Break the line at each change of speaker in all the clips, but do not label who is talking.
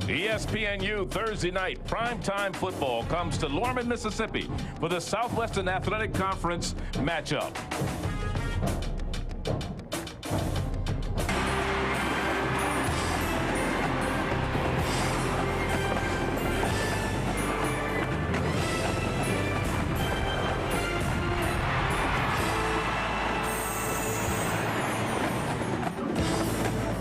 ESPNU Thursday night primetime football comes to Lorman, Mississippi for the Southwestern Athletic Conference matchup.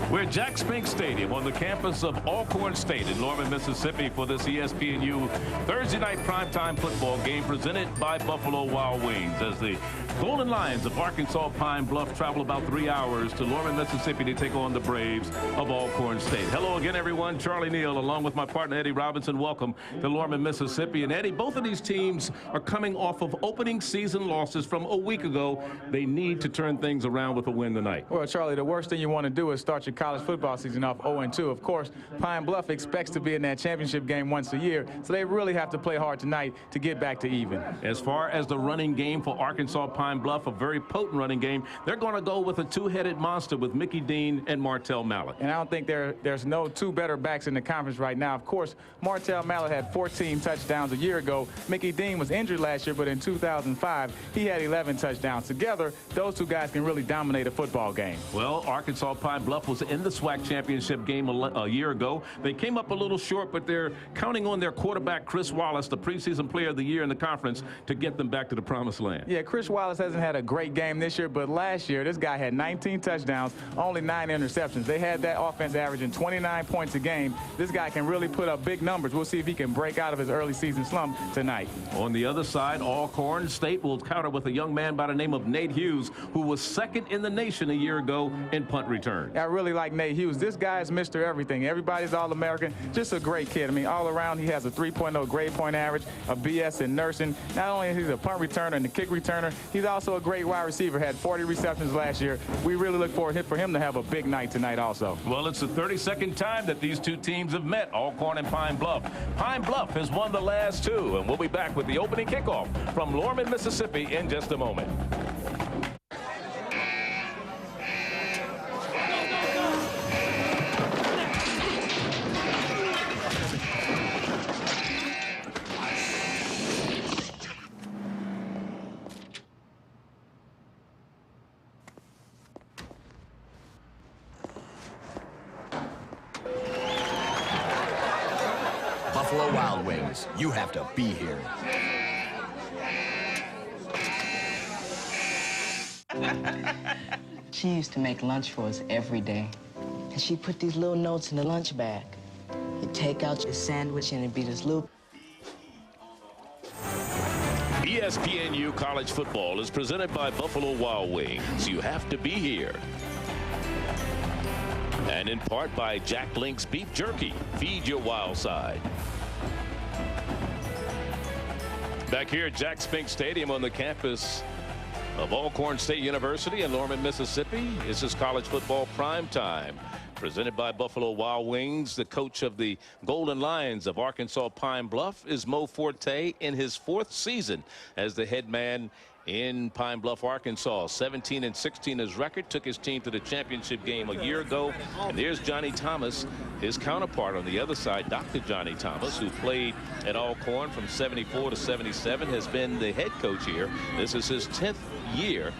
We're at Jack Spink Stadium on the campus of Alcorn State in Lorman, Mississippi for this ESPNU Thursday night primetime football game presented by Buffalo Wild Wings as the Golden Lions of Arkansas Pine-Bluff travel about 3 hours to Lorman, Mississippi to take on the Braves of Alcorn State. Hello again, everyone. Charlie Neal along with my partner Eddie Robinson. Welcome to Lorman, Mississippi. And Eddie, both of these teams are coming off of opening season losses from a week ago. They need to turn things around with a win tonight.
Well, Charlie, the worst thing you want to do is start your college football season off 0-2. Of course, Pine-Bluff expects to be in that championship game once a year, so they really have to play hard tonight to get back to even.
As far as the running game for Arkansas Pine-Bluff, a very potent running game, they're going to go with a two-headed monster with Mickey Dean and Martell Mallett.
And I don't think there's no two better backs in the conference right now. Of course, Martell Mallett had 14 touchdowns a year ago. Mickey Dean was injured last year, but in 2005, he had 11 touchdowns. Together, those two guys can really dominate a football game.
Well, Arkansas Pine-Bluff was in the SWAC championship game a year ago. They came up a little short, but they're counting on their quarterback, Chris Wallace, the preseason player of the year in the conference, to get them back to the promised land.
Yeah, Chris Wallace hasn't had a great game this year, but last year, this guy had 19 touchdowns, only 9 interceptions. They had that offense averaging 29 points a game. This guy can really put up big numbers. We'll see if he can break out of his early season slump tonight.
On the other side, Alcorn State will counter with a young man by the name of Nate Hughes, who was second in the nation a year ago in punt return.
I really like Nate Hughes. This guy is Mr. Everything. Everybody's All-American. Just a great kid. I mean, all around, he has a 3.0 grade point average, a BS in nursing. Not only is he a punt returner and a kick returner, he's also a great wide receiver. Had 40 receptions last year. We really look forward for him to have a big night tonight also.
Well, it's the 32nd time that these two teams have met, Alcorn and Pine-Bluff. Pine-Bluff has won the last two, and we'll be back with the opening kickoff from Lorman, Mississippi in just a moment.
Buffalo Wild Wings, you have to be here.
She used to make lunch for us every day. And she put these little notes in the lunch bag. You take out your sandwich and it'd be this little...
ESPNU College Football is presented by Buffalo Wild Wings. You have to be here. And in part by Jack Link's Beef Jerky. Feed your wild side. Back here at Jack Spink Stadium on the campus of Alcorn State University in Lorman, Mississippi. This is college football prime time. Presented by Buffalo Wild Wings. The coach of the Golden Lions of Arkansas Pine-Bluff is Mo Forte in his 4th season as the head man in Pine-Bluff, Arkansas. 17-16 his record. Took his team to the championship game a year ago. And there's Johnny Thomas, his counterpart on the other side, Dr. Johnny Thomas, who played at Alcorn from 74 to 77, has been the head coach here. This is his 10th year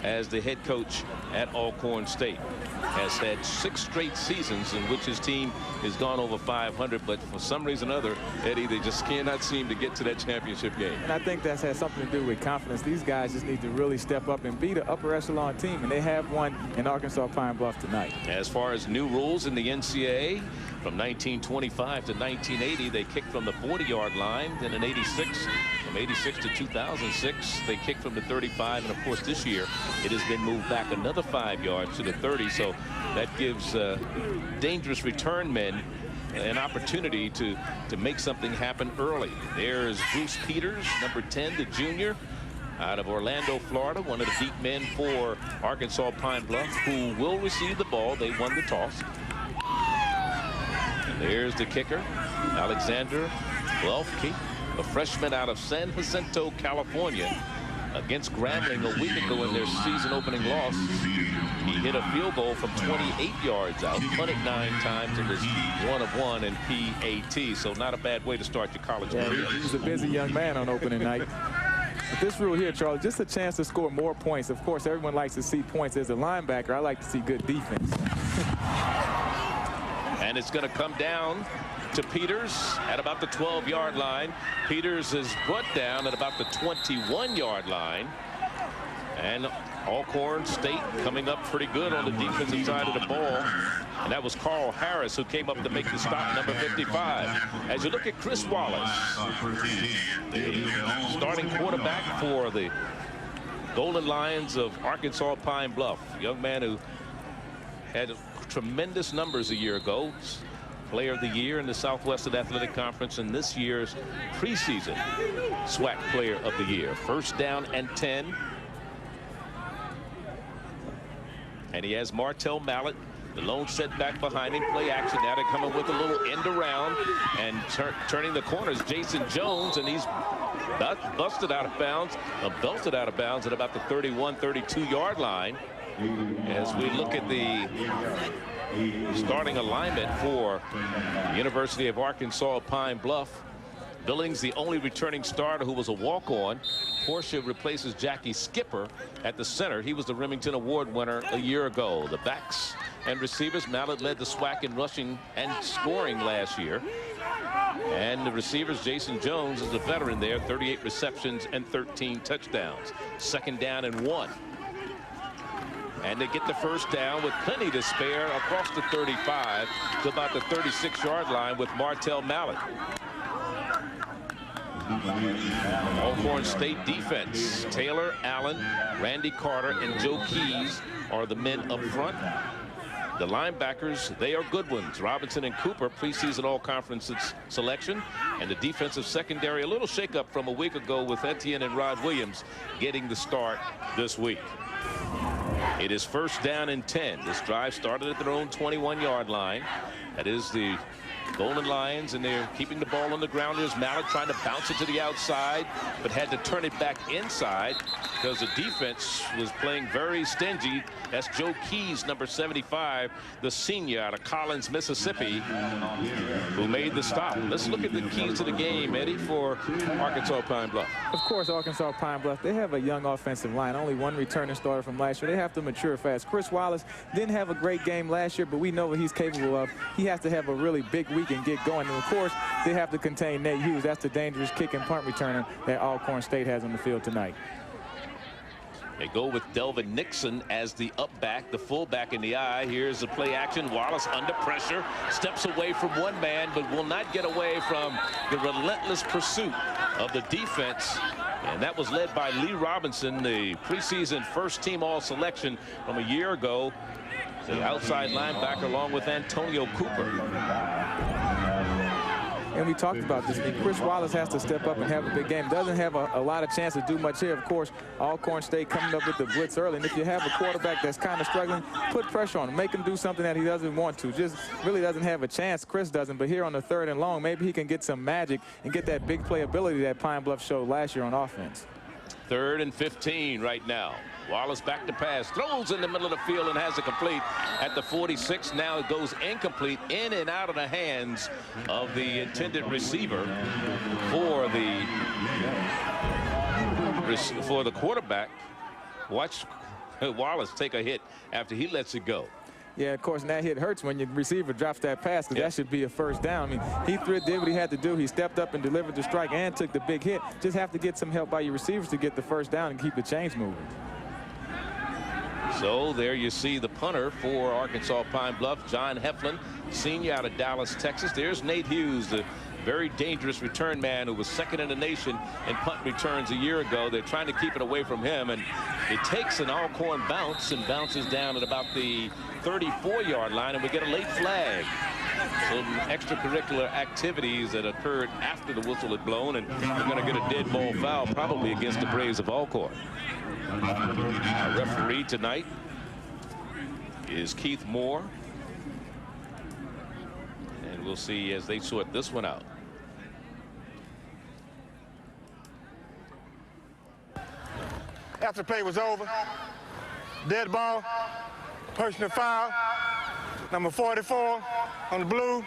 as the head coach at Alcorn State. Has had 6 straight seasons in which his team has gone over 500, but for some reason or other, Eddie, they just cannot seem to get to that championship game.
And I think that's had something to do with confidence. These guys just need to really step up and beat an upper echelon team, and they have one in Arkansas Pine-Bluff tonight.
As far as new rules in the NCAA, from 1925 to 1980, they kicked from the 40-yard line. Then in 86, from 86 to 2006, they kicked from the 35. And, of course, this year it has been moved back another 5 yards to the 30. So that gives dangerous return men an opportunity to make something happen early. There's Bruce Peters, number 10, the junior, out of Orlando, Florida, one of the deep men for Arkansas Pine-Bluff, who will receive the ball. They won the toss. And there's the kicker, Alexander Welfke, a freshman out of San Jacinto, California. against Grambling a week ago in their season-opening loss. He hit a field goal from 28 yards out, punted 9 times, and was 1 of 1 in PAT. So not a bad way to start your college career.
He was a busy young man on opening night. But this rule here, Charlie, just a chance to score more points. Of course, everyone likes to see points. As a linebacker, I like to see good defense.
And it's going to come down to Peters at about the 12-yard line. Peters is brought down at about the 21-yard line. And Alcorn State coming up pretty good on the defensive side of the ball. And that was Carl Harris who came up to make the stop, number 55. As you look at Chris Wallace, the starting quarterback for the Golden Lions of Arkansas Pine-Bluff, a young man who had tremendous numbers a year ago. Player of the Year in the Southwestern Athletic Conference, and this year's preseason SWAC Player of the Year. First down and 10. And he has Martell Mallett, the lone setback behind him. Play action now. They're coming with a little end around and turning the corners. Jason Jones, and he's busted out of bounds, belted out of bounds at about the 31, 32-yard line. As we look at the starting alignment for the University of Arkansas Pine-Bluff, Billings, the only returning starter who was a walk-on. Portia replaces Jackie Skipper at the center. He was the Remington Award winner a year ago. The backs and receivers, Mallett led the SWAC in rushing and scoring last year. And the receivers, Jason Jones is a veteran there, 38 receptions and 13 touchdowns. Second down and 1. And they get the first down with plenty to spare across the 35 to about the 36-yard line with Martell Mallett. Alcorn State defense. Taylor Allen, Randy Carter, and Joe Keys are the men up front. The linebackers, they are good ones. Robinson and Cooper, preseason all-conference selection. And the defensive secondary, a little shakeup from a week ago with Etienne and Rod Williams getting the start this week. It is first down and 10. This drive started at their own 21-yard line. That is the Golden Lions, and they're keeping the ball on the ground. There's Mallett trying to bounce it to the outside, but had to turn it back inside because the defense was playing very stingy. That's Joe Keys, number 75, the senior out of Collins, Mississippi, who made the stop. Let's look at the keys to the game, Eddie, for Arkansas Pine-Bluff.
Of course, Arkansas Pine-Bluff, they have a young offensive line. Only one returning starter from last year. They have to mature fast. Chris Wallace didn't have a great game last year, but we know what he's capable of. He has to have a really big week and get going. And of course, they have to contain Nate Hughes. That's the dangerous kick and punt returner that Alcorn State has on the field tonight.
They go with Delvin Nixon as the up back, the fullback in the eye. Here's the play action. Wallace under pressure, steps away from one man, but will not get away from the relentless pursuit of the defense. And that was led by Lee Robinson, the preseason first-team all-selection from a year ago. The outside linebacker along with Antonio Cooper.
And we talked about this. And Chris Wallace has to step up and have a big game. Doesn't have a lot of chance to do much here. Of course, Alcorn State coming up with the blitz early. And if you have a quarterback that's kind of struggling, put pressure on him. Make him do something that he doesn't want to. Just really doesn't have a chance. Chris doesn't. But here on the 3rd and long, maybe he can get some magic and get that big playability that Pine-Bluff showed last year on offense.
3rd and 15 right now. Wallace back to pass, throws in the middle of the field and has it complete at the 46. Now it goes incomplete, in and out of the hands of the intended receiver for the quarterback. Watch Wallace take a hit after he lets it go.
Yeah, of course, and that hit hurts when your receiver drops that pass, because that should be a first down. I mean, he did what he had to do. He stepped up and delivered the strike and took the big hit. Just have to get some help by your receivers to get the first down and keep the chains moving.
So there you see the punter for Arkansas Pine-Bluff, John Heflin, senior out of Dallas, Texas. There's Nate Hughes, the very dangerous return man who was 2nd in the nation in punt returns a year ago. They're trying to keep it away from him, and it takes an Alcorn bounce and bounces down at about the 34-yard line, and we get a late flag. Some extracurricular activities that occurred after the whistle had blown, and we're going to get a dead ball foul probably against the Braves of Alcorn. Our referee tonight is Keith Moore, and we'll see as they sort this one out.
after the play was over. Dead ball, personal foul, number 44 on the blue,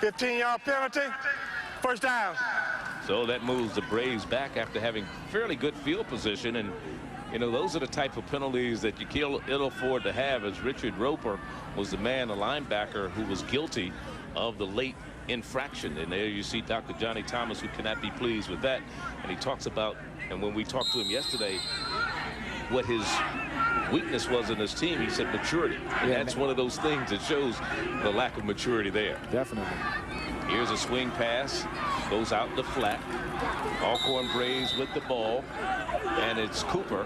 15-yard penalty, first down.
So that moves the Braves back after having fairly good field position. And, you know, those are the type of penalties that you can't ill afford to have, as Richard Roper was the man, a linebacker, who was guilty of the late infraction. And there you see Dr. Johnny Thomas, who cannot be pleased with that. And he talks about, and when we talked to him yesterday, what his weakness was in his team, he said maturity. And that's one of those things that shows the lack of maturity there.
Definitely.
Here's a swing pass, goes out the flat. Alcorn Braves with the ball, and it's Cooper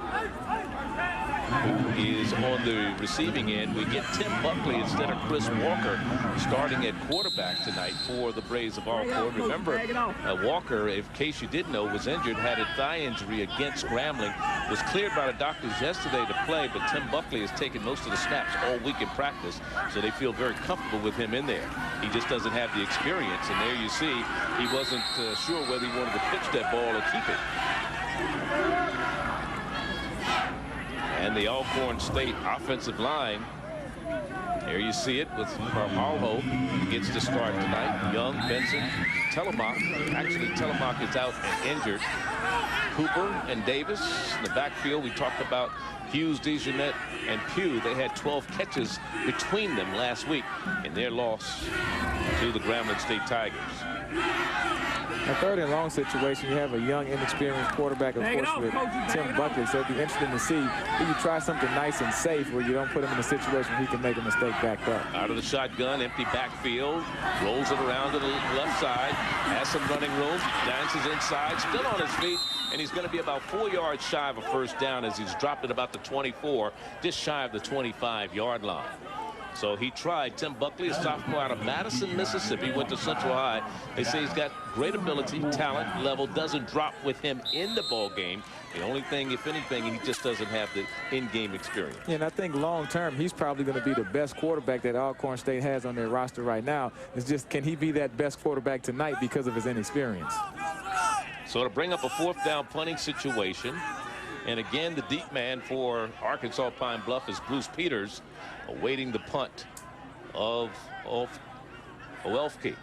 who is on the receiving end. We get Tim Buckley instead of Chris Walker starting at quarterback tonight for the Braves of Alcorn. Remember, Walker, in case you didn't know, was injured, had a thigh injury against Grambling, was cleared by the doctors yesterday to play, but Tim Buckley has taken most of the snaps all week in practice, so they feel very comfortable with him in there. He just doesn't have the experience, and there you see he wasn't sure whether he wanted to pitch that ball or keep it. And the Alcorn State offensive line, there you see it with Harlow, gets to start tonight. Young, Benson, Telemock. Actually, Telemock is out and injured. Cooper and Davis in the backfield. We talked about Hughes, DeJeanette, and Pugh. They had 12 catches between them last week in their loss to the Grambling State Tigers.
A third and long situation, you have a young, inexperienced quarterback, of course, with Tim Buckley. So it'd be interesting to see if you try something nice and safe where you don't put him in a situation where he can make a mistake back up.
Out of the shotgun, empty backfield, rolls it around to the left side, has some running room, dances inside, still on his feet, and he's going to be about 4 yards shy of a first down as he's dropped at about the 24, just shy of the 25-yard line. So he tried. Tim Buckley, a sophomore out of Madison, Mississippi, went to Central High. They say he's got great ability, talent, level, doesn't drop with him in the ball game. The only thing, if anything, he just doesn't have the in-game experience.
Yeah, and I think long-term, he's probably going to be the best quarterback that Alcorn State has on their roster right now. It's just, can he be that best quarterback tonight because of his inexperience?
So to bring up a fourth down punting situation, and again, the deep man for Arkansas Pine-Bluff is Bruce Peters, awaiting the punt of Owelfke.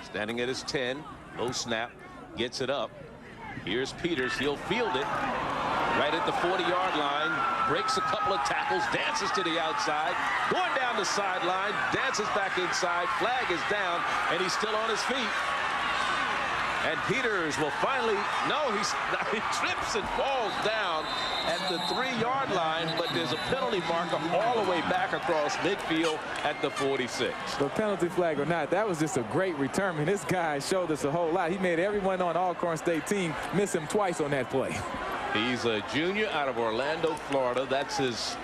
Standing at his 10, low snap, gets it up. Here's Peters, he'll field it right at the 40-yard line, breaks a couple of tackles, dances to the outside, going down the sideline, dances back inside, flag is down, and he's still on his feet. And Peters will finally, he trips and falls down at the 3-yard line, but there's a penalty marker all the way back across midfield at the 46.
The penalty flag or not, that was just a great return. I mean, this guy showed us a whole lot. He made everyone on Alcorn State team miss him twice on that play.
He's a junior out of Orlando, Florida. That's his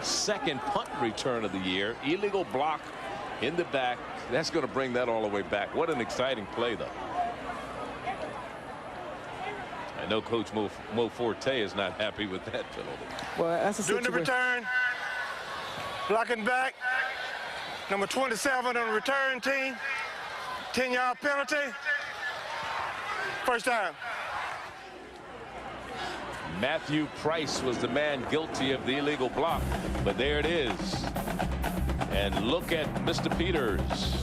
second punt return of the year. Illegal block in the back. That's going to bring that all the way back. What an exciting play, though. I know Coach Mo Forte is not happy with that penalty.
Well, that's a
doing the return, blocking back, number 27 on the return team, 10-yard penalty, first down.
Matthew Price was the man guilty of the illegal block, but there it is. And look at Mr. Peters.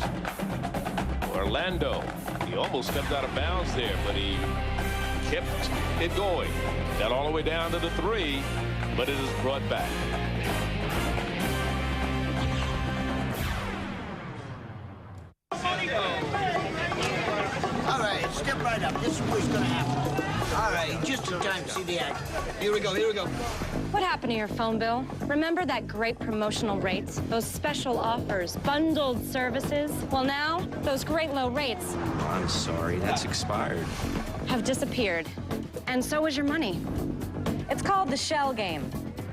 Orlando, he almost stepped out of bounds there, but he kept it going. Got all the way down to the 3, but it is brought back.
All right, step right up. This is what's going to happen. All right, just in time to see the action. Here we go, here we go.
What happened to your phone bill? Remember that great promotional rates? Those special offers, bundled services? Well, now, those great low rates
I'm sorry, that's expired.
have disappeared. And so is your money. It's called the shell game.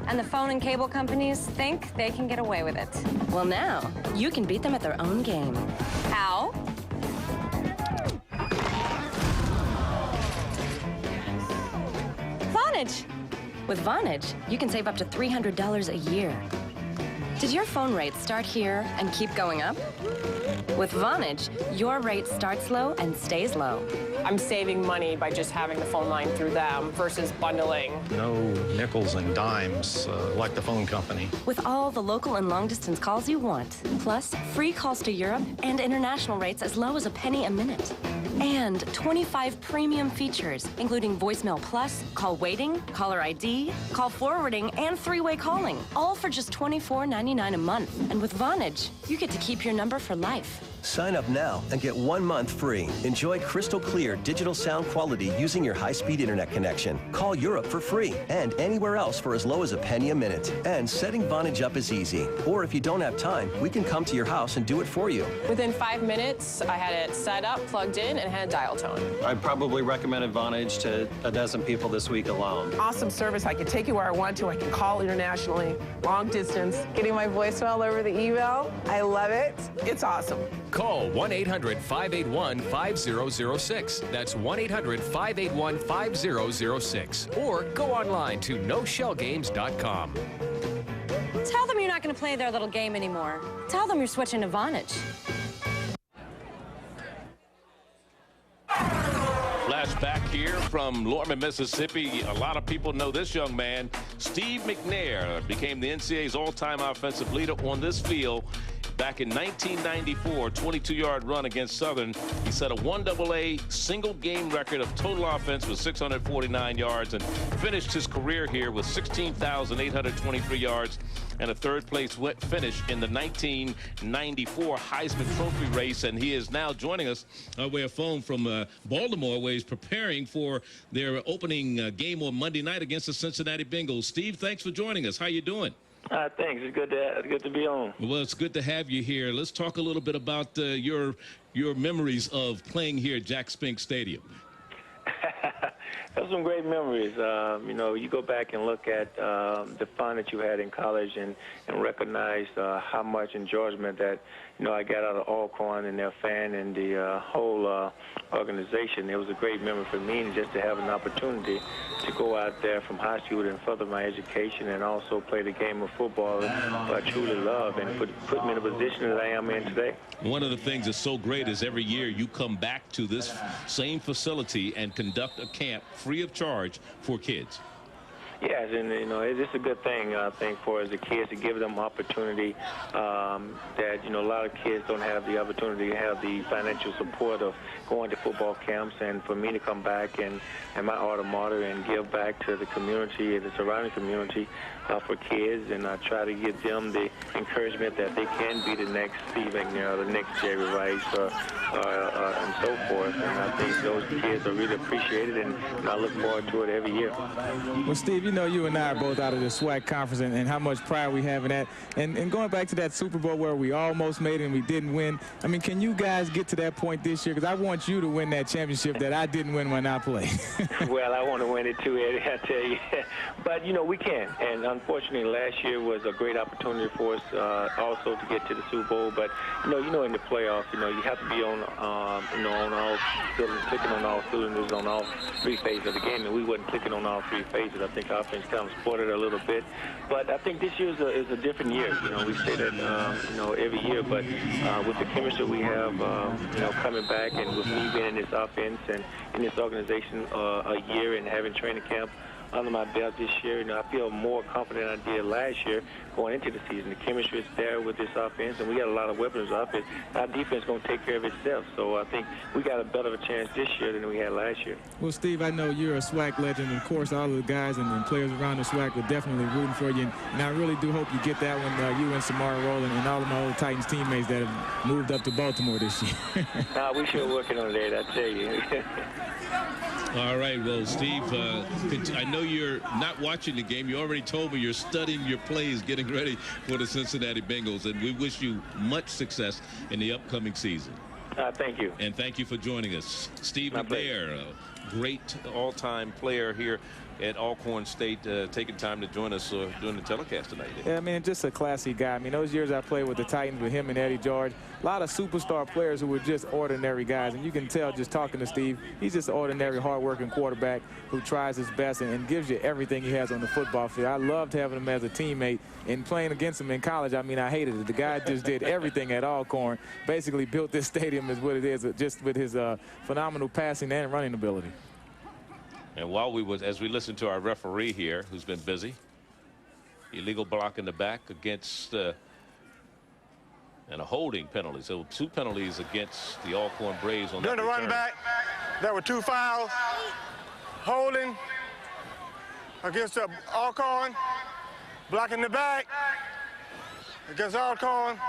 And the phone and cable companies think they can get away with it. Well, now, you can beat them at their own game. How? Vonage. With Vonage, you can save up to $300 a year. Did your phone rates start here and keep going up? With Vonage, your rate starts low and stays low.
I'm saving money by just having the phone line through them versus bundling.
No nickels and dimes like the phone company.
With all the local and long-distance calls you want. Plus, free calls to Europe and international rates as low as a penny a minute. And 25 premium features, including voicemail plus, call waiting, caller ID, call forwarding, and three-way calling. All for just $24.99 a month. And with Vonage, you get to keep your number for life.
Sign up now and get 1 month free. Enjoy crystal clear digital sound quality using your high-speed internet connection. Call Europe for free and anywhere else for as low as a penny a minute. And setting Vonage up is easy. Or if you don't have time, we can come to your house and do it for you.
Within 5 minutes, I had it set up, plugged in, and had a dial tone.
I'd probably recommend Vonage to a dozen people this week alone.
Awesome service. I can take you where I want to. I can call internationally, long distance. Getting my voicemail over the email, I love it. It's awesome.
Call 1-800-581-5006. That's 1-800-581-5006. Or go online to noshellgames.com.
Tell them you're not going to play their little game anymore. Tell them you're switching to Vonage.
Flashback here from Lorman, Mississippi. A lot of people know this young man. Steve McNair became the NCAA's all-time offensive leader on this field back in 1994, 22-yard run against Southern. He set a 1AA single-game record of total offense with 649 yards and finished his career here with 16,823 yards and a third-place finish in the 1994 Heisman Trophy race. And he is now joining us via phone from Baltimore, where he's preparing for their opening game on Monday night against the Cincinnati Bengals. Steve, thanks for joining us. How you doing?
Thanks. It's good to be on.
Well, it's good to have you here. Let's talk a little bit about your memories of playing here at Jack Spink Stadium.
Those are some great memories. You know, you go back and look at the fun that you had in college and recognize how much enjoyment that, you know, I got out of Alcorn and their fan and the whole organization. It was a great memory for me, just to have an opportunity to go out there from high school and further my education and also play the game of football that I truly love and put me in a position that I am in today.
One of the things that's so great is every year you come back to this same facility and conduct a camp free of charge for kids.
Yes, and you know, it's a good thing, I think, for the kids to give them opportunity that, you know, a lot of kids don't have the opportunity to have the financial support of going to football camps, and for me to come back and my alma mater and give back to the community and the surrounding community for kids, and try to give them the encouragement that they can be the next Steve McNair, the next Jerry Rice, and so forth. And I think those kids are really appreciated, and I look forward to it every year.
Well, Steve, you know, you and I are both out of the SWAC conference, and how much pride we have in that. And going back to that Super Bowl where we almost made it and we didn't win, I mean, can you guys get to that point this year? Because I want you to win that championship that I didn't win when I played.
Well, I want to win it too, Eddie, I tell you. But, you know, we can. And unfortunately, last year was a great opportunity for us also to get to the Super Bowl. But, you know, in the playoffs, you know, you have to be on, you know, on all cylinders, clicking on all cylinders on all three phases of the game. And we wasn't clicking on all three phases. I think offense kind of supported a little bit. But I think this year is a different year. You know, we say that, you know, every year. But with the chemistry we have, you know, coming back, and with me being in this offense and in this organization a year and having training camp under my belt this year, you know, I feel more confident than I did last year going into the season. The chemistry is there with this offense, and we got a lot of weapons on offense. Our defense is going to take care of itself. So I think we got a better of a chance this year than we had last year.
Well, Steve, I know you're a SWAC legend. Of course, all of the guys and players around the SWAC are definitely rooting for you. And I really do hope you get that when you and Samara Rowland and all of my old Titans teammates that have moved up to Baltimore this year.
We sure working on that, I tell you.
All right, well, Steve, I know you're not watching the game. You already told me you're studying your plays, getting ready for the Cincinnati Bengals, and we wish you much success in the upcoming season.
Thank you.
And thank you for joining us. Steve McNair, a great all-time player here at Alcorn State, taking time to join us doing the telecast tonight.
Yeah, I mean, just a classy guy. I mean, those years I played with the Titans with him and Eddie George, a lot of superstar players who were just ordinary guys. And you can tell just talking to Steve, he's just an ordinary, hard-working quarterback who tries his best and gives you everything he has on the football field. I loved having him as a teammate, and playing against him in college, I mean, I hated it. The guy just did everything at Alcorn, basically built this stadium is what it is, just with his phenomenal passing and running ability.
And while as we listen to our referee here, who's been busy, illegal block in the back against and a holding penalty. So 2 penalties against the Alcorn Braves on that
During the run back, there were 2 fouls. Holding against the Alcorn, blocking the back against Alcorn.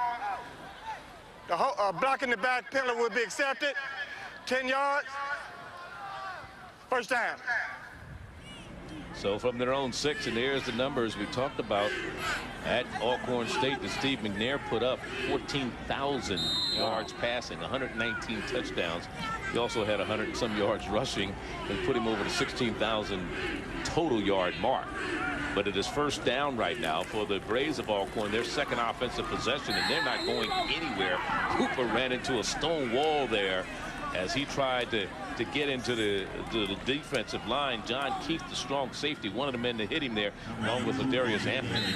The blocking the back penalty would be accepted. 10 yards. First down.
So from their own 6, and there's the numbers we talked about at Alcorn State that Steve McNair put up. 14,000 yards passing, 119 touchdowns. He also had 100 and some yards rushing and put him over the 16,000 total yard mark. But it is first down right now for the Braves of Alcorn, their second offensive possession, and they're not going anywhere. Cooper ran into a stone wall there as he tried to get into the defensive line. John Keith, the strong safety, one of the men to hit him there, along with Ladarius Anthony.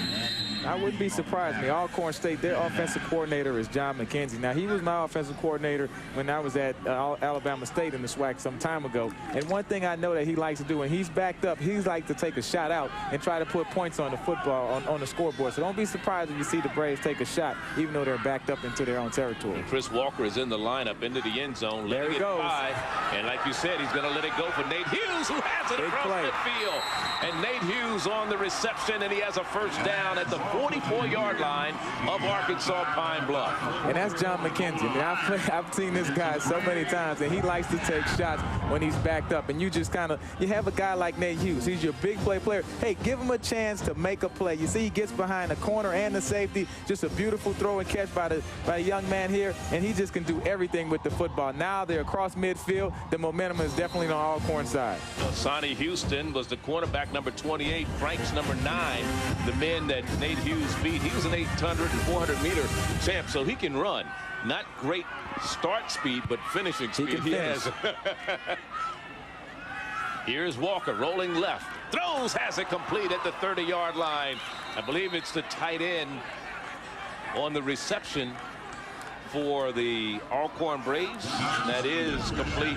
I wouldn't be surprised. Me, Alcorn State, their offensive coordinator is John McKenzie. Now, he was my offensive coordinator when I was at Alabama State in the SWAC some time ago. And one thing I know that he likes to do when he's backed up, he likes to take a shot out and try to put points on the football, on the scoreboard. So don't be surprised if you see the Braves take a shot, even though they're backed up into their own territory.
And Chris Walker is in the lineup into the end zone. There he goes. And like you said, he's going to let it go for Nate Hughes, who has it across midfield. And Nate Hughes on the reception, and he has a first down at the 44-yard line of Arkansas Pine-Bluff.
And that's John McKenzie. I mean, I've seen this guy so many times, and he likes to take shots when he's backed up. And you just you have a guy like Nate Hughes. He's your big play player. Hey, give him a chance to make a play. You see he gets behind the corner and the safety. Just a beautiful throw and catch by the young man here, and he just can do everything with the football. Now they're across midfield. The momentum is definitely on Alcorn side.
Sonny Houston was the cornerback, number 28. Frank's number 9. The men that Nate Hughes beat. He was an 800 and 400-meter champ, so he can run. Not great start speed, but finishing speed he has. Here's Walker rolling left. Throws, has it complete at the 30-yard line. I believe it's the tight end on the reception for the Alcorn Braves. That is complete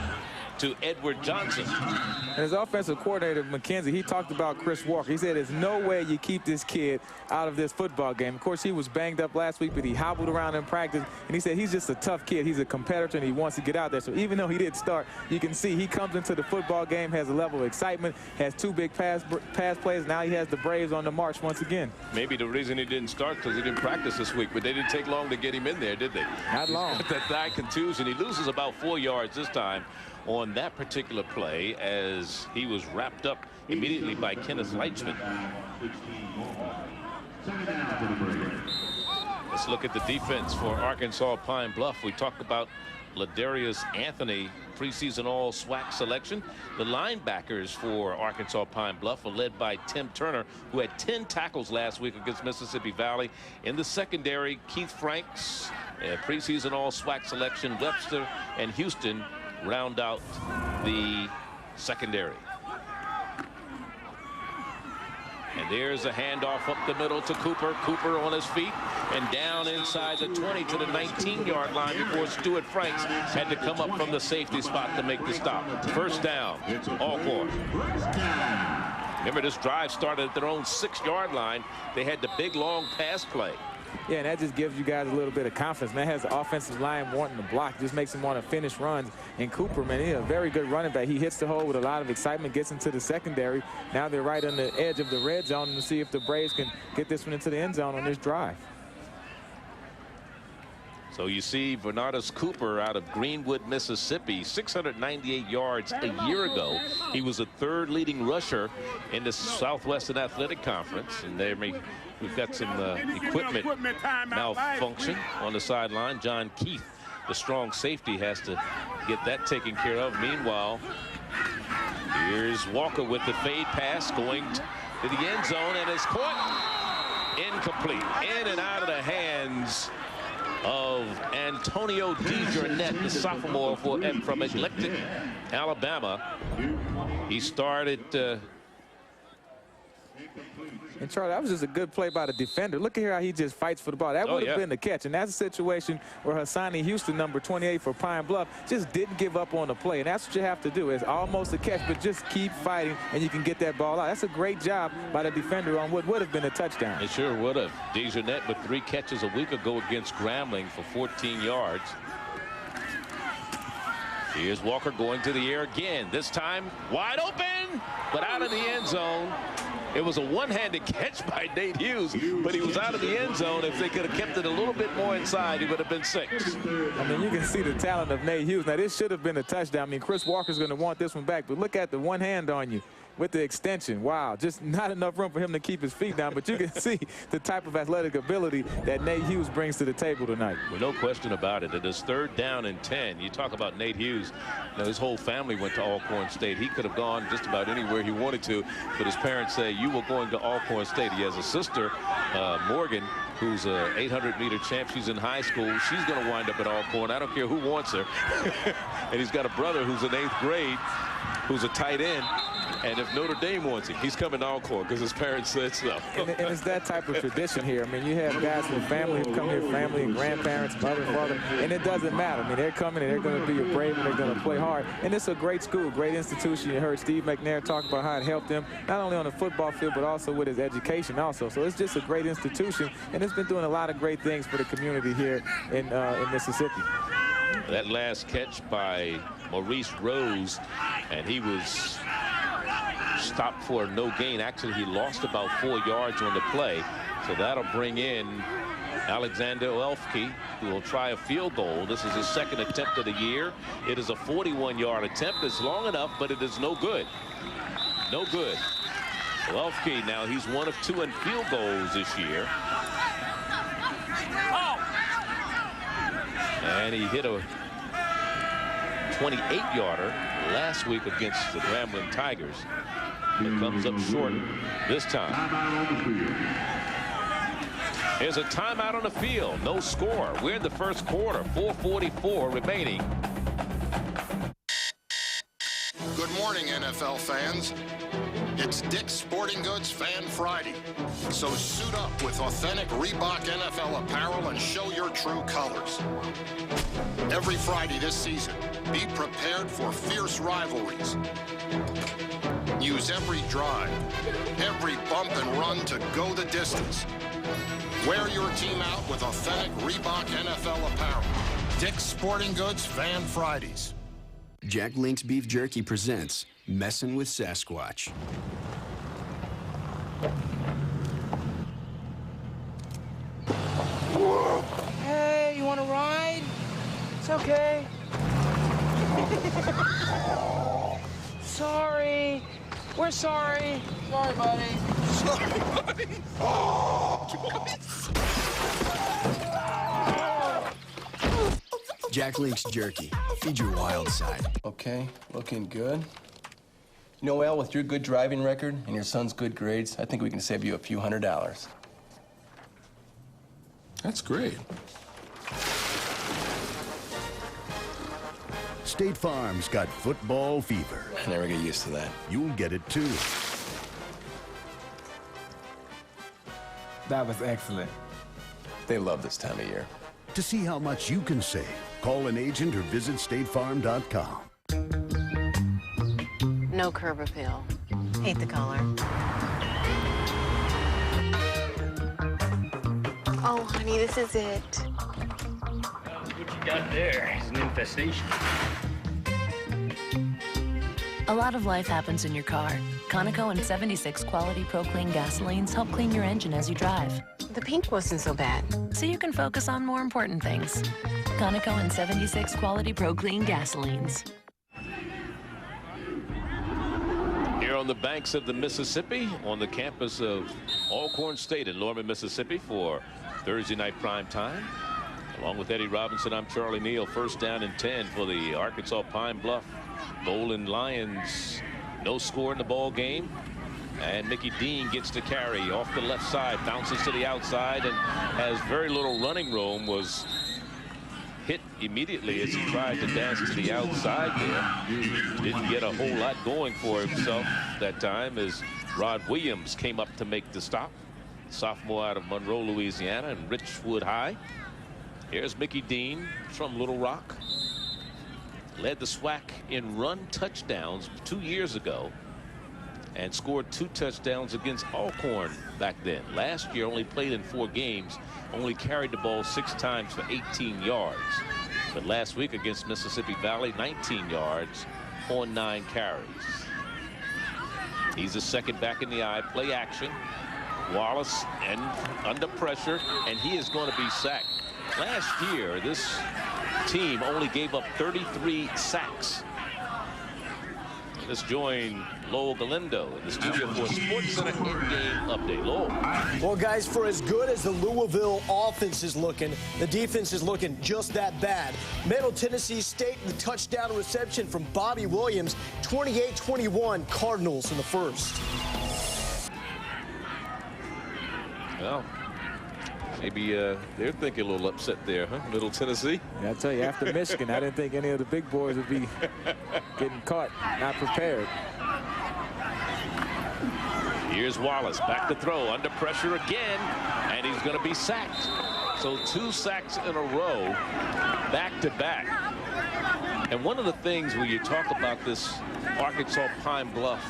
to Edward Johnson.
And his offensive coordinator, McKenzie, he talked about Chris Walker. He said there's no way you keep this kid out of this football game. Of course, he was banged up last week, but he hobbled around in practice. And he said he's just a tough kid. He's a competitor, and he wants to get out there. So even though he didn't start, you can see he comes into the football game, has a level of excitement, has 2 big pass plays. Now he has the Braves on the march once again.
Maybe the reason he didn't start because he didn't practice this week, but they didn't take long to get him in there, did they?
Not long.
That thigh contusion. He loses about 4 yards this time on that particular play as he was wrapped up immediately by Kenneth Leichman. Let's look at the defense for Arkansas Pine-Bluff. We talked about Ladarius Anthony, preseason all SWAC selection. The linebackers for Arkansas Pine-Bluff are led by Tim Turner, who had 10 tackles last week against Mississippi Valley. In the secondary, Keith Franks, preseason all SWAC selection. Webster and Houston round out the secondary. And there's a handoff up the middle to Cooper. Cooper on his feet and down inside the 20 to the 19-yard line before Stuart Franks had to come up from the safety spot to make the stop. First down, Alcorn. Remember, this drive started at their own 6-yard line. They had the big long pass play.
Yeah, and that just gives you guys a little bit of confidence. Man, has the offensive line wanting to block, just makes him want to finish runs. And Cooper, man, he's a very good running back. He hits the hole with a lot of excitement, gets into the secondary. Now they're right on the edge of the red zone to see if the Braves can get this one into the end zone on this drive.
So you see Bernardus Cooper out of Greenwood, Mississippi, 698 yards a year ago. He was a 3rd leading rusher in the Southwestern Athletic Conference. And we've got some equipment malfunction on the sideline. John Keith, the strong safety, has to get that taken care of. Meanwhile, here's Walker with the fade pass going to the end zone, and it's caught incomplete. In and out of the hands of Antonio DeJournette, the sophomore from Eclectic, Alabama. He started.
And Charlie, that was just a good play by the defender. Look at here how he just fights for the ball. That would have been the catch. And that's a situation where Hassani Houston, number 28 for Pine-Bluff, just didn't give up on the play. And that's what you have to do. It's almost a catch, but just keep fighting, and you can get that ball out. That's a great job by the defender on what would have been a touchdown.
It sure would have. DeJournette with 3 catches a week ago against Grambling for 14 yards. Here's Walker going to the air again. This time wide open, but out of the end zone. It was a one-handed catch by Nate Hughes, but he was out of the end zone. If they could have kept it a little bit more inside, he would have been 6.
I mean, you can see the talent of Nate Hughes. Now, this should have been a touchdown. I mean, Chris Walker's going to want this one back, but look at the one hand on you with the extension. Wow, just not enough room for him to keep his feet down, but you can see the type of athletic ability that Nate Hughes brings to the table tonight.
Well, no question about it. It is 3rd down and 10. You talk about Nate Hughes. Now, his whole family went to Alcorn State. He could have gone just about anywhere he wanted to, but his parents say, you were going to Alcorn State. He has a sister, Morgan, who's a 800-meter champ. She's in high school. She's going to wind up at Alcorn. I don't care who wants her. And he's got a brother who's in 8th grade, who's a tight end. And if Notre Dame wants him, he's coming to Alcorn because his parents said so.
And it's that type of tradition here. I mean, you have guys from family who come here, family and grandparents, mother and father, and it doesn't matter. I mean, they're coming and they're going to be brave and they're going to play hard. And it's a great school, great institution. You heard Steve McNair talk about how it helped him, not only on the football field, but also with his education also. So it's just a great institution, and it's been doing a lot of great things for the community here in Mississippi.
That last catch by Maurice Rose, and he was stopped for no gain. Actually, he lost about 4 yards on the play. So that'll bring in Alexander Elfke, who will try a field goal. This is his 2nd attempt of the year. It is a 41-yard attempt. It's long enough, but it is no good. No good. Elfke, now he's 1 of 2 in field goals this year. And he hit a 28-yarder last week against the Grambling Tigers. It comes up short this time. Here's a timeout on the field. No score. We're in the first quarter. 4:44 remaining.
Good morning, NFL fans. It's Dick's Sporting Goods Fan Friday. So suit up with authentic Reebok NFL apparel and show your true colors. Every Friday this season, be prepared for fierce rivalries. Use every drive, every bump and run to go the distance. Wear your team out with authentic Reebok NFL apparel. Dick's Sporting Goods Fan Fridays.
Jack Link's Beef Jerky presents Messin' with Sasquatch.
Hey, you want to ride? It's okay. Sorry. We're sorry. Sorry, buddy. Sorry, buddy.
Jack Link's Jerky. Feed your wild side.
Okay, looking good. You know, Al, with your good driving record and your son's good grades, I think we can save you a few $100s.
That's great.
State Farm's got football fever.
I never get used to that.
You'll get it too.
That was excellent.
They love this time of year.
To see how much you can save, call an agent or visit statefarm.com.
No curb appeal. Hate the color. Oh, honey, this is it.
What you got there is an infestation.
A lot of life happens in your car. Conoco and 76 quality Pro Clean gasolines help clean your engine as you drive.
The pink wasn't so bad.
So you can focus on more important things. Conoco and 76 quality Pro Clean gasolines.
Here on the banks of the Mississippi, on the campus of Alcorn State in Norman, Mississippi, for Thursday night prime time. Along with Eddie Robinson, I'm Charlie Neal. 1st down and 10 for the Arkansas Pine-Bluff Golden Lions. No score in the ball game. And Mickey Dean gets to carry off the left side, bounces to the outside, and has very little running room. Was hit immediately as he tried to dance to the outside there. Didn't get a whole lot going for himself that time as Rod Williams came up to make the stop. Sophomore out of Monroe, Louisiana, and Richwood High. Here's Mickey Dean from Little Rock. Led the SWAC in run touchdowns 2 years ago and scored 2 touchdowns against Alcorn back then. Last year only played in 4 games, only carried the ball 6 times for 18 yards. But last week against Mississippi Valley, 19 yards on 9 carries. He's a second back in the eye, play action. Wallace and under pressure, and he is going to be sacked. Last year, this team only gave up 33 sacks. Let's join Lowell Galindo in the studio for SportsCenter in-game update. Lowell.
Well, guys, for as good as the Louisville offense is looking, the defense is looking just that bad. Middle Tennessee State, the touchdown reception from Bobby Williams, 28-21 Cardinals in the first.
Well, maybe they're thinking a little upset there, huh? Middle Tennessee.
Yeah, I tell you, after Michigan, I didn't think any of the big boys would be getting caught, not prepared.
Here's Wallace, back to throw, under pressure again, and he's going to be sacked. So 2 sacks in a row, back to back. And one of the things when you talk about this Arkansas Pine-Bluff,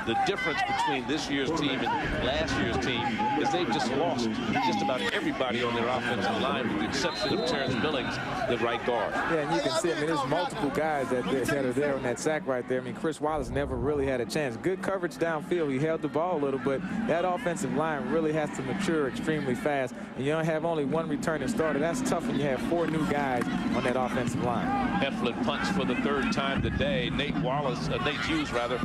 the difference between this year's team and last year's team is they've just lost just about everybody on their offensive line with the exception of Terrence Billings, the right guard.
Yeah, and you can see, I mean, there's multiple guys that are there on that sack right there. I mean, Chris Wallace never really had a chance. Good coverage downfield. He held the ball a little, but that offensive line really has to mature extremely fast. And you don't have only 1 returning starter. That's tough when you have 4 new guys on that offensive line.
Heflin punts for the 3rd time today. Nate Hughes rather,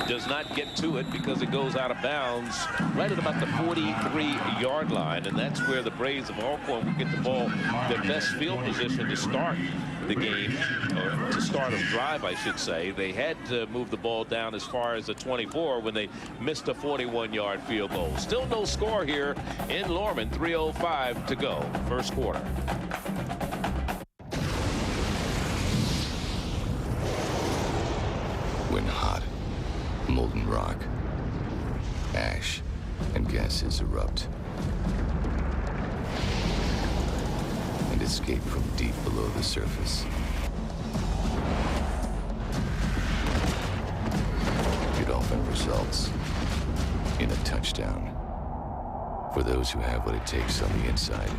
does not get to it because it goes out of bounds right at about the 43-yard line, and that's where the Braves of Alcorn will get the ball, their best field position to start the game, or to start a drive, I should say. They had to move the ball down as far as the 24 when they missed a 41-yard field goal. Still no score here in Lorman, 3:05 to go, first quarter.
When hot, molten rock, ash, and gases erupt and escape from deep below the surface. It often results in a touchdown. For those who have what it takes on the inside,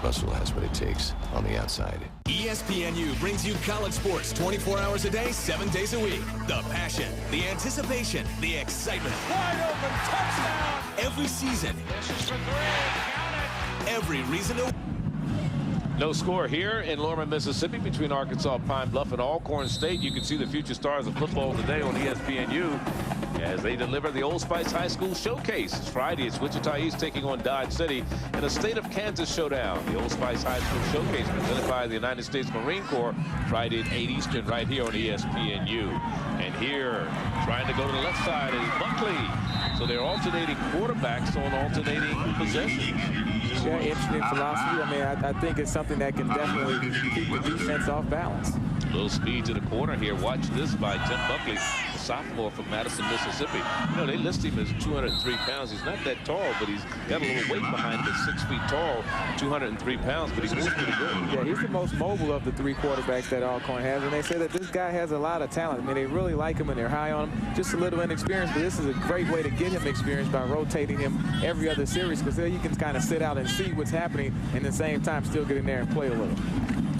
Russell has what it takes on the outside.
ESPNU brings you college sports 24 hours a day, 7 days a week. The passion, the anticipation, the excitement. Wide open touchdown! Every season. This is for 3. Count it. Every reason to.
No score here in Lorman, Mississippi between Arkansas Pine-Bluff and Alcorn State. You can see the future stars of football today on ESPNU as they deliver the Old Spice High School Showcase. It's Friday. It's Wichita East taking on Dodge City in a State of Kansas showdown. The Old Spice High School Showcase presented by the United States Marine Corps Friday at 8 Eastern right here on ESPNU. And here, trying to go to the left side is Buckley. So they're alternating quarterbacks on alternating possessions.
Yeah, interesting philosophy. I mean, I think it's something that can definitely keep the defense off balance.
A little speed to the corner here. Watch this by Tim Buckley, a sophomore from Madison, Mississippi. You know, they list him as 203 pounds. He's not that tall, but he's got a little weight behind him. He's 6 feet tall, 203 pounds, but he moves pretty good.
Yeah, he's the most mobile of the 3 quarterbacks that Alcorn has, and they say that this guy has a lot of talent. I mean, they really like him, and they're high on him. Just a little inexperienced, but this is a great way to get him experience by rotating him every other series, because there you can kind of sit out and see what's happening, and at the same time still get in there and play a little.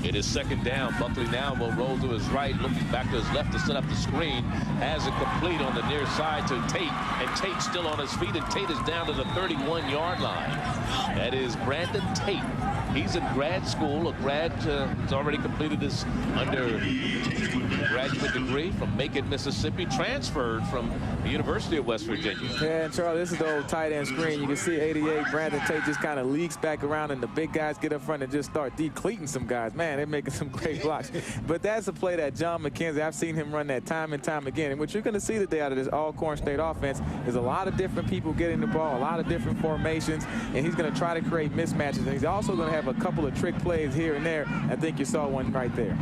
It is second down. Buckley now will roll to his right, looking back to his left to set up the screen. Has it complete on the near side to Tate, and Tate still on his feet, and Tate is down to the 31-yard line. That is Brandon Tate. He's in grad school, a grad has already completed his undergraduate degree from Macon, Mississippi, transferred from the University of West Virginia.
Yeah, and Charlie, this is the old tight end screen. You can see 88, Brandon Tate just kind of leaks back around, and the big guys get up front and just start decleating some guys. Man, they're making some great blocks. But that's a play that John McKenzie, I've seen him run that time and time again. And what you're going to see today out of this Alcorn State offense is a lot of different people getting the ball, a lot of different formations, and he's going to try to create mismatches. And he's also going to have have a couple of trick plays here and there. I think you saw one right there.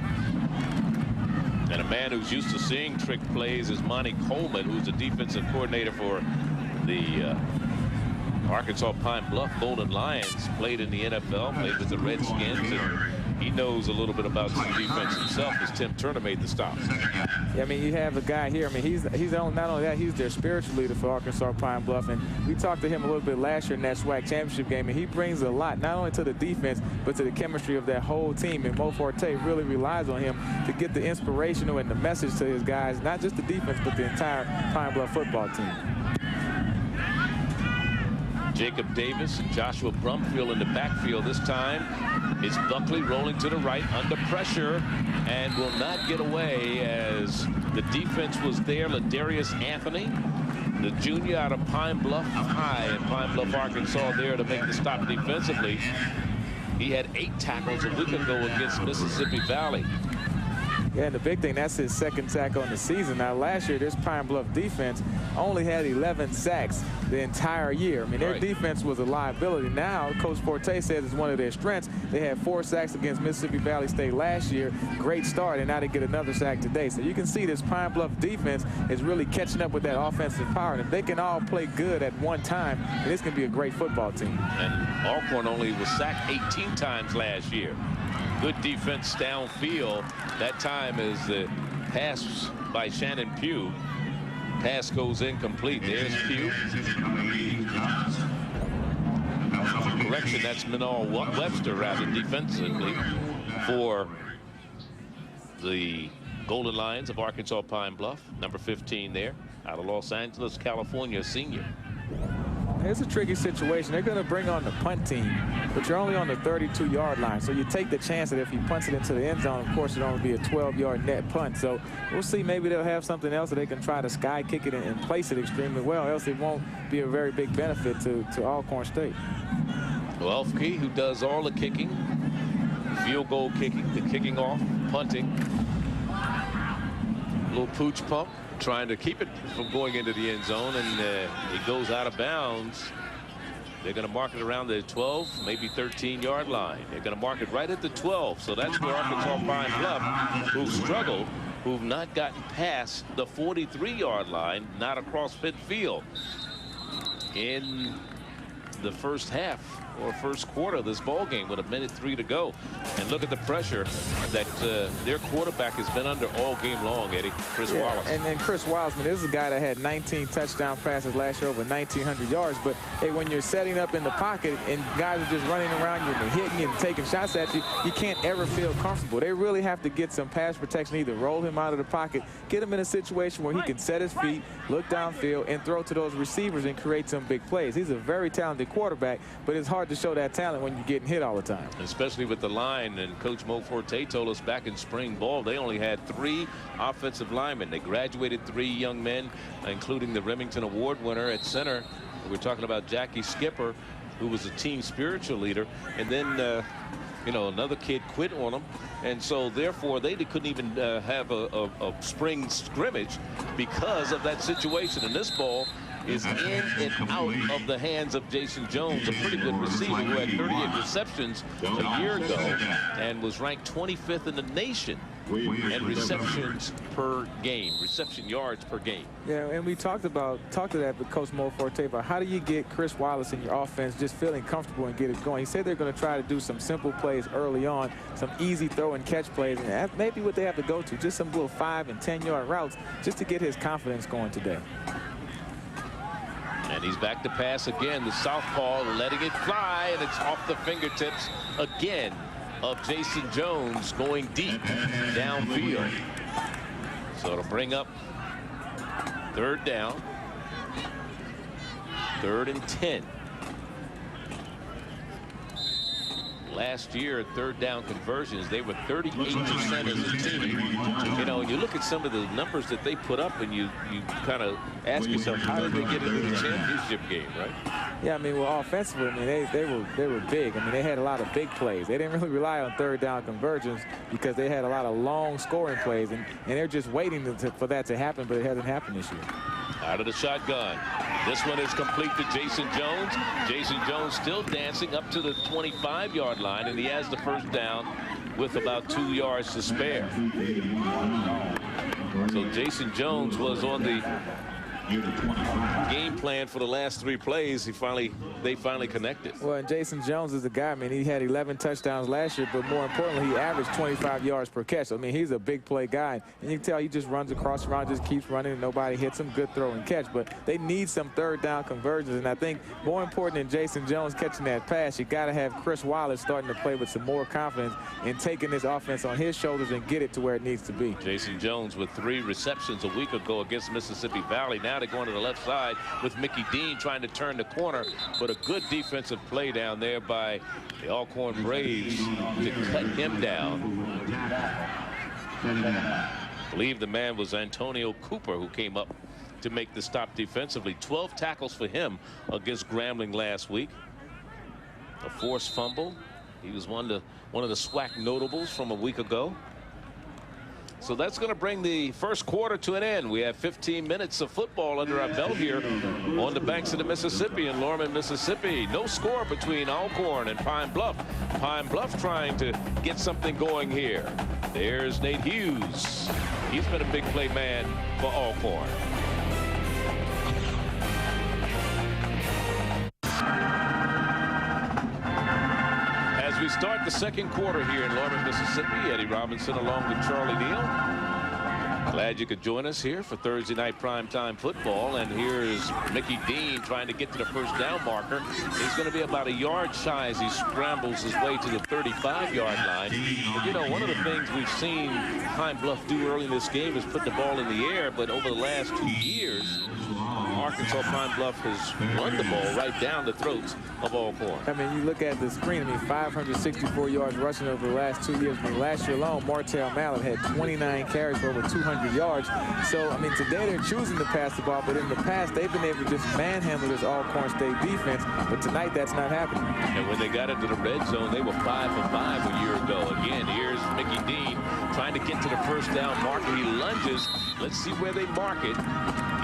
And a man who's used to seeing trick plays is Monty Coleman, who's the defensive coordinator for the Arkansas Pine-Bluff Golden Lions. Played in the NFL, played with the Redskins, and he knows a little bit about some defense himself, as Tim Turner made the stop.
Yeah, I mean, you have a guy here. I mean, he's not only that, he's their spiritual leader for Arkansas Pine-Bluff, and we talked to him a little bit last year in that SWAC championship game, and he brings a lot, not only to the defense, but to the chemistry of that whole team. And Mo Forte really relies on him to get the inspirational and the message to his guys, not just the defense, but the entire Pine-Bluff football team.
Jacob Davis and Joshua Brumfield in the backfield this time. It's Buckley rolling to the right under pressure and will not get away as the defense was there. Ladarius Anthony, the junior out of Pine-Bluff High in Pine-Bluff, Arkansas, there to make the stop defensively. He had 8 tackles a week ago against Mississippi Valley.
Yeah, and the big thing, that's his second tackle on the season. Now, last year, this Pine-Bluff defense only had 11 sacks the entire year. I mean, their defense was a liability. Now, Coach Forte says it's one of their strengths. They had 4 sacks against Mississippi Valley State last year. Great start, and now they get another sack today. So you can see this Pine-Bluff defense is really catching up with that offensive power. And if they can all play good at one time, this can be a great football team.
And Alcorn only was sacked 18 times last year. Good defense downfield. That time is the pass by Shannon Pugh. Pass goes incomplete. There's Pugh. Correction, that's Minal Webster, rather, defensively for the Golden Lions of Arkansas Pine-Bluff. Number 15 there, out of Los Angeles, California, senior.
It's a tricky situation. They're going to bring on the punt team, but you're only on the 32-yard line. So you take the chance that if he punts it into the end zone, of course, it'll only be a 12-yard net punt. So we'll see. Maybe they'll have something else that they can try to sky kick it and place it extremely well, else it won't be a very big benefit to Alcorn State.
Welfke, who does all the kicking, field goal kicking, the kicking off, punting. A little pooch pump, trying to keep it from going into the end zone, and it goes out of bounds. They're going to mark it around the 12, maybe 13-yard line. They're going to mark it right at the 12. So that's where Arkansas Pine-Bluff, who've struggled, who've not gotten past the 43-yard line, not across midfield in the first half or first quarter of this ball game with 1:03 to go. And look at the pressure that their quarterback has been under all game long, Eddie. Chris Wallace.
And Chris Wallace, man, this is a guy that had 19 touchdown passes last year, over 1,900 yards. But hey, when you're setting up in the pocket and guys are just running around you and hitting you and taking shots at you, you can't ever feel comfortable. They really have to get some pass protection, either roll him out of the pocket, get him in a situation where he can set his feet, look downfield, and throw to those receivers and create some big plays. He's a very talented quarterback, but it's hard to show that talent when you're getting hit all the time.
Especially with the line, and Coach Mo Forte told us back in spring ball they only had 3 offensive linemen. They graduated 3 young men, including the Remington Award winner at center. We're talking about Jackie Skipper, who was a team spiritual leader, and then you know, another kid quit on them, and so therefore they couldn't even have a spring scrimmage because of that situation. And this ball is in and out of the hands of Jason Jones, a pretty good receiver who had 38 receptions a year ago and was ranked 25th in the nation in receptions per game, reception yards per game.
Yeah, and we talked to that with Coach Mo Forte about how do you get Chris Wallace in your offense just feeling comfortable and get it going. He said they're going to try to do some simple plays early on, some easy throw and catch plays, and that may be what they have to go to, just some little 5- and 10-yard routes just to get his confidence going today.
And he's back to pass again. The southpaw letting it fly, and it's off the fingertips again of Jason Jones, going deep downfield. So it'll bring up 3rd down, 3rd and 10. Last year, 3rd down conversions, they were 38% as a team. You know, you look at some of the numbers that they put up, and you kind of ask yourself, how did they get into the championship game, right?
Yeah, I mean, well, offensively, I mean, they were big. I mean, they had a lot of big plays. They didn't really rely on 3rd down conversions because they had a lot of long scoring plays, and they're just waiting for that to happen, but it hasn't happened this year.
Out of the shotgun. This one is complete to Jason Jones. Jason Jones still dancing up to the 25-yard line, and he has the first down with about 2 yards to spare. So Jason Jones was on the game plan for the last 3 plays. They finally connected.
Well, and Jason Jones is a guy, I mean, he had 11 touchdowns last year, but more importantly, he averaged 25 yards per catch. I mean, he's a big play guy. And you can tell he just runs across the route, just keeps running, and nobody hits him. Good throw and catch. But they need some third down conversions. And I think more important than Jason Jones catching that pass, you got to have Chris Wallace starting to play with some more confidence in taking this offense on his shoulders and get it to where it needs to be.
Jason Jones with 3 receptions a week ago against Mississippi Valley. Now they're going to the left side with Mickey Dean trying to turn the corner, but a good defensive play down there by the Alcorn Braves to cut him down. I believe the man was Antonio Cooper, who came up to make the stop defensively. 12 tackles for him against Grambling last week. A forced fumble. He was one of the SWAC notables from a week ago. So that's going to bring the first quarter to an end. We have 15 minutes of football under our belt here on the banks of the Mississippi in Lorman, Mississippi. No score between Alcorn and Pine-Bluff. Pine-Bluff trying to get something going here. There's Nate Hughes. He's been a big play man for Alcorn. We start the second quarter here in Lorman, Mississippi. Eddie Robinson along with Charlie Neal. Glad you could join us here for Thursday night primetime football. And here's Mickey Dean trying to get to the first down marker. He's going to be about a yard shy as he scrambles his way to the 35-yard line. But, you know, one of the things we've seen Pine-Bluff do early in this game is put the ball in the air. But over the last 2 years, Arkansas Pine-Bluff has run the ball right down the throats of Alcorn.
I mean, you look at the screen, I mean, 564 yards rushing over the last 2 years. I mean, last year alone, Martell Mallet had 29 carries for over 200 yards. So, I mean, today they're choosing to pass the ball, but in the past, they've been able to just manhandle this Alcorn State defense. But tonight, that's not happening.
And when they got into the red zone, they were 5 for 5 a year ago. Again, here's Mickey Dean trying to get to the first down marker. He lunges. Let's see where they mark it.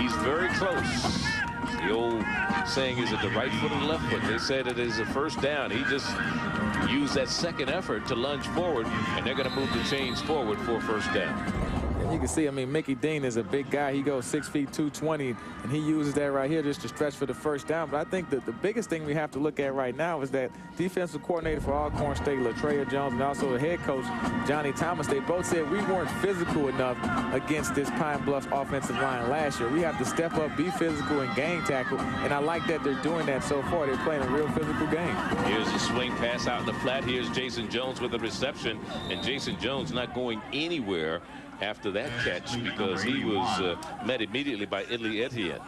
He's very close. The old saying is it the right foot or the left foot? They said it is a first down. He just used that second effort to lunge forward, and they're going to move the chains forward for a first down.
And you can see, I mean, Mickey Dean is a big guy. He goes 6 feet 220, and he uses that right here just to stretch for the first down. But I think that the biggest thing we have to look at right now is that defensive coordinator for Alcorn State, Latreia Jones, and also the head coach, Johnny Thomas, they both said we weren't physical enough against this Pine-Bluff offensive line last year. We have to step up, be physical, and gang tackle, and I like that they're doing that so far. They're playing a real physical game.
Here's a swing pass out in the flat. Here's Jason Jones with the reception, and Jason Jones not going anywhere after that catch because he was met immediately by Italy Etienne,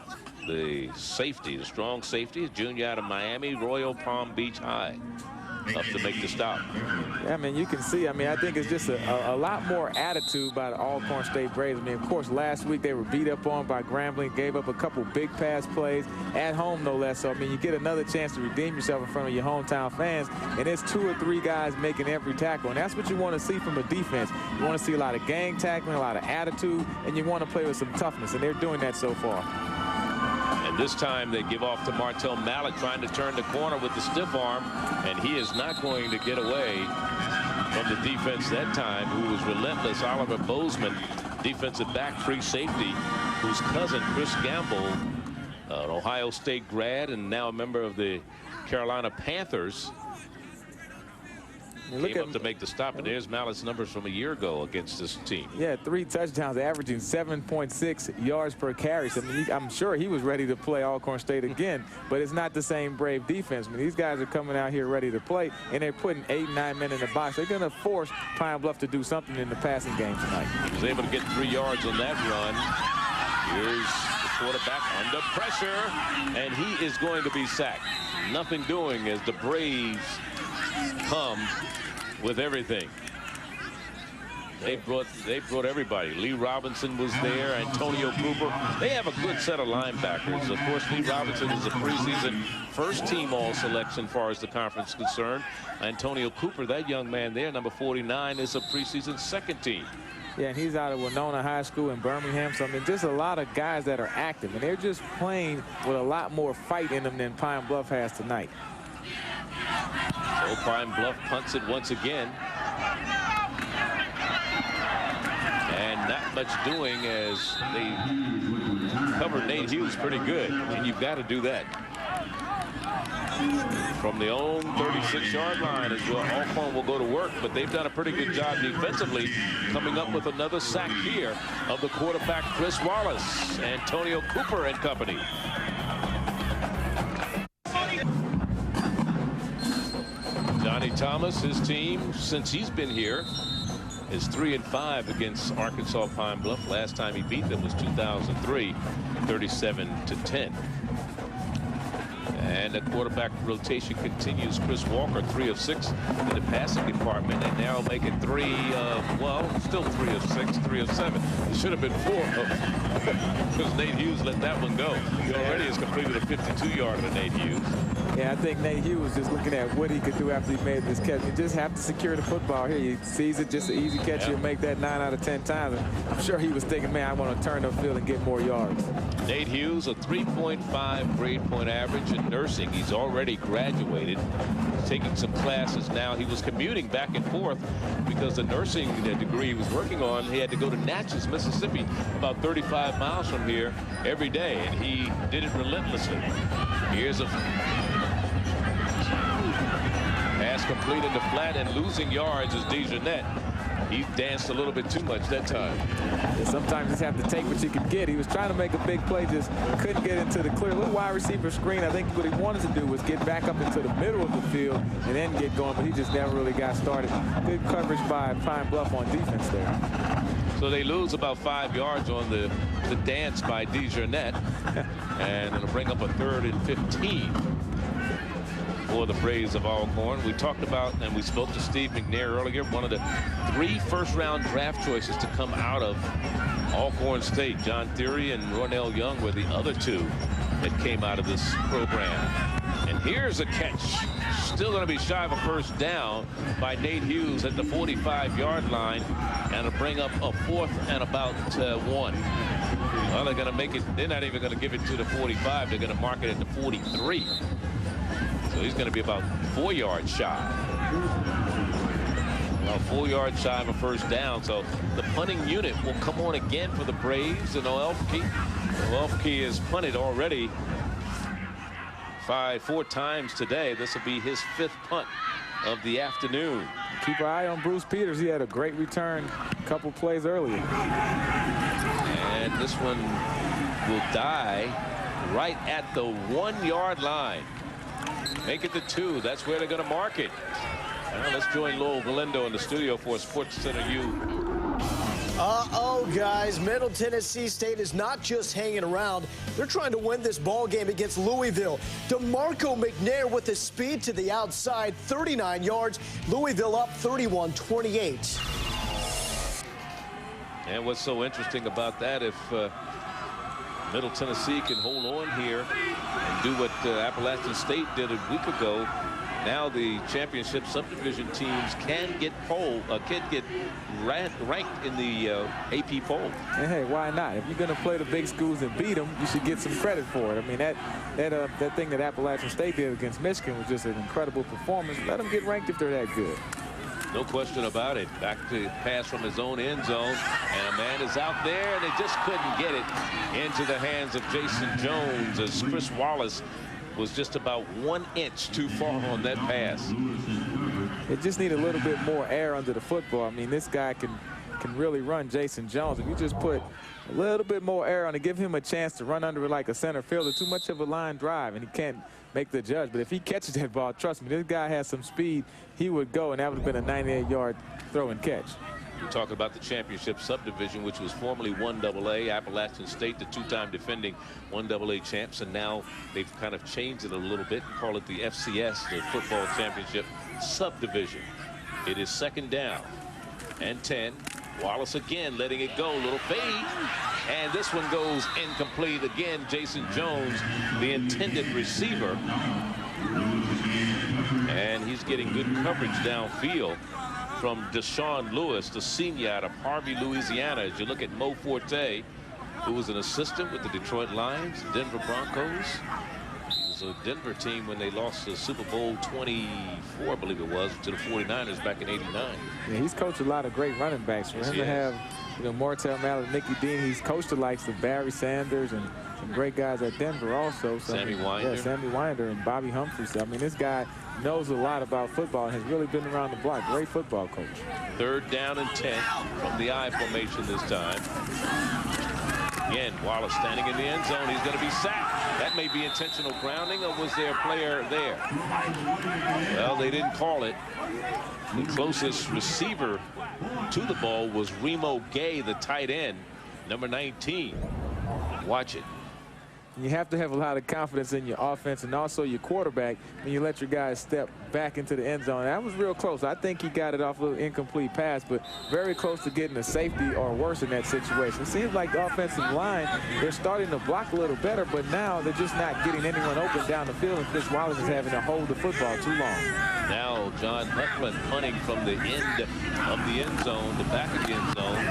the safety, the strong safety, a junior out of Miami, Royal Palm Beach High, up to make the stop.
Yeah, I mean, you can see, I mean, I think it's just a lot more attitude by the Alcorn State Braves. I mean, of course, last week they were beat up on by Grambling, gave up a couple big pass plays at home, no less. So, I mean, you get another chance to redeem yourself in front of your hometown fans, and it's 2 or 3 guys making every tackle, and that's what you want to see from a defense. You want to see a lot of gang tackling, a lot of attitude, and you want to play with some toughness, and they're doing that so far.
And this time they give off to Martell Mallet trying to turn the corner with the stiff arm, and he is not going to get away from the defense that time, who was relentless. Oliver Bozeman, defensive back, free safety, whose cousin Chris Gamble, an Ohio State grad and now a member of the Carolina Panthers, came up to make the stop, and there's Mallett's numbers from a year ago against this team.
Yeah, 3 touchdowns, averaging 7.6 yards per carry. So, I mean, I'm sure he was ready to play Alcorn State again, but it's not the same Brave defense. I mean, these guys are coming out here ready to play, and they're putting 8, 9 men in the box. They're going to force Pine-Bluff to do something in the passing game tonight.
He was able to get 3 yards on that run. Here's the quarterback under pressure, and he is going to be sacked. Nothing doing as the Braves come with everything. They brought everybody. Lee Robinson was there, Antonio Cooper. They have a good set of linebackers. Of course, Lee Robinson is a preseason first-team all-selection as far as the conference is concerned. Antonio Cooper, that young man there, number 49, is a preseason second team.
Yeah, and he's out of Winona High School in Birmingham. So, I mean, just a lot of guys that are active, and they're just playing with a lot more fight in them than Pine-Bluff has tonight.
So Pine-Bluff punts it once again. And not much doing as they cover Nate Hughes pretty good. And you've got to do that. From the own 36-yard line as well, Alcorn will go to work, but they've done a pretty good job defensively, coming up with another sack here of the quarterback Chris Wallace, Antonio Cooper and company. Johnny Thomas, his team, since he's been here, is 3-5 against Arkansas Pine-Bluff. Last time he beat them was 2003, 37-10. And the quarterback rotation continues. Chris Walker, 3 of 6 in the passing department, and now making 3 of, well, still 3 of 6, 3 of 7. It should have been 4 because Nate Hughes let that one go. He already has completed a 52-yarder to Nate Hughes.
Yeah, I think Nate Hughes was just looking at what he could do after he made this catch. You just have to secure the football here. He sees it, just an easy catch. He'll make that 9 out of 10 times. And I'm sure he was thinking, man, I want to turn upfield and get more yards.
Nate Hughes, a 3.5 grade point average in nursing. He's already graduated. He's taking some classes now. He was commuting back and forth because the nursing degree he was working on, he had to go to Natchez, Mississippi, about 35 miles from here every day, and he did it relentlessly. Here's a pass complete in the flat, and losing yards is DeJohnette. He danced a little bit too much that time.
Yeah, sometimes you just have to take what you can get. He was trying to make a big play, just couldn't get into the clear. Little wide receiver screen. I think what he wanted to do was get back up into the middle of the field and then get going, but he just never really got started. Good coverage by Pine-Bluff on defense there.
So they lose about 5 yards on the dance by DeJohnette, and it'll bring up a 3rd and 15. For the Braves of Alcorn. We talked about, and we spoke to Steve McNair earlier, one of the 3 first-round draft choices to come out of Alcorn State. John Theory and Ronell Young were the other 2 that came out of this program. And here's a catch. Still going to be shy of a first down by Nate Hughes at the 45-yard line, and it'll bring up a 4th and about 1. Well, they're going to make it. They're not even going to give it to the 45. They're going to mark it at the 43. So he's going to be about 4 yards shy. About 4 yards shy of a first down. So the punting unit will come on again for the Braves. And Olefke has punted already 4 times today. This will be his 5th punt of the afternoon.
Keep an eye on Bruce Peters. He had a great return a couple plays earlier.
And this one will die right at the 1-yard line. Make it the 2. That's where they're going to mark it. Now let's join Lowell Galindo in the studio for Sports Center U.
Uh-oh, guys. Middle Tennessee State is not just hanging around. They're trying to win this ball game against Louisville. DeMarco McNair with his speed to the outside, 39 yards. Louisville up 31-28.
And what's so interesting about that, if Middle Tennessee can hold on here and do what Appalachian State did a week ago, now the championship subdivision teams can get ranked in the AP poll.
And hey, why not? If you're going to play the big schools and beat them, you should get some credit for it. I mean, that thing that Appalachian State did against Michigan was just an incredible performance. Let them get ranked if they're that good.
No question about it. Back to pass from his own end zone, and a man is out there, and they just couldn't get it into the hands of Jason Jones as Chris Wallace was just about 1 inch too far on that pass.
It just need a little bit more air under the football. I mean, this guy can really run, Jason Jones. If you just put a little bit more air on it, give him a chance to run under it like a center fielder. Too much of a line drive, and he can't make the judge. But if he catches that ball, trust me, this guy has some speed. He would go, and that would have been a 98-yard throw and catch.
You're talking about the championship subdivision, which was formerly 1AA. Appalachian State, the 2-time defending 1AA champs, and now they've kind of changed it a little bit and call it the FCS, the football championship subdivision. It is 2nd down and 10. Wallace again letting it go, little fade, and this one goes incomplete again. Jason Jones, the intended receiver, and he's getting good coverage downfield. from Deshaun Lewis, the senior out of Harvey, Louisiana. As you look at Mo Forte, who was an assistant with the Detroit Lions, Denver Broncos. He was a Denver team when they lost the Super Bowl 24, I believe it was, to the 49ers back in '89.
Yeah, he's coached a lot of great running backs. For him to have, you know, Martell Mallett, Nicky Dean, he's coached the likes of Barry Sanders and some great guys at Denver also. So,
Sammy Winder.
Yeah, Sammy Winder and Bobby Humphries. I mean, this guy knows a lot about football and has really been around the block. Great football coach.
3rd down and 10 from the I formation this time. Again, Wallace standing in the end zone. He's going to be sacked. That may be intentional grounding, or was there a player there? Well, they didn't call it. The closest receiver to the ball was Remo Gay, the tight end, number 19. Watch it.
You have to have a lot of confidence in your offense and also your quarterback when you let your guys step back into the end zone. That was real close. I think he got it off a little incomplete pass, but very close to getting a safety or worse in that situation. It seems like the offensive line, they're starting to block a little better, but now they're just not getting anyone open down the field, and Chris Wallace is having to hold the football too long.
Now John Heflin punting from the end of the end zone, the back of the end zone.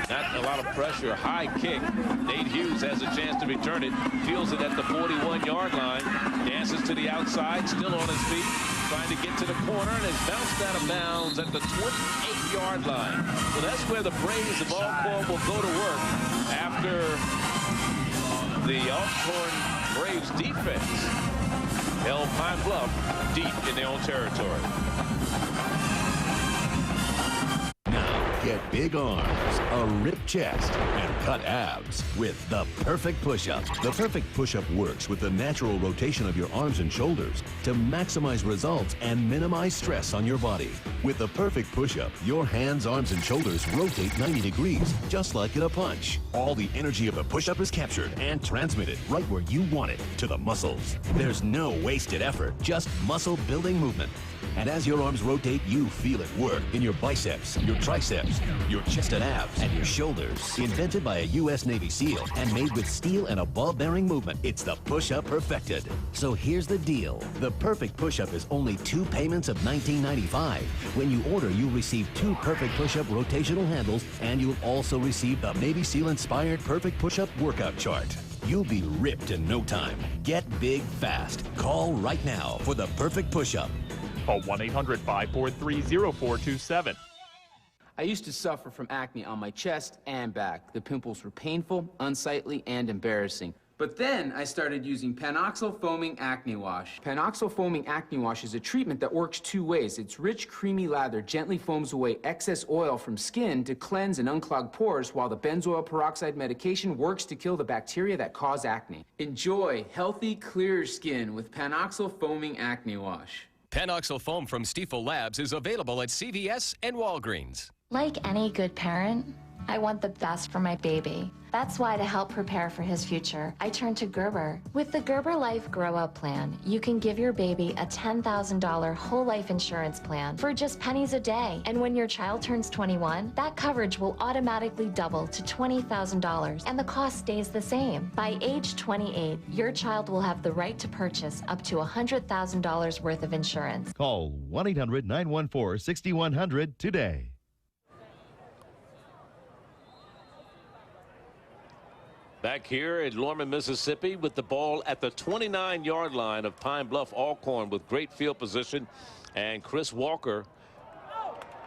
Not a lot of pressure. High kick. Nate Hughes has a chance to return it. Feels it at the 41-yard line. Dances to the outside. Still on his feet. Trying to get to the corner. And is bounced out of bounds at the 28-yard line. So that's where the Braves of Alcorn will go to work after the Alcorn Braves defense held Pine-Bluff deep in their own territory.
Get big arms, a ripped chest, and cut abs with the Perfect Push-Up. The Perfect Push-Up works with the natural rotation of your arms and shoulders to maximize results and minimize stress on your body. With the Perfect Push-Up, your hands, arms, and shoulders rotate 90 degrees, just like in a punch. All the energy of the push-up is captured and transmitted right where you want it, to the muscles. There's no wasted effort, just muscle-building movement. And as your arms rotate, you feel it work in your biceps, your triceps, your chest and abs, and your shoulders. Invented by a U.S. Navy SEAL and made with steel and a ball-bearing movement, it's the push-up perfected. So here's the deal. The Perfect Push-Up is only 2 payments of $19.95. When you order, you'll receive 2 Perfect Push-Up rotational handles, and you'll also receive the Navy SEAL-inspired Perfect Push-Up workout chart. You'll be ripped in no time. Get big fast. Call right now for the Perfect Push-Up.
Call 1-800-543-0427.
I used to suffer from acne on my chest and back. The pimples were painful, unsightly, and embarrassing. But then I started using Panoxyl Foaming Acne Wash. Panoxyl Foaming Acne Wash is a treatment that works 2 ways. Its rich, creamy lather gently foams away excess oil from skin to cleanse and unclog pores, while the benzoyl peroxide medication works to kill the bacteria that cause acne. Enjoy healthy, clear skin with Panoxyl Foaming Acne Wash.
Panoxyl Foam from Stiefel Labs is available at CVS and Walgreens.
Like any good parent, I want the best for my baby. That's why, to help prepare for his future, I turned to Gerber. With the Gerber Life Grow Up Plan, you can give your baby a $10,000 whole life insurance plan for just pennies a day. And when your child turns 21, that coverage will automatically double to $20,000, and the cost stays the same. By age 28, your child will have the right to purchase up to $100,000 worth of insurance.
Call 1-800-914-6100 today.
Back here in Lorman, Mississippi, with the ball at the 29-yard line of Pine-Bluff Alcorn with great field position. And Chris Walker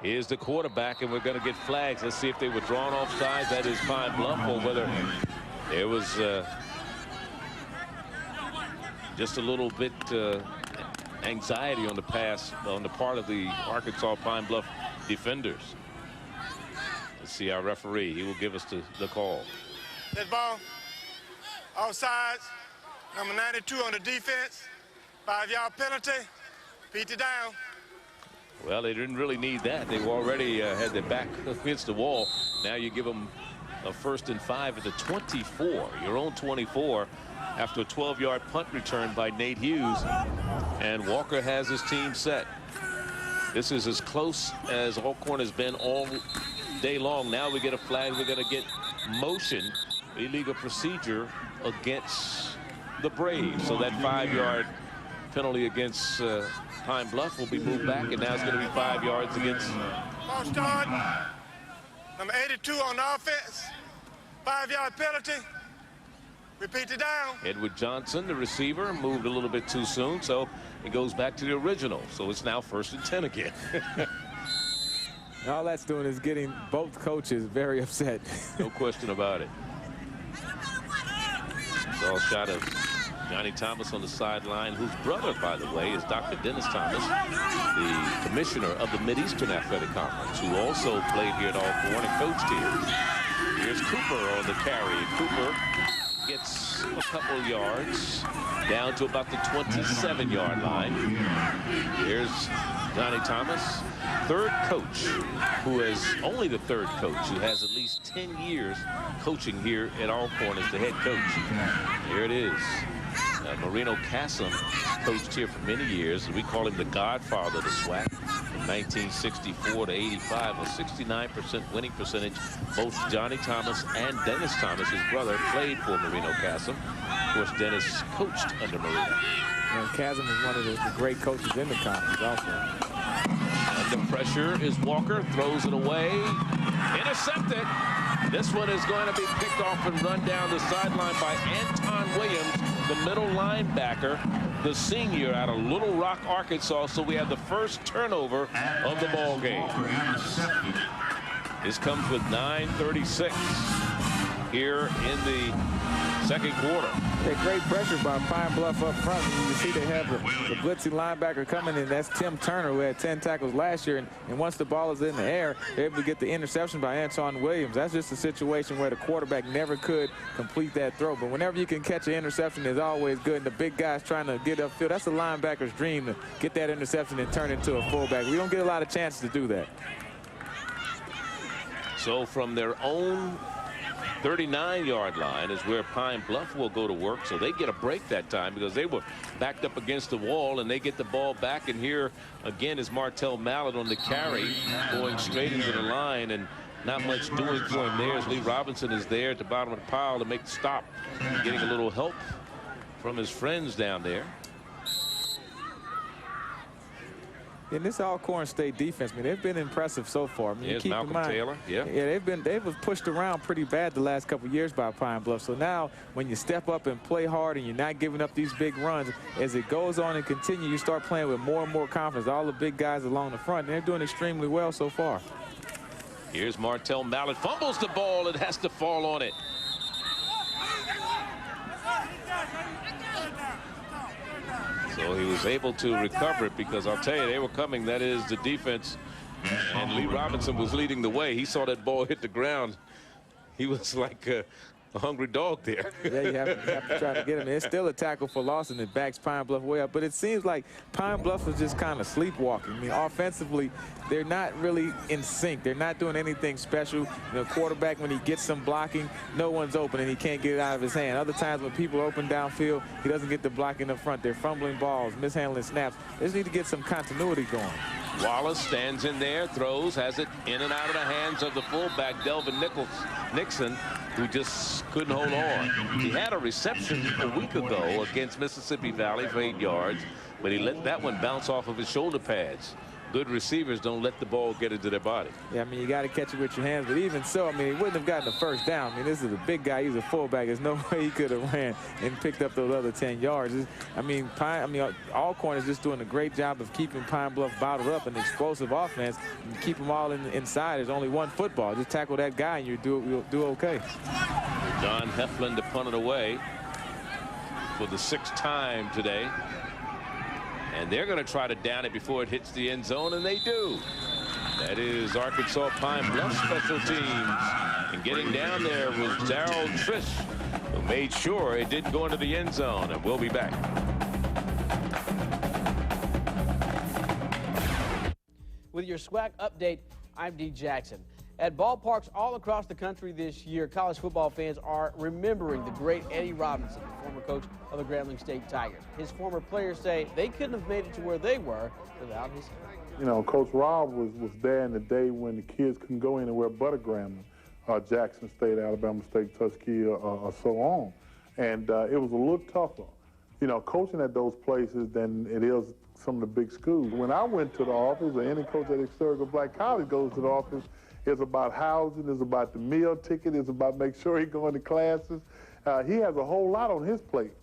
is the quarterback, and we're going to get flags. Let's see if they were drawn offside. That is Pine-Bluff, or whether there was just a little bit anxiety on the pass on the part of the Arkansas Pine-Bluff defenders. Let's see our referee. He will give us the call.
That ball, offsides, number 92 on the defense, 5-yard penalty, beat it down.
Well, they didn't really need that. They already had their back against the wall. Now you give them a 1st and 5 at the 24, your own 24, after a 12-yard punt return by Nate Hughes. And Walker has his team set. This is as close as Alcorn has been all day long. Now we get a flag. We're going to get motion, illegal procedure against the Braves. So that 5-yard penalty against Pine-Bluff will be moved back, and now it's going to be 5 yards against
False start. Number 82 on the offense. 5-yard penalty. Repeat the down.
Edward Johnson, the receiver, moved a little bit too soon, so it goes back to the original. So it's now 1st and 10 again.
All that's doing is getting both coaches very upset.
No question about it. Saw a shot of Johnny Thomas on the sideline, whose brother, by the way, is Dr. Dennis Thomas, the commissioner of the Mid-Eastern Athletic Conference, who also played here at Alcorn and coached here. Here's Cooper on the carry. Cooper gets a couple yards down to about the 27-yard line. Here's Johnny Thomas, third coach, who is only the third coach who has at least 10 years coaching here at Alcorn as the head coach. Here it is. Marino Cassim coached here for many years, and we call him the godfather of the SWAC. From 1964 to 85, a 69% winning percentage. Both Johnny Thomas and Dennis Thomas, his brother, played for Marino Cassim. Of course, Dennis coached under Marino.
And Cassim is one of the great coaches in the conference also.
Under pressure is Walker, throws it away, intercepted. This one is going to be picked off and run down the sideline by Anton Williams, the middle linebacker, the senior out of Little Rock, Arkansas. So we have the first turnover of the ball game. This comes with 9:36 here in the second quarter.
Yeah, great pressure by Pine-Bluff up front. You see they have the blitzing linebacker coming in. That's Tim Turner, who had 10 tackles last year. And once the ball is in the air, they're able to get the interception by Anton Williams. That's just a situation where the quarterback never could complete that throw. But whenever you can catch an interception, it's always good. And the big guy's trying to get upfield. That's a linebacker's dream, to get that interception and turn it into a fullback. We don't get a lot of chances to do that.
So from their own 39-yard line is where Pine-Bluff will go to work. So they get a break that time because they were backed up against the wall, and they get the ball back. And here again is Martell Mallett on the carry, going straight into the line, and not much doing for him there as Lee Robinson is there at the bottom of the pile to make the stop, getting a little help from his friends down there.
In this Alcorn State defense, I mean, they've been impressive so far. I mean,
Yes,
keep
Malcolm
in mind,
Taylor, yeah.
They've been pushed around pretty bad the last couple of years by Pine-Bluff. So now when you step up and play hard and you're not giving up these big runs, as it goes on and continue, you start playing with more and more confidence. All the big guys along the front, and they're doing extremely well so far.
Here's Martell Mallett, fumbles the ball, it has to fall on it. So he was able to recover it, because I'll tell you, they were coming. That is the defense. And Lee Robinson was leading the way. He saw that ball hit the ground. He was like a hungry dog there.
Yeah, you have to try to get him. It's still a tackle for loss, and it backs Pine-Bluff way up. But it seems like Pine-Bluff is just kind of sleepwalking. I mean, offensively, they're not really in sync. They're not doing anything special. The quarterback, when he gets some blocking, no one's open, and he can't get it out of his hand. Other times when people are open downfield, he doesn't get the blocking up front. They're fumbling balls, mishandling snaps. They just need to get some continuity going.
Wallace stands in there, throws, has it in and out of the hands of the fullback, Delvin Nixon, who just couldn't hold on. He had a reception a week ago against Mississippi Valley for 8 yards, but he let that one bounce off of his shoulder pads. Good receivers don't let the ball get into their body.
Yeah, I mean, you got to catch it with your hands. But even so, I mean, he wouldn't have gotten the first down. I mean, this is a big guy. He's a fullback. There's no way he could have ran and picked up those other 10 yards. I mean, Alcorn is just doing a great job of keeping Pine-Bluff bottled up, an explosive offense. And keep them all inside. There's only one football. Just tackle that guy and you'll do okay.
John Heflin to punt it away for the 6th time today. And they're going to try to down it before it hits the end zone, and they do. That is Arkansas Pine-Bluff special teams. And getting down there was Darryl Trish, who made sure it didn't go into the end zone. And we'll be back.
With your SWAC update, I'm D. Jackson. At ballparks all across the country this year, college football fans are remembering the great Eddie Robinson, former coach of the Grambling State Tigers. His former players say they couldn't have made it to where they were without his help.
You know, Coach Rob was there in the day when the kids couldn't go anywhere but a Grambling, Jackson State, Alabama State, Tuskegee, or so on. And it was a little tougher, you know, coaching at those places than it is some of the big schools. When I went to the office, or any coach at historical black college goes to the office, it's about housing, it's about the meal ticket, it's about making sure he's going to classes. He has a whole lot on his plate.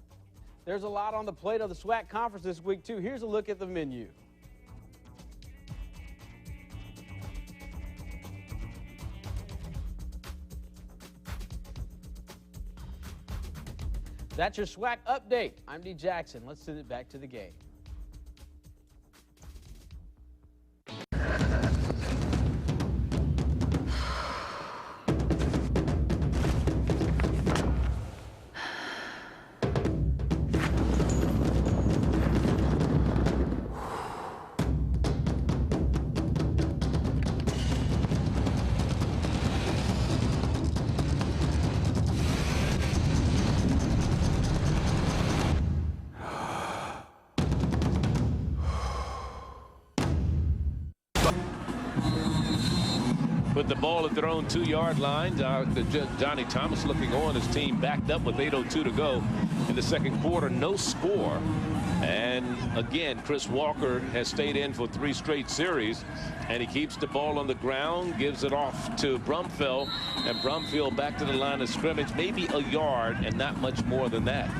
There's a lot on the plate of the SWAC conference this week, too. Here's a look at the menu. That's your SWAC update. I'm D. Jackson. Let's send it back to the game.
With the ball at their own 2-yard line, Johnny Thomas looking on. His team backed up with 8:02 to go in the second quarter. No score. And again, Chris Walker has stayed in for 3 straight series, and he keeps the ball on the ground, gives it off to Brumfield, and Brumfield back to the line of scrimmage, maybe a yard and not much more than that.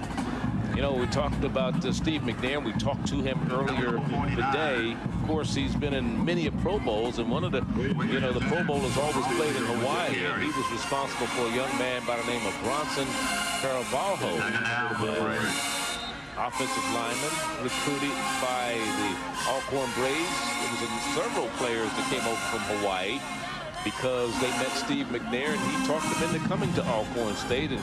You know, we talked about Steve McNair. We talked to him earlier today. Of course, he's been in many Pro Bowls, and one of the, the Pro Bowlers always played in Hawaii, and he was responsible for a young man by the name of Bronson Carvalho, offensive lineman recruited by the Alcorn Braves. It was several players that came over from Hawaii because they met Steve McNair, and he talked them into coming to Alcorn State, and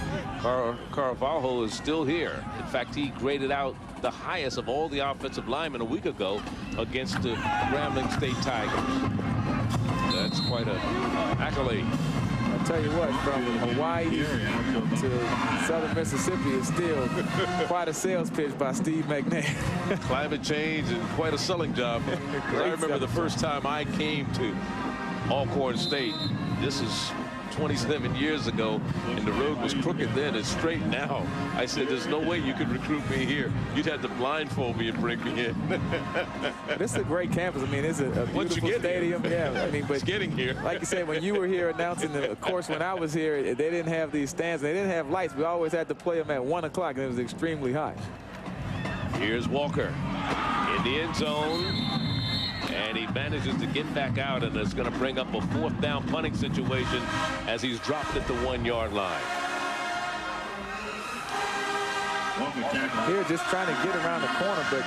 Carvalho is still here. In fact, he graded out the highest of all the offensive linemen a week ago against the Grambling State Tigers. That's quite an accolade.
I'll tell you what, from Hawaii to southern Mississippi is still quite a sales pitch by Steve McNair.
Climate change and quite a selling job. I remember the first time I came to Alcorn State. This is 27 years ago, and the road was crooked then. It's straight now. I said, there's no way you could recruit me here. You'd have to blindfold me and bring me in.
This is a great campus. I mean, it's a beautiful stadium. Yeah, I mean, but
it's getting here.
Like you said, when you were here announcing, of course, when I was here, they didn't have these stands. They didn't have lights. We always had to play them at 1 o'clock, and it was extremely hot.
Here's Walker in the end zone. And he manages to get back out, and it's going to bring up a 4th down punting situation as he's dropped at the 1-yard line.
Here just trying to get around the corner, but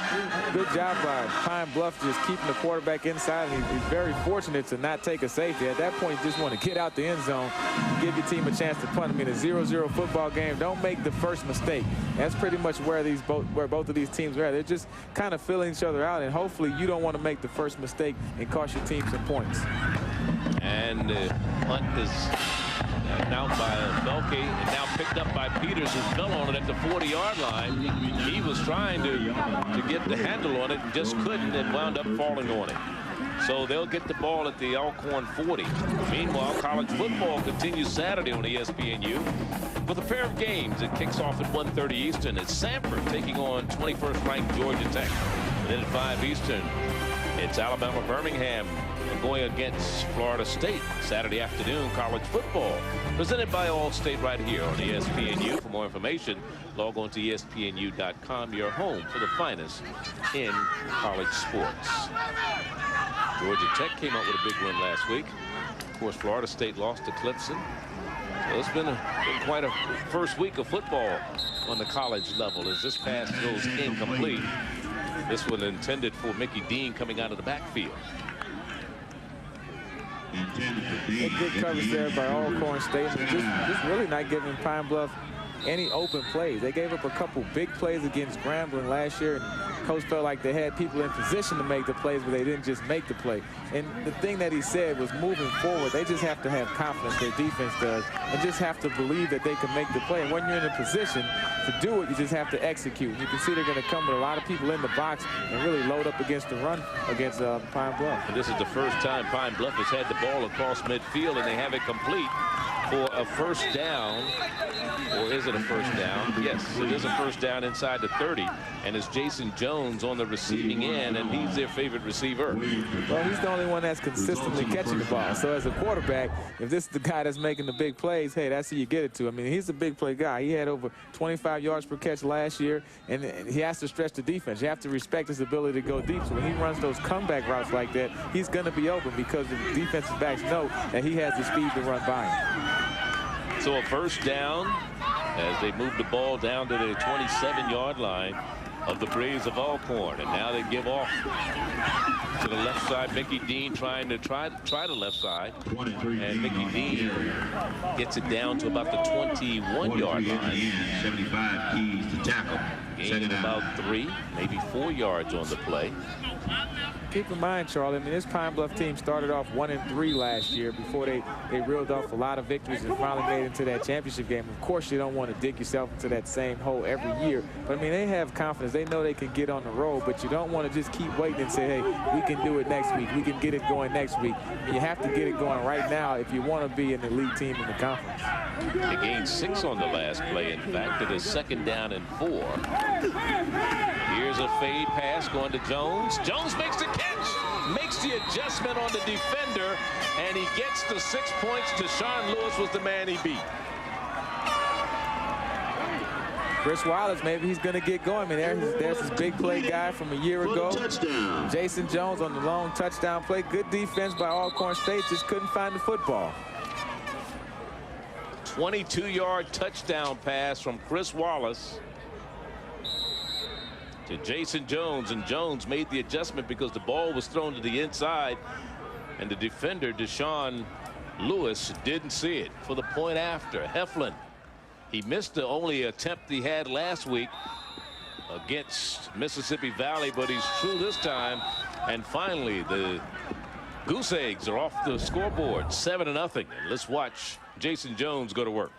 good job by Pine-Bluff just keeping the quarterback inside. And he's very fortunate to not take a safety. At that point, you just want to get out the end zone and give your team a chance to punt. I mean, a 0-0 football game, don't make the first mistake. That's pretty much where both of these teams are at. They're just kind of filling each other out, and hopefully you don't want to make the first mistake and cost your team some points.
And the punt is out by Belke, and now picked up by Peters, who fell on it at the 40-yard line. He was trying to get the handle on it and just couldn't, and wound up falling on it. So they'll get the ball at the Alcorn 40. Meanwhile, college football continues Saturday on ESPNU with a pair of games. It kicks off at 1:30 Eastern. It's Samford taking on 21st-ranked Georgia Tech. And then at 5 Eastern, it's Alabama-Birmingham going against Florida State. Saturday afternoon college football presented by Allstate right here on ESPNU. For more information, log on to ESPNU.com, your home for the finest in college sports. Georgia Tech came out with a big win last week. Of course, Florida State lost to Clemson. So it's been quite a first week of football on the college level as this pass goes incomplete. This one intended for Mickey Dean coming out of the backfield.
Good coverage there by Alcorn State. Just really not giving Pine-Bluff any open plays. They gave up a couple big plays against Grambling last year, and coach felt like they had people in position to make the plays, but they didn't just make the play. And the thing that he said was moving forward, they just have to have confidence, their defense does, and just have to believe that they can make the play. And when you're in a position to do it, you just have to execute. And you can see they're going to come with a lot of people in the box and really load up against the run against Pine-Bluff.
And this is the first time Pine-Bluff has had the ball across midfield, and they have it complete. for a first down. Or is it a first down? Yes, it is a first down inside the 30. And it's Jason Jones on the receiving end, and he's their favorite receiver.
Well, he's the only one that's consistently catching the ball. So as a quarterback, if this is the guy that's making the big plays, hey, that's who you get it to. I mean, he's a big play guy. He had over 25 yards per catch last year, and he has to stretch the defense. You have to respect his ability to go deep. So when he runs those comeback routes like that, he's going to be open because the defensive backs know that he has the speed to run by him.
So a first down as they move the ball down to the 27-yard line of the Braves of Alcorn, and now they give off to the left side. Mickey Dean trying to try the left side, and Mickey Dean gets it down to about the 21-yard line.
75 keys to tackle.
Gaining about 3, maybe 4 yards on the play.
Keep in mind, Charlie, I mean, this Pine-Bluff team started off 1-3 last year before they reeled off a lot of victories and finally made it into that championship game. Of course, you don't want to dig yourself into that same hole every year. But, I mean, they have confidence. They know they can get on the road, but you don't want to just keep waiting and say, hey, we can do it next week. We can get it going next week. And you have to get it going right now if you want to be an elite team in the conference.
They gained 6 on the last play. In fact, it is 2nd down and 4. Here's a fade pass going to Jones. Jones makes the catch, makes the adjustment on the defender, and he gets the 6 points. Deshaun Lewis was the man he beat.
Chris Wallace, maybe he's going to get going. I mean, there's his big play guy from a year ago. Jason Jones on the long touchdown play. Good defense by Alcorn State, just couldn't find the football.
22-yard touchdown pass from Chris Wallace to Jason Jones, and Jones made the adjustment because the ball was thrown to the inside, and the defender, Deshaun Lewis, didn't see it for the point after. Heflin, he missed the only attempt he had last week against Mississippi Valley, but he's true this time. And finally, the Goose Eggs are off the scoreboard, 7-0. And let's watch Jason Jones go to work.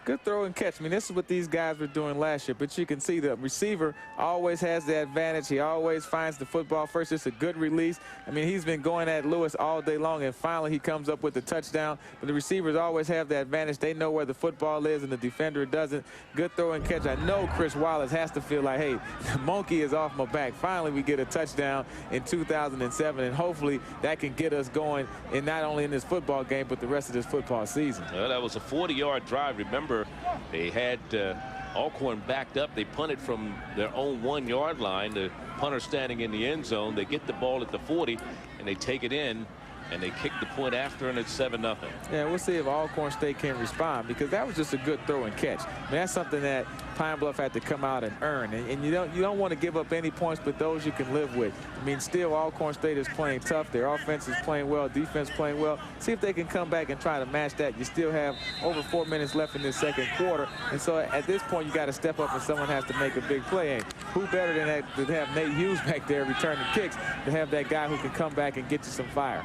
Good throw and catch. I mean, this is what these guys were doing last year, but you can see the receiver always has the advantage. He always finds the football first. It's a good release. I mean, he's been going at Lewis all day long, and finally he comes up with the touchdown. But the receivers always have the advantage. They know where the football is, and the defender doesn't. Good throw and catch. I know Chris Wallace has to feel like, hey, the monkey is off my back. Finally, we get a touchdown in 2007, and hopefully that can get us going, and not only in this football game, but the rest of this football season.
Well, that was a 40-yard drive. Remember, they had Alcorn backed up. They punted from their own 1-yard line. The punter standing in the end zone. They get the ball at the 40, and they take it in, and they kick the point after, and it's 7-0.
Yeah, we'll see if Alcorn State can respond, because that was just a good throw and catch. I mean, that's something that Pine-Bluff had to come out and earn, and you don't want to give up any points, but those you can live with. I mean, still Alcorn State is playing tough. Their offense is playing well, defense playing well. See if they can come back and try to match that. You still have over 4 minutes left in this second quarter, and so at this point you got to step up and someone has to make a big play. And who better than that to have Nate Hughes back there returning kicks, to have that guy who can come back and get you some fire.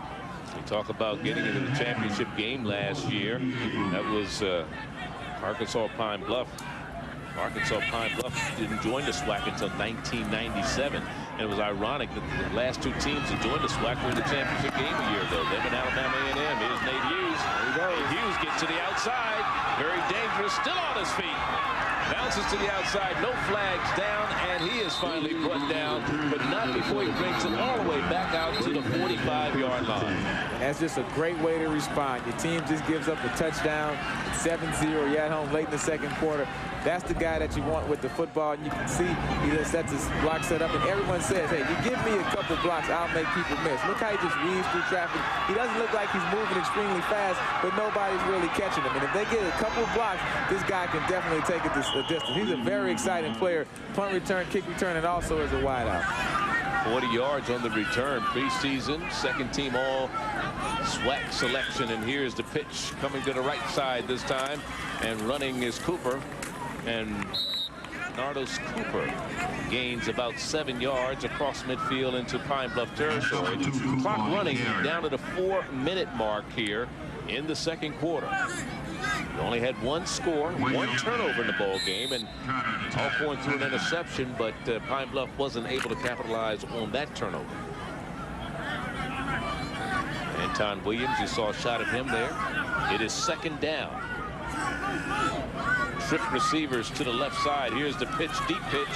We talk about getting into the championship game last year. That was Arkansas Pine-Bluff. Arkansas Pine-Bluff didn't join the SWAC until 1997. And it was ironic that the last 2 teams that joined the SWAC were in the championship game a year ago. Them and Alabama A&M. Here's Nate Hughes. Nate Hughes gets to the outside. Very dangerous. Still on his feet. Bounces to the outside. No flags down. And he is finally brought down. But not before he brings it all the way back out to the 45-yard line.
That's just a great way to respond. Your team just gives up a touchdown. It's 7-0. You're at home late in the second quarter. That's the guy that you want with the football. And you can see he just sets his block set up, and everyone says, hey, you give me a couple blocks, I'll make people miss. Look how he just weaves through traffic. He doesn't look like he's moving extremely fast, but nobody's really catching him. And if they get a couple of blocks, this guy can definitely take it a distance. He's a very exciting player. Punt return, kick return, and also as a wideout.
40 yards on the return. Preseason, second team all SWAC selection. And here's the pitch coming to the right side this time. And running is Cooper. And Nardos Cooper gains about 7 yards across midfield into Pine-Bluff territory. Clock running down to the 4-minute mark here in the second quarter. We only had 1 score, 1 turnover in the ball game, and Alcorn threw an interception, but Pine-Bluff wasn't able to capitalize on that turnover. Anton Williams, you saw a shot of him there. It is 2nd down. Trip receivers to the left side. Here's the pitch, deep pitch.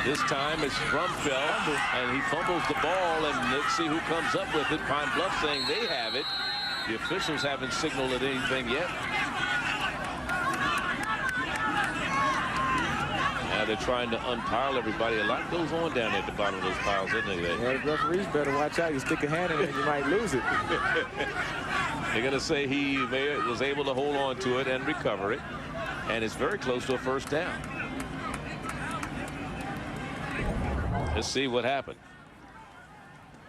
This time it's Brumfeld, and he fumbles the ball, and let's see who comes up with it. Pine-Bluff saying they have it. The officials haven't signaled at anything yet. Now they're trying to unpile everybody. A lot goes on down there at the bottom of those piles, isn't it?
Yeah, the referees better watch out. You stick a hand in it and you might lose it.
They're going to say he was able to hold on to it and recover it. And it's very close to a first down. Let's see what happened.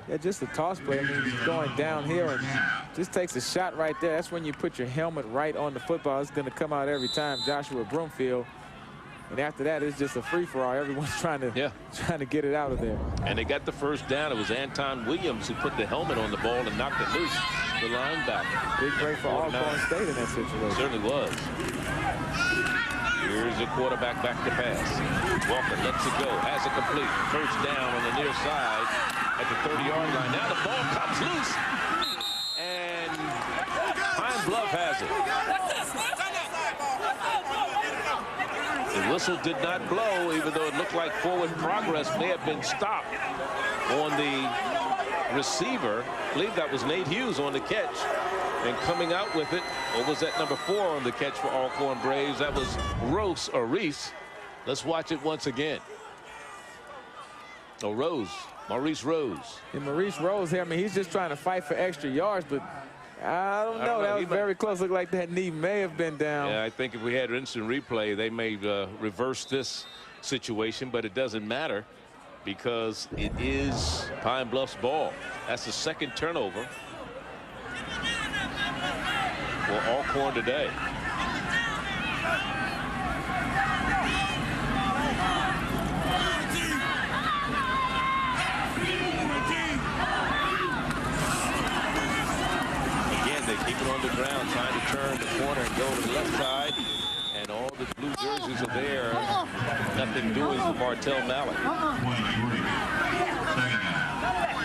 Yeah, just a toss play. I mean, he's going down here and just takes a shot right there. That's when you put your helmet right on the football. It's going to come out every time. Joshua Broomfield. And after that, it's just a free-for-all. Everyone's trying to get it out of there.
And they got the first down. It was Anton Williams who put the helmet on the ball and knocked it loose. The linebacker.
Big break for Alcorn State in that situation.
Certainly was. Here's the quarterback back to pass. Walker lets it go. Has it complete. First down on the near side at the 30-yard line. Now the ball comes loose. And Pine-Bluff has it. The whistle did not blow, even though it looked like forward progress may have been stopped on the receiver. I believe that was Nate Hughes on the catch. And coming out with it, or was that number 4 on the catch for Alcorn Braves? That was Reese. Let's watch it once again. Oh, Maurice Rose.
And Maurice Rose here, I mean, he's just trying to fight for extra yards, but I don't know. That was very close. Looked like that knee may have been down.
Yeah, I think if we had instant replay, they may reverse this situation, but it doesn't matter because it is Pine-Bluff's ball. That's the second turnover for Alcorn today. Keep it on the ground, trying to turn the corner and go to the left side. And all the blue jerseys are there. Nothing doing for Martell Mallett.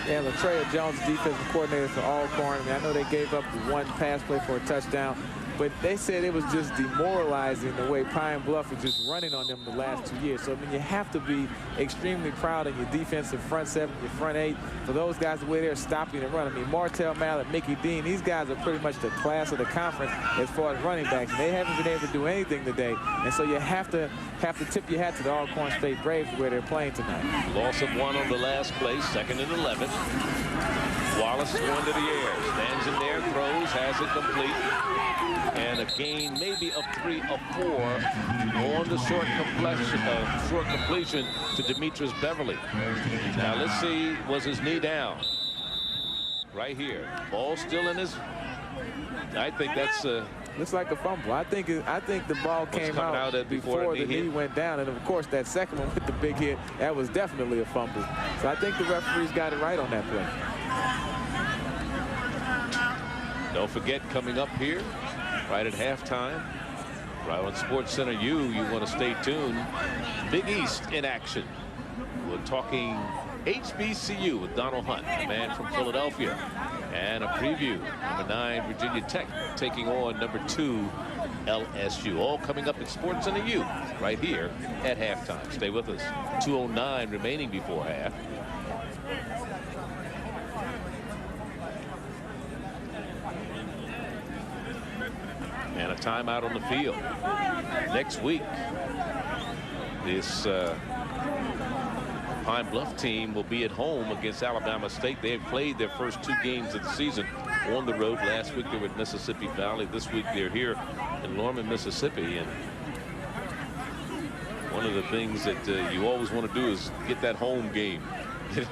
Yeah, LaTreya Jones, defensive coordinator for Alcorn. I mean, I know they gave up the one pass play for a touchdown, but they said it was just demoralizing the way Pine-Bluff was just running on them the last 2 years. So, I mean, you have to be extremely proud of your defensive front 7, your front 8. For those guys, the way they're stopping the run. I mean, Martell Mallett, Mickey Dean, these guys are pretty much the class of the conference as far as running backs. And they haven't been able to do anything today. And so you have to tip your hat to the Alcorn State Braves where they're playing tonight.
Loss of 1 on the last play, 2nd and 11. Wallace going to the air, stands in there, throws, has it complete. And a gain maybe of 3 or 4 on the short completion to Demetrius Beverly. Now let's see, was his knee down? Right here. Ball still in his. I think that's
looks like a fumble. I think the ball came out before the knee went down, and of course that second one with the big hit, that was definitely a fumble. So I think the referees got it right on that play.
Don't forget, coming up here right at halftime, right on SportsCenter U, you want to stay tuned. Big East in action. We're talking HBCU with Donald Hunt, a man from Philadelphia, and a preview. Number 9 Virginia Tech taking on number 2 LSU. All coming up at SportsCenter U right here at halftime. Stay with us. 2:09 remaining before half. And a timeout on the field. Next week, this Pine-Bluff team will be at home against Alabama State. They have played their first 2 games of the season on the road. Last week they were at Mississippi Valley. This week they're here in Norman, Mississippi. And one of the things that you always want to do is get that home game.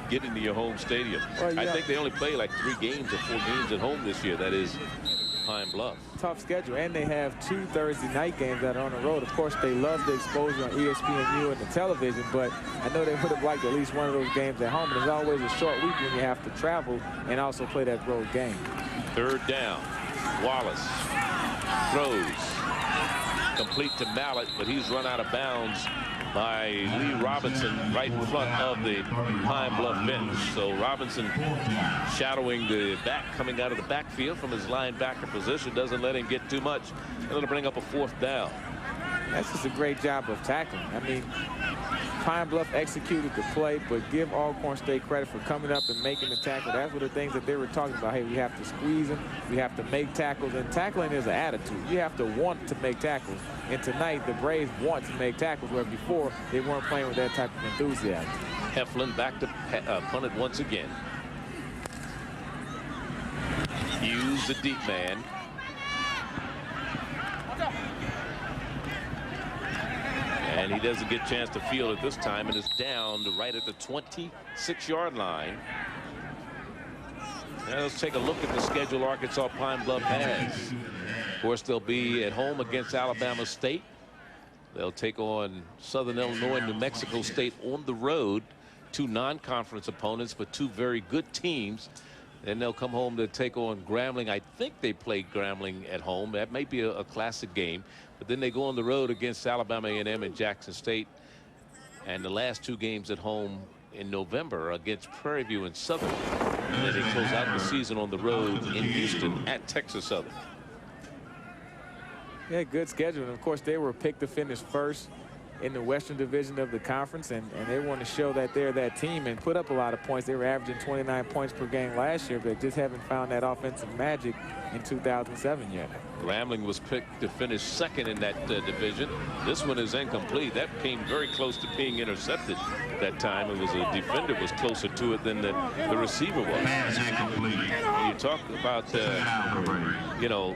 Get into your home stadium. Well, yeah. I think they only play like 3 games or 4 games at home this year. That is Pine-Bluff.
Tough schedule, and they have 2 Thursday night games that are on the road. Of course, they love the exposure on ESPNU and the television, but I know they would have liked at least one of those games at home. And there's always a short week when you have to travel and also play that road game.
3rd down. Wallace throws. complete to Mallet, but he's run out of bounds by Lee Robinson right in front of the Pine-Bluff bench. So Robinson shadowing the back, coming out of the backfield from his linebacker position, doesn't let him get too much. It'll bring up a 4th down.
That's just a great job of tackling. I mean, Pine-Bluff executed the play, but give Alcorn State credit for coming up and making the tackle. That's one of the things that they were talking about. Hey, we have to squeeze them. We have to make tackles. And tackling is an attitude. You have to want to make tackles. And tonight, the Braves want to make tackles, where before they weren't playing with that type of enthusiasm.
Heflin back to punt it once again. Hughes, the deep man. And he doesn't get a chance to field it this time, and is down to right at the 26-yard line. Now let's take a look at the schedule Arkansas Pine-Bluff has. Of course, they'll be at home against Alabama State. They'll take on Southern Illinois and New Mexico State on the road. 2 non-conference opponents, but 2 very good teams. Then they'll come home to take on Grambling. I think they played Grambling at home. That may be a classic game. But then they go on the road against Alabama A&M and Jackson State. And the last 2 games at home in November against Prairie View and Southern. And then they close out the season on the road in Houston at Texas Southern.
Yeah, good schedule. And of course, they were picked to finish first in the Western Division of the conference, and they want to show that they're that team and put up a lot of points. They were averaging 29 points per game last year, but just haven't found that offensive magic in 2007 yet.
Grambling was picked to finish 2nd in that division. This one is incomplete. That came very close to being intercepted that time. It was a defender was closer to it than the receiver was. When you talk about, you know,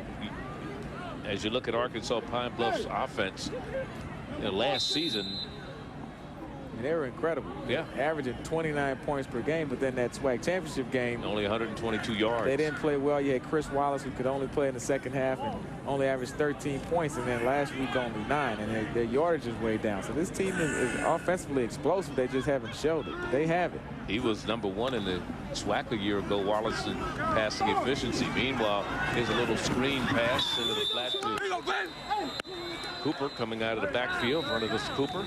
as you look at Arkansas Pine-Bluff's offense, you know, last season,
they were incredible.
Yeah,
averaging 29 points per game, but then that SWAC championship game,
only 122 yards.
They didn't play well. You had Chris Wallace, who could only play in the second half and only averaged 13 points, and then last week only 9, and their yardage is way down. So this team is offensively explosive. They just haven't showed it. But they have it.
He was #1 in the SWAC a year ago, Wallace, in passing efficiency. Meanwhile, here's a little screen pass into the flat to Cooper, coming out of the backfield. Front of this Cooper.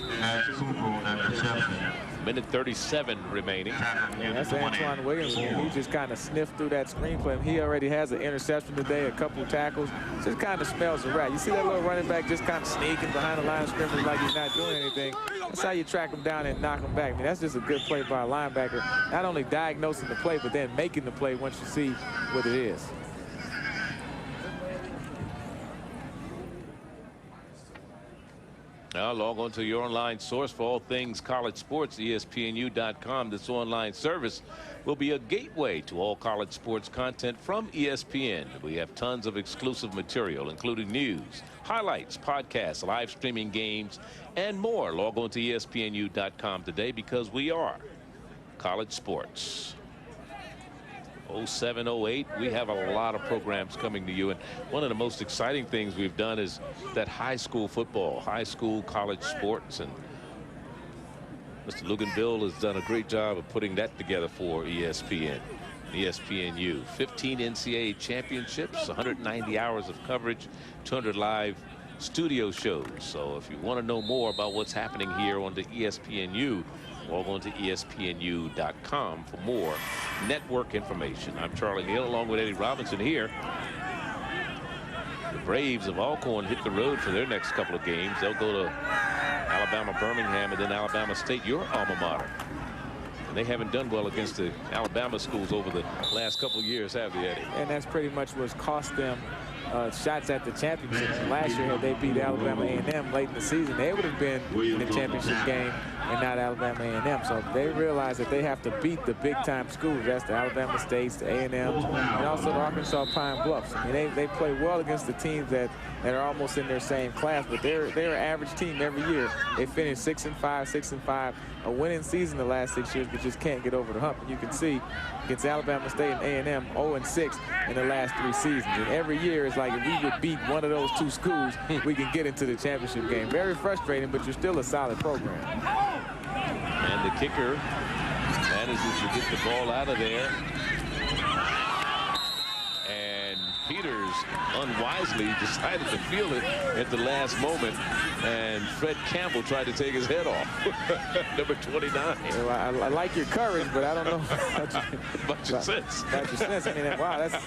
Minute 37 remaining.
Yeah, that's Antoine Williams. He just kind of sniffed through that screen play. He already has an interception today, a couple of tackles. Just kind of smells a rat. You see that little running back just kind of sneaking behind the line of scrimmage like he's not doing anything. That's how you track him down and knock him back. I mean, that's just a good play by a linebacker. Not only diagnosing the play, but then making the play once you see what it is.
Now log on to your online source for all things college sports, ESPNU.com. This online service will be a gateway to all college sports content from ESPN. We have tons of exclusive material, including news, highlights, podcasts, live streaming games, and more. Log on to ESPNU.com today, because we are college sports. 07-08, we have a lot of programs coming to you, and one of the most exciting things we've done is that high school football, high school college sports, and Mr. Luganville has done a great job of putting that together for ESPN, ESPNU. 15 NCAA championships, 190 hours of coverage, 200 live studio shows. So if you want to know more about what's happening here on the ESPNU, log on to ESPNU.com for more network information. I'm Charlie Neal, along with Eddie Robinson here. The Braves of Alcorn hit the road for their next couple of games. They'll go to Alabama, Birmingham, and then Alabama State, your alma mater. And they haven't done well against the Alabama schools over the last couple of years, have they, Eddie?
And that's pretty much what's cost them shots at the championship. Last year, had they beat Alabama A&M late in the season, they would have been in the championship game and not Alabama A&M. So they realize that they have to beat the big-time schools. That's the Alabama States, the A&Ms, and also the Arkansas Pine-Bluffs. I mean, they play well against the teams that are almost in their same class, but they're an average team every year. They finish 6-5, 6-5, a winning season the last 6 years, but just can't get over the hump. And you can see against Alabama State and A&M, 0-6 in the last 3 seasons. And every year it's like, if we would beat one of those 2 schools, we can get into the championship game. Very frustrating, but you're still a solid program.
And the kicker manages to get the ball out of there. And Peters unwisely decided to field it at the last moment, and Fred Campbell tried to take his head off. Number 29.
Well, I like your courage, but I don't know
about your sense.
About your sense. I mean, wow, that's.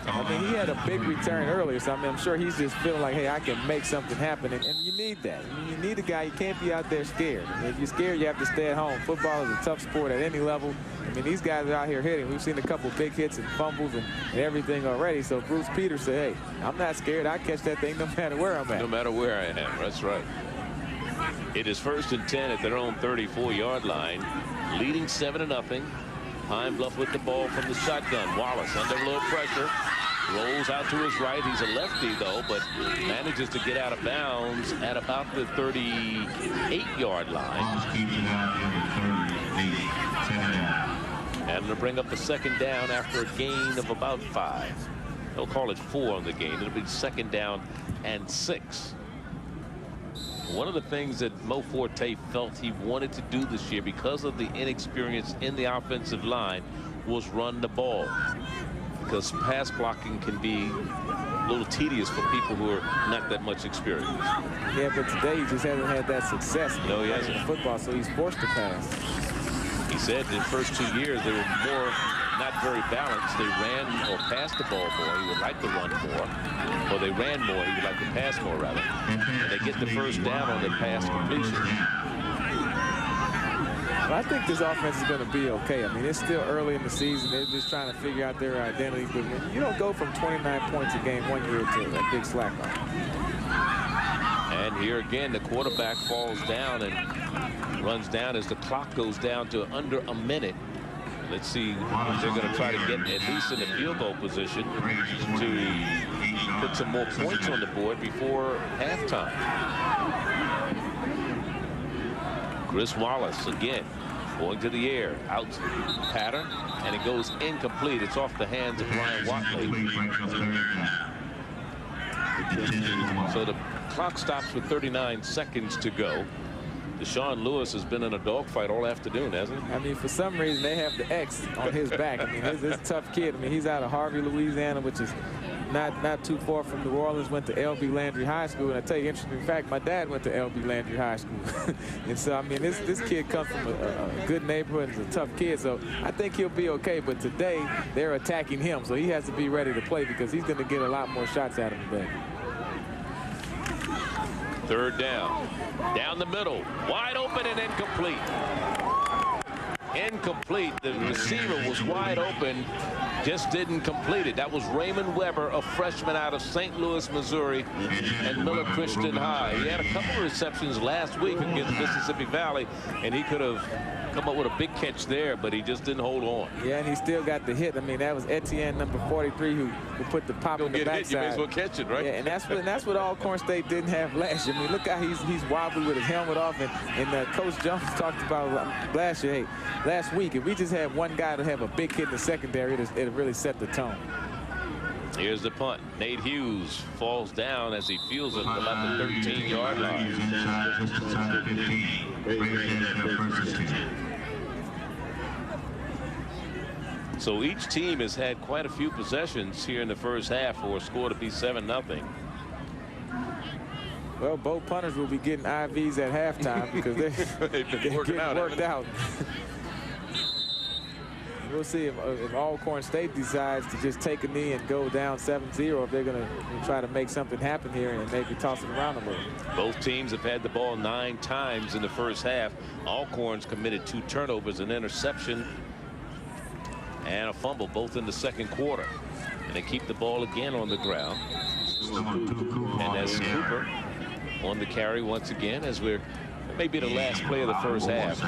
I mean, he had a big return earlier, so I mean, I'm sure he's just feeling like, hey, I can make something happen, and you need that. I mean, you need a guy. You can't be out there scared. I mean, if you're scared, you have to stay at home. Football is a tough sport at any level. I mean, these guys are out here hitting. We've seen a couple big hits and fumbles and everything already. So Bruce Peters said, hey, I'm not scared. I catch that thing no matter where I'm at.
No matter where I am. That's right. It is 1st and 10 at their own 34-yard line, leading 7-0. Pine-Bluff with the ball from the shotgun. Wallace under a little pressure. Rolls out to his right. He's a lefty, though, but manages to get out of bounds at about the 38-yard line. And to bring up the 2nd down after a gain of about 5. They'll call it 4 on the gain. It'll be 2nd down and 6. One of the things that Mo Forte felt he wanted to do this year because of the inexperience in the offensive line was run the ball, because pass blocking can be a little tedious for people who are not that much experience.
Yeah, but today he just hasn't had that success in football, so he's forced to pass.
He said in the first 2 years they were not very balanced. They ran or passed the ball more. He would like to run more. Or they ran more. He would like to pass more, rather. And they get the first down on the pass completion.
Well, I think this offense is going to be okay. I mean, it's still early in the season. They're just trying to figure out their identity. But when you don't go from 29 points a game 1 year to a big slack on.
And here again, the quarterback falls down and runs down as the clock goes down to under a minute. Let's see if they're going to try to get at least in the field goal position to put some more points on the board before halftime. Chris Wallace again going to the air, out pattern, and it goes incomplete. It's off the hands of Ryan Watley. So the clock stops with 39 seconds to go. Deshaun Lewis has been in a dogfight all afternoon, hasn't he?
I mean, for some reason, they have the X on his back. I mean, this tough kid. I mean, he's out of Harvey, Louisiana, which is not too far from New Orleans. Went to L.B. Landry High School. And I tell you, interesting fact, my dad went to L.B. Landry High School. And so, I mean, this kid comes from a good neighborhood and is a tough kid. So I think he'll be okay. But today, they're attacking him. So he has to be ready to play because he's going to get a lot more shots at him today.
3rd down. Down the middle. Wide open and incomplete. Incomplete. The receiver was wide open. Just didn't complete it. That was Raymond Weber, a freshman out of St. Louis, Missouri, and Miller Christian High. He had a couple of receptions last week against Mississippi Valley, and he could have come up with a big catch there, but he just didn't hold on.
Yeah, and he still got the hit. I mean, that was Etienne, number 43, who put the pop in the backside.
You may as well catch it, right?
Yeah, and that's what Alcorn State didn't have last year. I mean, look how he's wobbly with his helmet off, and Coach Jones talked about last year. Hey, last week, if we just had one guy to have a big hit in the secondary, it'd really set the tone.
Here's the punt. Nate Hughes falls down as he feels it about the 13-yard line. So each team has had quite a few possessions here in the first half for a score to be 7-0.
Well, both punters will be getting IVs at halftime because they've been worked out. We'll see if Alcorn State decides to just take a knee and go down 7-0, if they're going to try to make something happen here and maybe toss it around a little.
Both teams have had the ball 9 times in the first half. Alcorn's committed 2 turnovers, an interception, and a fumble, both in the second quarter. And they keep the ball again on the ground. And that's Cooper on the carry once again, as it may be the last play of the first half.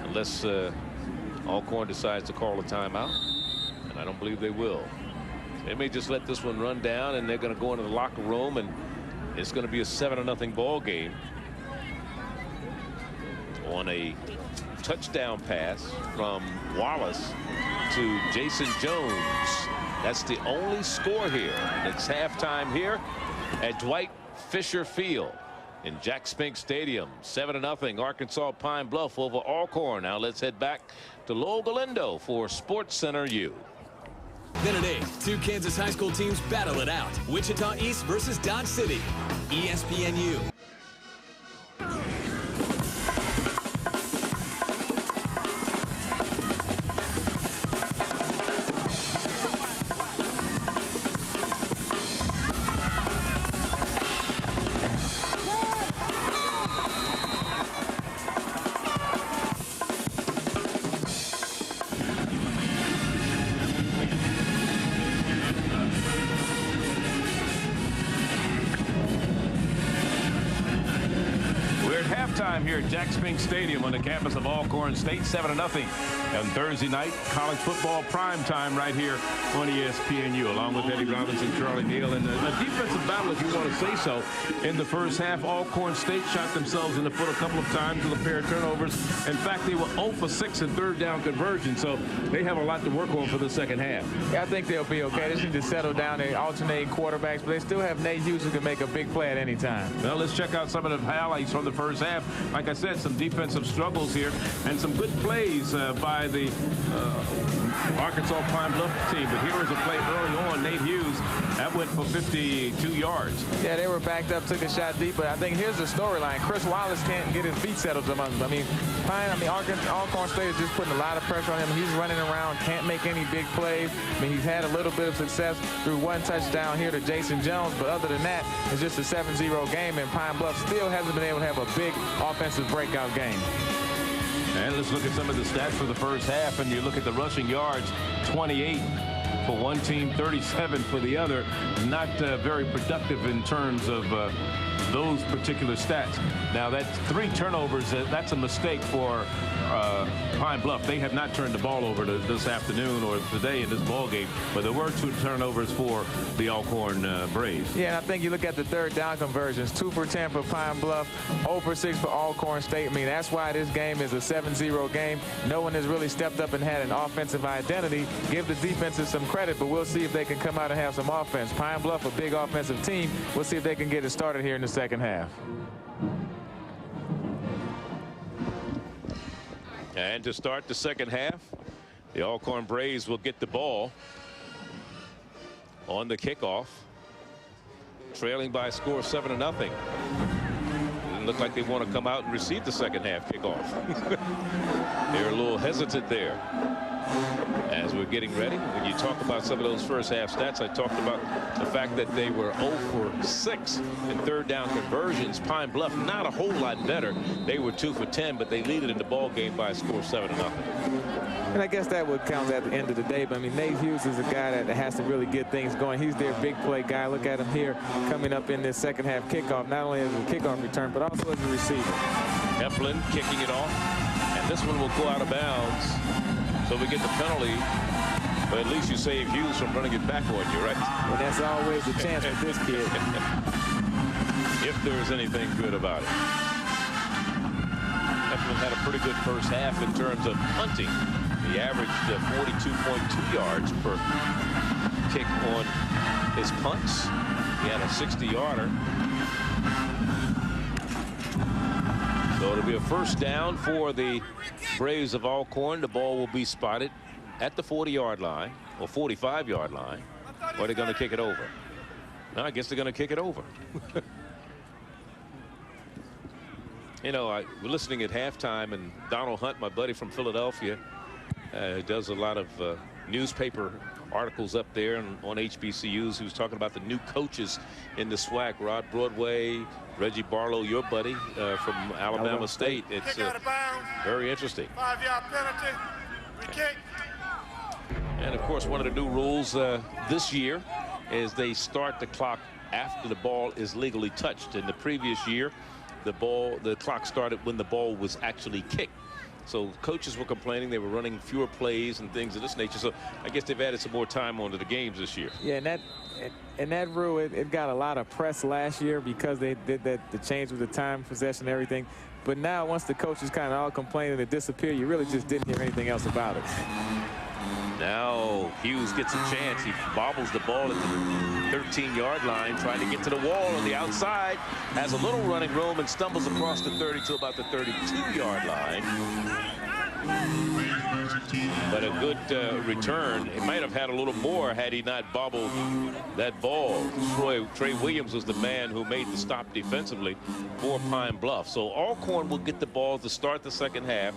Unless Alcorn decides to call a timeout, and I don't believe they will. They may just let this one run down, and they're going to go into the locker room, and it's going to be a 7-0 ball game on a touchdown pass from Wallace to Jason Jones. That's the only score here, and it's halftime here at Dwight Fisher Field in Jack Spink Stadium. 7-0 Arkansas Pine-Bluff over Alcorn. Now let's head back to Lowell Galindo for Sports Center U.
Then at 8, 2 Kansas high school teams battle it out. Wichita East versus Dodge City. ESPNU.
Here at Jack Spink Stadium on the campus of Alcorn State, 7-0 on Thursday night college football prime time right here on ESPNU, along with Eddie Robinson, Charlie Neal, and a defensive battle, if you want to say so. In the first half, Alcorn State shot themselves in the foot a couple of times with a pair of turnovers. In fact, they were 0 for 6 in third down conversion, so they have a lot to work on for the second half.
Yeah, I think they'll be okay. They just need to settle down. They alternating quarterbacks, but they still have Nate Hughes who can make a big play at any time.
Well, let's check out some of the highlights from the first half. Like I said, some defensive struggles here and some good plays by the Arkansas Pine-Bluff team. But here was a play early on. Nate Hughes, that went for 52 yards.
Yeah, they were backed up, took a shot deep. But I think here's the storyline. Chris Wallace can't get his feet settled among them. Alcorn State is just putting a lot of pressure on him. He's running around, can't make any big plays. He's had a little bit of success through one touchdown here to Jason Jones. But other than that, it's just a 7-0 game, and Pine-Bluff still hasn't been able to have a big offensive breakout game.
And let's look at some of the stats for the first half, and you look at the rushing yards, 28 for one team, 37 for the other. Not very productive in terms of those particular stats. Now, that's 3 turnovers. That's a mistake for Pine-Bluff. They have not turned the ball over this afternoon or today in this ball game, but there were 2 turnovers for the Alcorn Braves.
Yeah, and I think you look at the third down conversions, 2 for 10 for Pine-Bluff, 0 for 6 for Alcorn State. That's why this game is a 7-0 game. No one has really stepped up and had an offensive identity. Give the defenses some credit, but we'll see if they can come out and have some offense. Pine-Bluff, a big offensive team. We'll see if they can get it started here in the second half.
And to start the second half, the Alcorn Braves will get the ball on the kickoff, trailing by a score of 7-0. Doesn't look like they want to come out and receive the second half kickoff. They're a little hesitant there. As we're getting ready, when you talk about some of those first half stats, I talked about the fact that they were 0 for 6 in third down conversions. Pine-Bluff, not a whole lot better. They were 2 for 10, but they lead it in the ball game by a score of 7-0.
And I guess that would count at the end of the day. But Nate Hughes is a guy that has to really get things going. He's their big play guy. Look at him here coming up in this second half kickoff, not only as a kickoff return, but also as a receiver.
Heflin kicking it off, and this one will go out of bounds. So we get the penalty, but at least you save Hughes from running it back on you, right?
And that's always the chance with this kid.
If there's anything good about it. Heflin had a pretty good first half in terms of punting. He averaged 42.2 yards per kick on his punts. He had a 60-yarder. So it'll be a first down for the Braves of Alcorn. The ball will be spotted at the 40-yard line or 45-yard line. Or are they going to kick it over? No, I guess they're going to kick it over. We're listening at halftime, and Donald Hunt, my buddy from Philadelphia, does a lot of newspaper articles up there on HBCUs. He was talking about the new coaches in the SWAC, Rod Broadway, Reggie Barlow, your buddy from Alabama State. It's very interesting.
5-yard penalty. We kick.
And of course, one of the new rules this year is they start the clock after the ball is legally touched. In the previous year, the clock started when the ball was actually kicked. So coaches were complaining they were running fewer plays and things of this nature. So I guess they've added some more time onto the games this year.
Yeah, and that rule, it got a lot of press last year because they did the change with the time, possession, and everything. But now, once the coaches kind of all complained and it disappeared, you really just didn't hear anything else about it.
Now Hughes gets a chance. He bobbles the ball at the 13-yard line, trying to get to the wall on the outside. Has a little running room and stumbles across the 30 to about the 32-yard line. But a good return. He might have had a little more had he not bobbled that ball. Trey Williams was the man who made the stop defensively for Pine-Bluff. So Alcorn will get the ball to start the second half.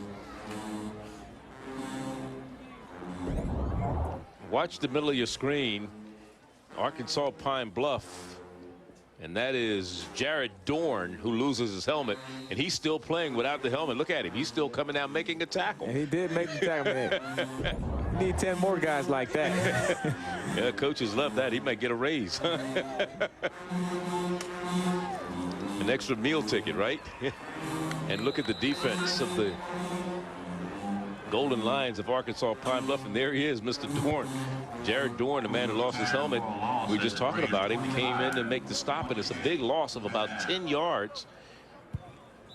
Watch the middle of your screen. Arkansas Pine-Bluff. And that is Jared Dorn, who loses his helmet, and he's still playing without the helmet. Look at him. He's still coming out making a tackle.
And he did make the tackle. You need 10 more guys like that.
Yeah, coaches love that. He might get a raise. An extra meal ticket, right? And look at the defense of the Golden Lions of Arkansas Pine-Bluff, and there he is, Mr. Dorn. Jared Dorn, the man who lost his helmet. We were just talking about him. Came in to make the stop, and it's a big loss of about 10 yards.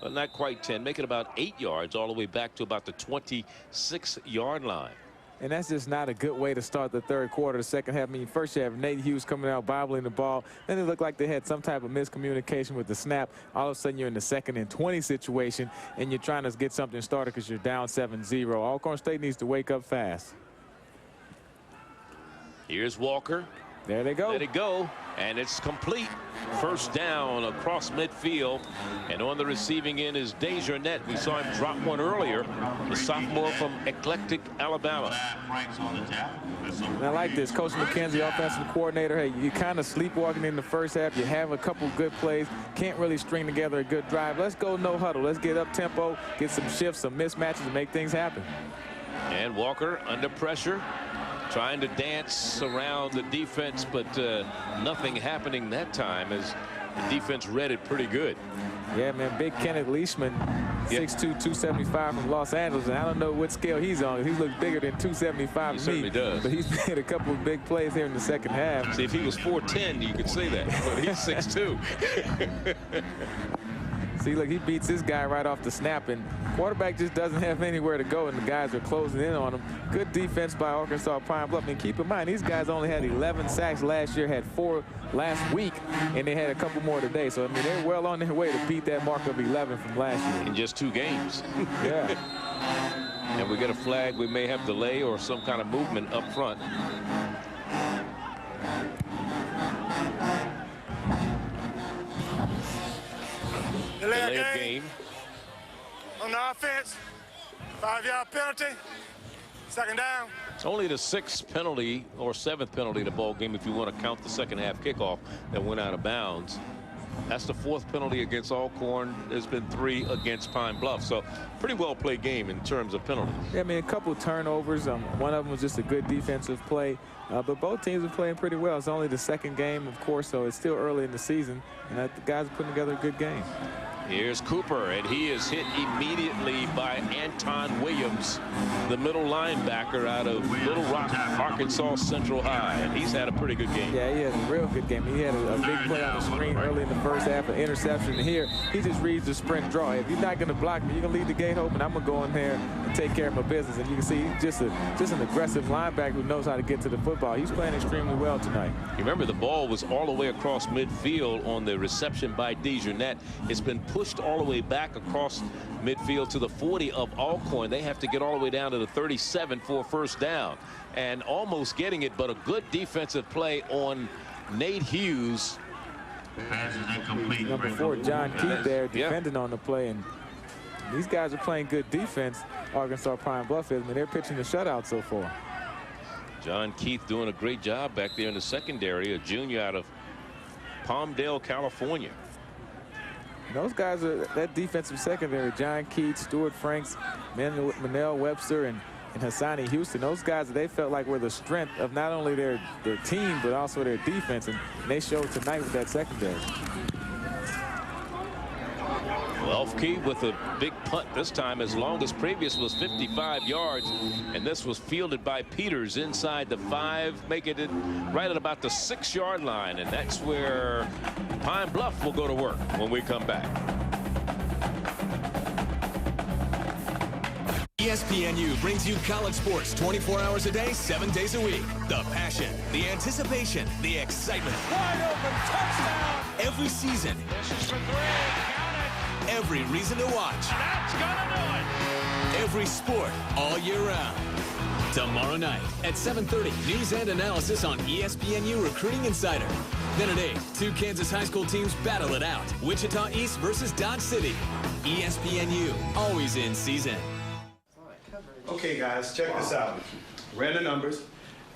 Well, not quite 10, make it about 8 yards all the way back to about the 26-yard line.
And that's just not a good way to start the third quarter. The second half, I mean, first you have Nate Hughes coming out bobbling the ball. Then it looked like they had some type of miscommunication with the snap. All of a sudden you're in the 2nd and 20 situation, and you're trying to get something started because you're down 7-0. Alcorn State needs to wake up fast.
Here's Walker.
There they go.
Let it go, and it's complete. First down across midfield, and on the receiving end is Desjardins. We saw him drop one earlier, the sophomore from Eclectic, Alabama.
And I like this. Coach McKenzie, offensive coordinator. Hey, you kind of sleepwalking in the first half. You have a couple good plays. Can't really string together a good drive. Let's go no huddle. Let's get up tempo, get some shifts, some mismatches, and make things happen.
And Walker under pressure, trying to dance around the defense, but nothing happening that time as the defense read it pretty good.
Yeah, man, big Kenneth Leishman, 6'2", 275 from Los Angeles, and I don't know what scale he's on. He looks bigger than 275
He
to
certainly
me,
does.
but he's made a couple of big plays here in the second half.
See, if he was 4'10", you could say that, but he's 6'2".
See, look, he beats this guy right off the snap, and quarterback just doesn't have anywhere to go, and the guys are closing in on him. Good defense by Arkansas Pine-Bluff. And keep in mind, these guys only had 11 sacks last year, had 4 last week, and they had a couple more today. So, I mean, they're well on their way to beat that mark of 11 from last year.
In just 2 games.
Yeah.
And we get a flag. We may have delay or some kind of movement up front. Delay of game.
On the offense, 5-yard penalty, second down.
It's only the 6th penalty or 7th penalty in the ball game if you want to count the second half kickoff that went out of bounds. That's the 4th penalty against Alcorn. There's been 3 against Pine-Bluff. So pretty well played game in terms of penalties.
Yeah, I mean, a couple of turnovers. One of them was just a good defensive play. But both teams are playing pretty well. It's only the 2nd game, of course, so it's still early in the season. And the guys are putting together a good game.
Here's Cooper, and he is hit immediately by Anton Williams, the middle linebacker out of Little Rock, Arkansas Central High. And he's had a pretty good game.
Yeah, he had a real good game. He had a big play on the screen early in the first half, an interception. And here, he just reads the sprint draw. If you're not going to block me, you're going to leave the gate open. I'm going to go in there and take care of my business. And you can see he's just an aggressive linebacker who knows how to get to the football. He's playing extremely well tonight.
You remember the ball was all the way across midfield on the reception by Desjardins. It's been pushed all the way back across midfield to the 40 of Alcorn. They have to get all the way down to the 37 for a first down, and almost getting it, but a good defensive play on Nate Hughes.
Number 4, John Keith there defending on the play, and these guys are playing good defense. Arkansas Pine-Bluff is. I mean, they're pitching the shutout so far.
John Keith doing a great job back there in the secondary, a junior out of Palmdale, California.
Those guys are that defensive secondary. John Keith, Stuart Franks, Manel Webster, and Hassani Houston. Those guys, they felt like were the strength of not only their team, but also their defense. And they showed tonight with that secondary.
Elfke with a big punt this time, as long as previous was 55 yards, and this was fielded by Peters inside the 5, making it right at about the 6-yard line, and that's where Pine-Bluff will go to work when we come back.
ESPNU brings you college sports 24 hours a day, 7 days a week. The passion, the anticipation, the excitement.
Wide open touchdown.
Every season.
This is for 3. Count it.
every reason to watch.
That's gonna do it.
Every sport all year round. Tomorrow night at 7:30, news and analysis on ESPNU Recruiting Insider. Then at 8, 2 Kansas high school teams battle it out. Wichita East versus Dodge City. ESPNU, always in season.
Okay, guys, check this out. Ran the numbers.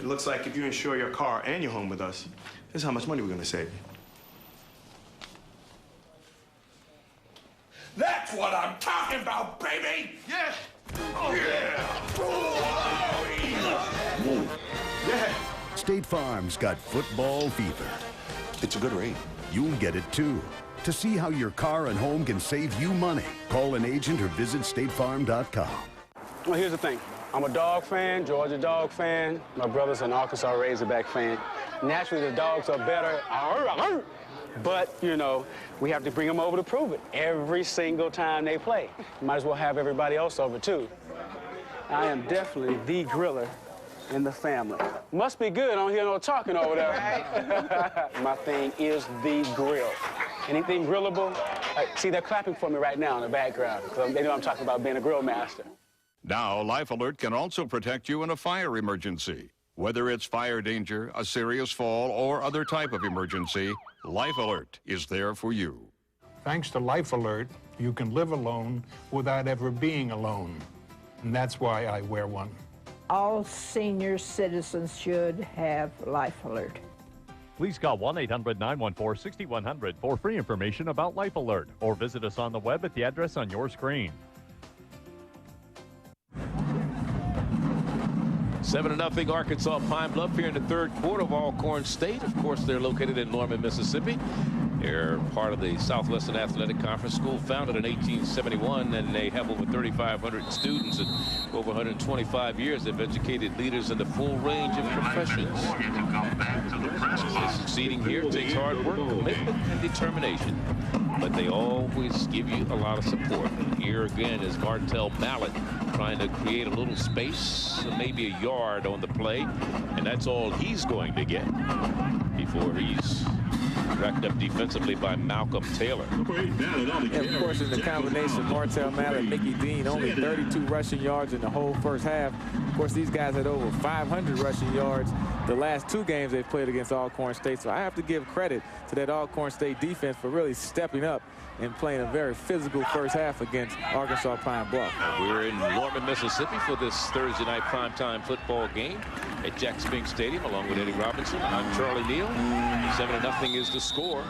It looks like if you insure your car and your home with us, this is how much money we're going to save you.
That's what I'm talking about, baby!
Yeah!
Oh, yeah!
Oh, yeah!
State Farm's got football fever.
It's a good rate.
You'll get it too. To see how your car and home can save you money, call an agent or visit statefarm.com.
Well, here's the thing. I'm a dog fan, Georgia dog fan. My brother's an Arkansas Razorback fan. Naturally, the dogs are better. But, you know, we have to bring them over to prove it every single time they play. Might as well have everybody else over, too. I am definitely the griller in the family. Must be good. I don't hear no talking over there. My thing is the grill. Anything grillable? See, they're clapping for me right now in the background because they know I'm talking about being a grill master.
Now, Life Alert can also protect you in a fire emergency. Whether it's fire danger, a serious fall, or other type of emergency, Life Alert is there for you.
Thanks to Life Alert, you can live alone without ever being alone. And that's why I wear one.
All senior citizens should have Life Alert.
Please call 1-800-914-6100 for free information about Life Alert, or visit us on the web at the address on your screen.
7-0 Arkansas Pine-Bluff here in the third quarter of Alcorn State. Of course, they're located in Norman, Mississippi. They're part of the Southwestern Athletic Conference, school founded in 1871, and they have over 3,500 students and over 125 years. They've educated leaders in the full range of professions. Succeeding here takes hard work, commitment, and determination, but they always give you a lot of support. And here again is Martell Mallett trying to create a little space, maybe a yard on the play, and that's all he's going to get before he's racked up defensively by Malcolm Taylor.
And of course, in the combination, Martell Mallett, Mickey Dean, only 32 rushing yards in the whole first half. Of course, these guys had over 500 rushing yards the last 2 games they've played against Alcorn State. So I have to give credit to that Alcorn State defense for really stepping up and playing a very physical first half against Arkansas Pine-Bluff.
We're in Norman, Mississippi for this Thursday night primetime football game at Jack Spink Stadium, along with Eddie Robinson. I'm Charlie Neal. 7-0 is the score.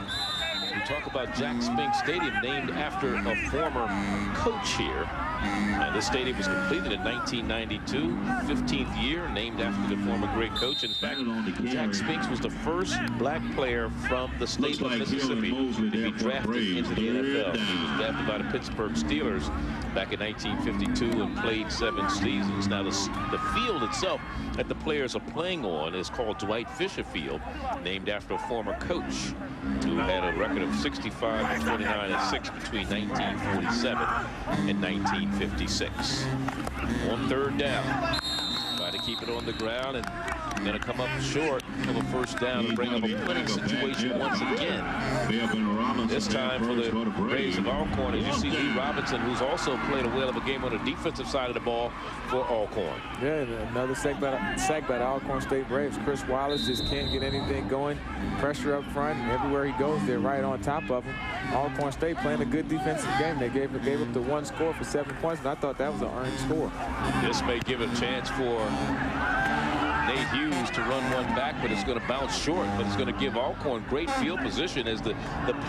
We talk about Jack Spink Stadium, named after a former coach here. And this stadium was completed in 1992, 15th year, named after the former great coach. In fact, Jack Spinks was the first black player from the state of Mississippi to be drafted into the NFL. He was drafted by the Pittsburgh Steelers back in 1952 and played 7 seasons. Now, the field itself that the players are playing on is called Dwight Fisher Field, named after a former coach who had a record of 65-29-6 between 1947 and 1956. On third down, try to keep it on the ground, and going to come up short of a first down and bring up a punting situation once again. This time for the Braves of Alcorn, as you see Lee Robinson, who's also played a whale of a game on the defensive side of the ball for Alcorn.
Yeah, another sack by the Alcorn State Braves. Chris Wallace just can't get anything going. Pressure up front, and everywhere he goes, they're right on top of him. Alcorn State playing a good defensive game. They gave up the 1 score for 7 points, and I thought that was an earned score.
This may give a chance for Nate Hughes to run one back, but it's going to bounce short. But it's going to give Alcorn great field position as the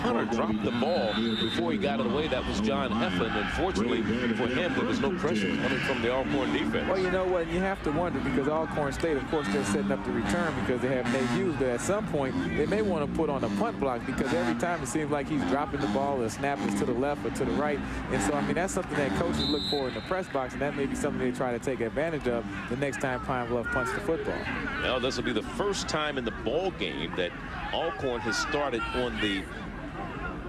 punter dropped the ball before he got it away. That was John Hefflin. Unfortunately for him, there was no pressure coming from the Alcorn defense.
Well, you know what? You have to wonder, because Alcorn State, of course, they're setting up the return because they have Nate Hughes. But at some point, they may want to put on a punt block, because every time it seems like he's dropping the ball, the snap is to the left or to the right. And so, I mean, that's something that coaches look for in the press box, and that may be something they try to take advantage of the next time Pine-Bluff punts the football.
Well, this will be the first time in the ball game that Alcorn has started on the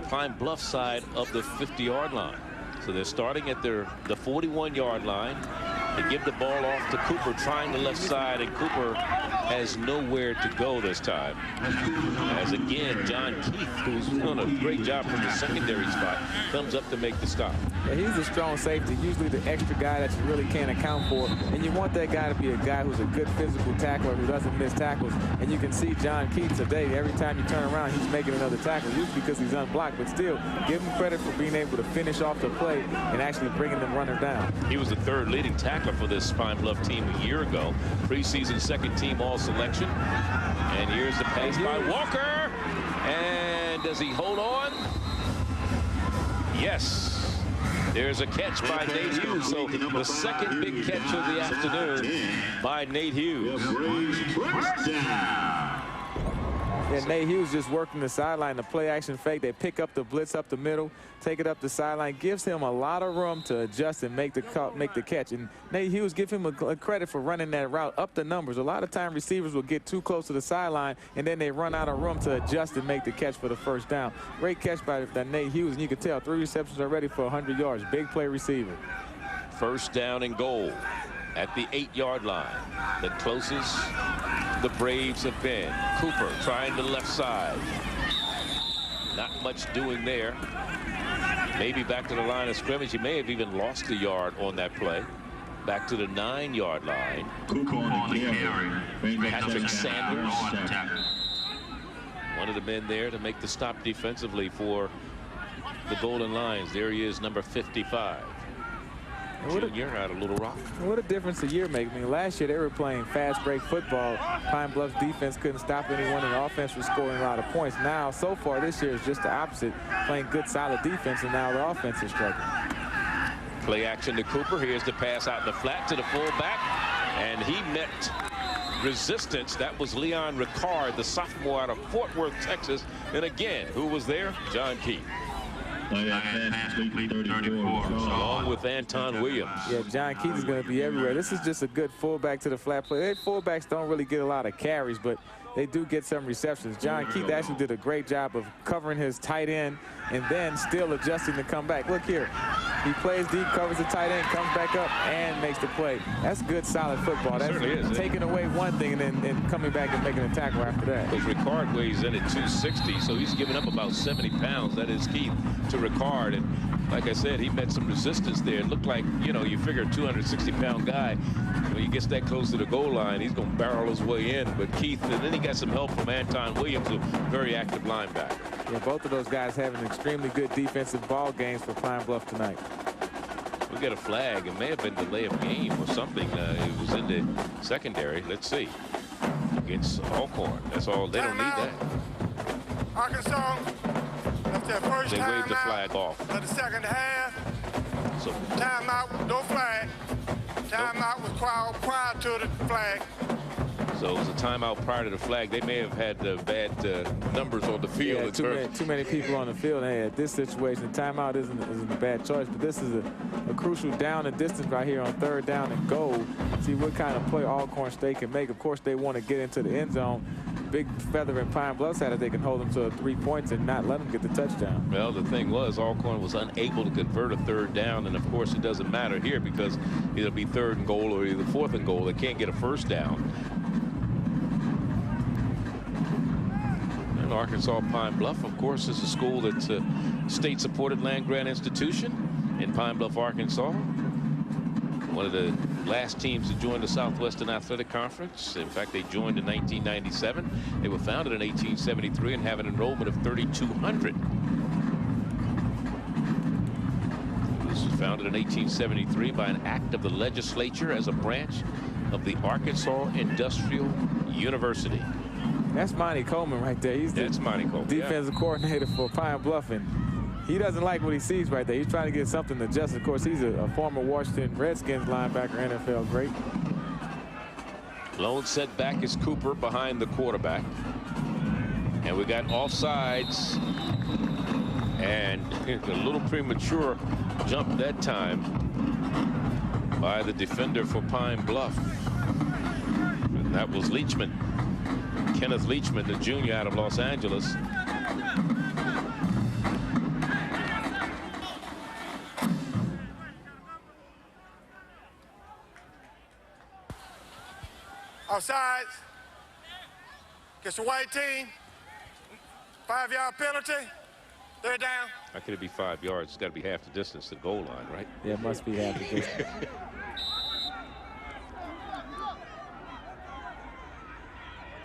Pine-Bluff side of the 50-yard line. So they're starting at the 41-yard line. They give the ball off to Cooper, trying the left side, and Cooper has nowhere to go this time. As again, John Keith, who's done a great job from the secondary spot, comes up to make the stop.
Yeah, he's a strong safety, usually the extra guy that you really can't account for. And you want that guy to be a guy who's a good physical tackler who doesn't miss tackles. And you can see John Keith today, every time you turn around, he's making another tackle, usually because he's unblocked. But still, give him credit for being able to finish off the play and actually bringing the runner down.
He was the third leading tackler for this Pine-Bluff team a year ago. Preseason second team all-selection. And here's the pass by Walker. And does he hold on? Yes. There's a catch by Nate Hughes. So the second big catch of the afternoon by Nate Hughes.
Yeah, Nate Hughes just working the sideline, the play action fake. They pick up the blitz up the middle, take it up the sideline, gives him a lot of room to adjust and make the catch. And Nate Hughes, give him a credit for running that route up the numbers. A lot of time receivers will get too close to the sideline and then they run out of room to adjust and make the catch for the first down. Great catch by Nate Hughes, and you can tell 3 receptions already for 100 yards. Big play receiver.
First down and goal at the 8-yard line. The closest the Braves have been. Cooper trying the left side. Not much doing there. Maybe back to the line of scrimmage. He may have even lost a yard on that play. Back to the 9-yard line. Patrick Sanders, one of the men there to make the stop defensively for the Golden Lions. There he is, number 55. Junior out of Little Rock.
What a difference a year makes. I mean, last year they were playing fast break football. Pine-Bluff's defense couldn't stop anyone, and the offense was scoring a lot of points. Now, so far this year is just the opposite, playing good, solid defense, and now the offense is struggling.
Play action to Cooper. Here's the pass out in the flat to the fullback, and he met resistance. That was Leon Ricard, the sophomore out of Fort Worth, Texas. And again, who was there? John Keith. Along with Anton Williams.
Yeah, John Keith is going to be everywhere. This is just a good fullback to the flat play. Fullbacks don't really get a lot of carries, but they do get some receptions. John Keith actually did a great job of covering his tight end and then still adjusting to come back. Look here. He plays deep, covers the tight end, comes back up, and makes the play. That's good, solid football. That's taking away one thing and then coming back and making a tackle after that.
Because Ricard weighs in at 260, so he's giving up about 70 pounds. That is Keith to Ricard. And like I said, he met some resistance there. It looked like, you know, you figure a 260-pound guy, when he gets that close to the goal line, he's going to barrel his way in. But Keith, and then he got some help from Anton Williams, a very active linebacker.
Yeah, both of those guys having extremely good defensive ball games for Pine-Bluff tonight.
We get a flag. It may have been delay of game or something. It was in the secondary. Let's see. Against Alcorn. That's all. They don't need that.
Arkansas, that's their first
they
time
waved the flag off.
Of the second half.
So
timeout, no flag. Timeout was prior to the flag.
So it was a timeout prior to the flag. They may have had bad numbers on the field.
Yeah, too many people on the field. Hey, at this situation, timeout isn't a bad choice, but this is a crucial down and distance right here on 3rd down and goal. See what kind of play Alcorn State can make. Of course, they want to get into the end zone. Big feather in Pine-Bluff's hat if they can hold them to 3 points and not let them get the touchdown.
Well, the thing was, Alcorn was unable to convert a 3rd down, and of course it doesn't matter here because it'll be 3rd and goal or either 4th and goal. They can't get a 1st down. And Arkansas Pine-Bluff, of course, is a school that's a state-supported land-grant institution in Pine-Bluff, Arkansas. One of the last teams to join the Southwestern Athletic Conference. In fact, they joined in 1997. They were founded in 1873 and have an enrollment of 3,200. This was founded in 1873 by an act of the legislature as a branch of the Arkansas Industrial University.
That's Monty Coleman right there. He's the defensive coordinator for Pine-Bluff, and he doesn't like what he sees right there. He's trying to get something adjusted. Of course, he's a former Washington Redskins linebacker, NFL great.
Lone setback is Cooper behind the quarterback. And we got offsides. And a little premature jump that time by the defender for Pine-Bluff. And that was Leachman. Kenneth Leachman, the junior out of Los Angeles.
Offsides. Gets the white team. 5-yard penalty. Third down.
How could it be 5 yards? It's got to be half the distance to the goal line, right?
Yeah, it must be half the distance.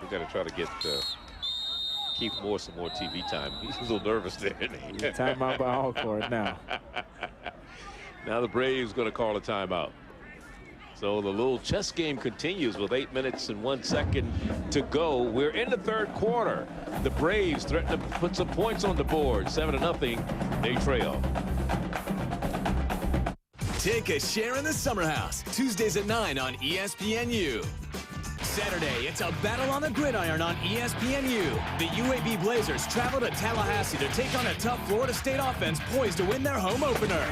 We got to try to get Keith Moore some more TV time. He's a little nervous there, isn't he?
Timeout by Alcorn now.
Now the Braves going to call a timeout. So the little chess game continues with 8 minutes and 1 second to go. We're in the third quarter. The Braves threaten to put some points on the board. 7-0. They trail.
Take a share in the Summer House. Tuesdays at 9 on ESPNU. Saturday, it's a battle on the gridiron on ESPNU. The UAB Blazers travel to Tallahassee to take on a tough Florida State offense poised to win their home opener.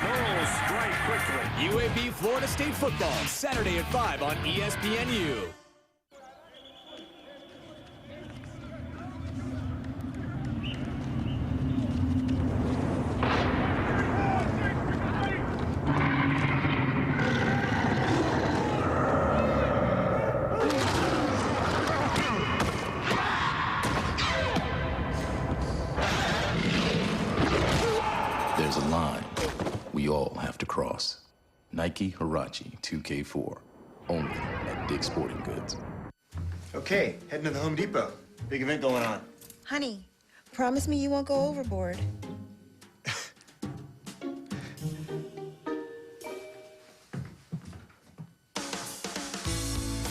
Strike quickly.
UAB Florida State football, Saturday at 5 on ESPNU.
There's a line we all have to cross. Nike Huarache 2K4, only at Dick's Sporting Goods.
Okay, heading to the Home Depot. Big event going on.
Honey, promise me you won't go overboard.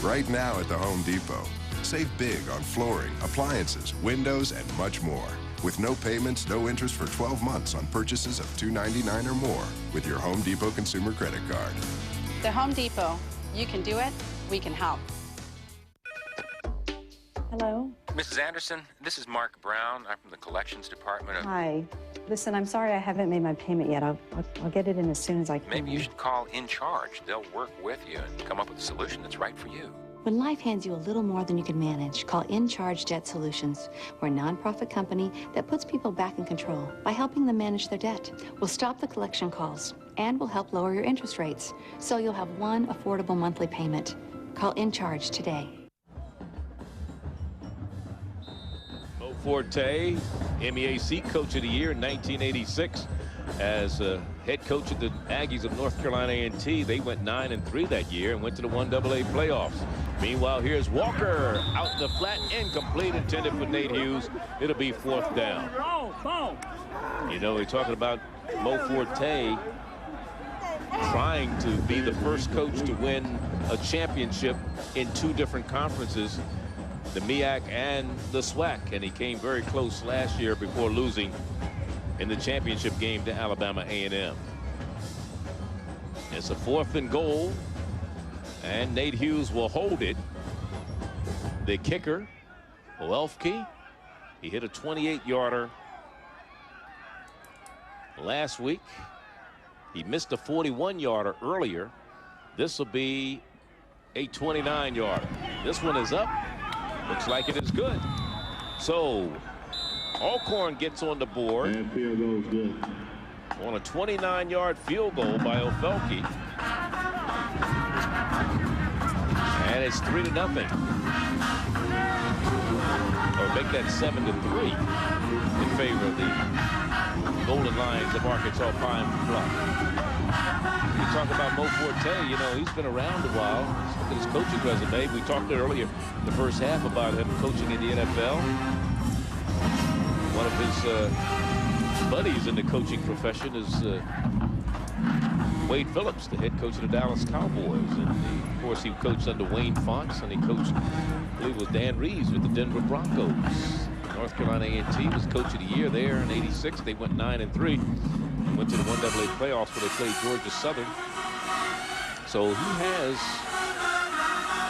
Right now at the Home Depot, save big on flooring, appliances, windows, and much more. With no payments, no interest for 12 months on purchases of $2.99 or more with your Home Depot consumer credit card.
The Home Depot. You can do it. We can help.
Hello?
Mrs. Anderson, this is Mark Brown. I'm from the collections department of...
Hi. Listen, I'm sorry I haven't made my payment yet. I'll get it in as soon as I can.
Maybe you should call In Charge. They'll work with you and come up with a solution that's right for you.
When life hands you a little more than you can manage, call In Charge Debt Solutions. We're a nonprofit company that puts people back in control by helping them manage their debt. We'll stop the collection calls, and we'll help lower your interest rates, so you'll have one affordable monthly payment. Call In Charge today.
Mo Forte, MEAC Coach of the Year in 1986. As head coach of the Aggies of North Carolina A&T, they went 9-3 that year and went to the 1AA playoffs. Meanwhile, here's Walker out in the flat, incomplete, intended for Nate Hughes. It'll be 4th down. You know, we're talking about Mo Forte trying to be the first coach to win a championship in 2 different conferences, the MEAC and the SWAC, and he came very close last year before losing in the championship game to Alabama A&M. It's a 4th and goal, and Nate Hughes will hold it. The kicker, Olefke, he hit a 28-yarder last week. He missed a 41-yarder earlier. This will be a 29-yarder. This one is up. Looks like it is good. So Alcorn gets on the board.
And field goal is good.
On a 29-yard field goal by Olefke. And it's 3-0. Or make that 7-3 in favor of the Golden Lions of Arkansas Pine-Bluff. You talk about Mo Forte, you know, he's been around a while. Look at his coaching resume. We talked earlier in the first half about him coaching in the NFL. One of his buddies in the coaching profession is Wade Phillips, the head coach of the Dallas Cowboys. And of course, he coached under Wayne Fonts, and he coached, I believe it was Dan Reeves with the Denver Broncos. North Carolina A&T was coach of the year there in '86. They went 9-3. Went to the 1AA playoffs where they played Georgia Southern. So he has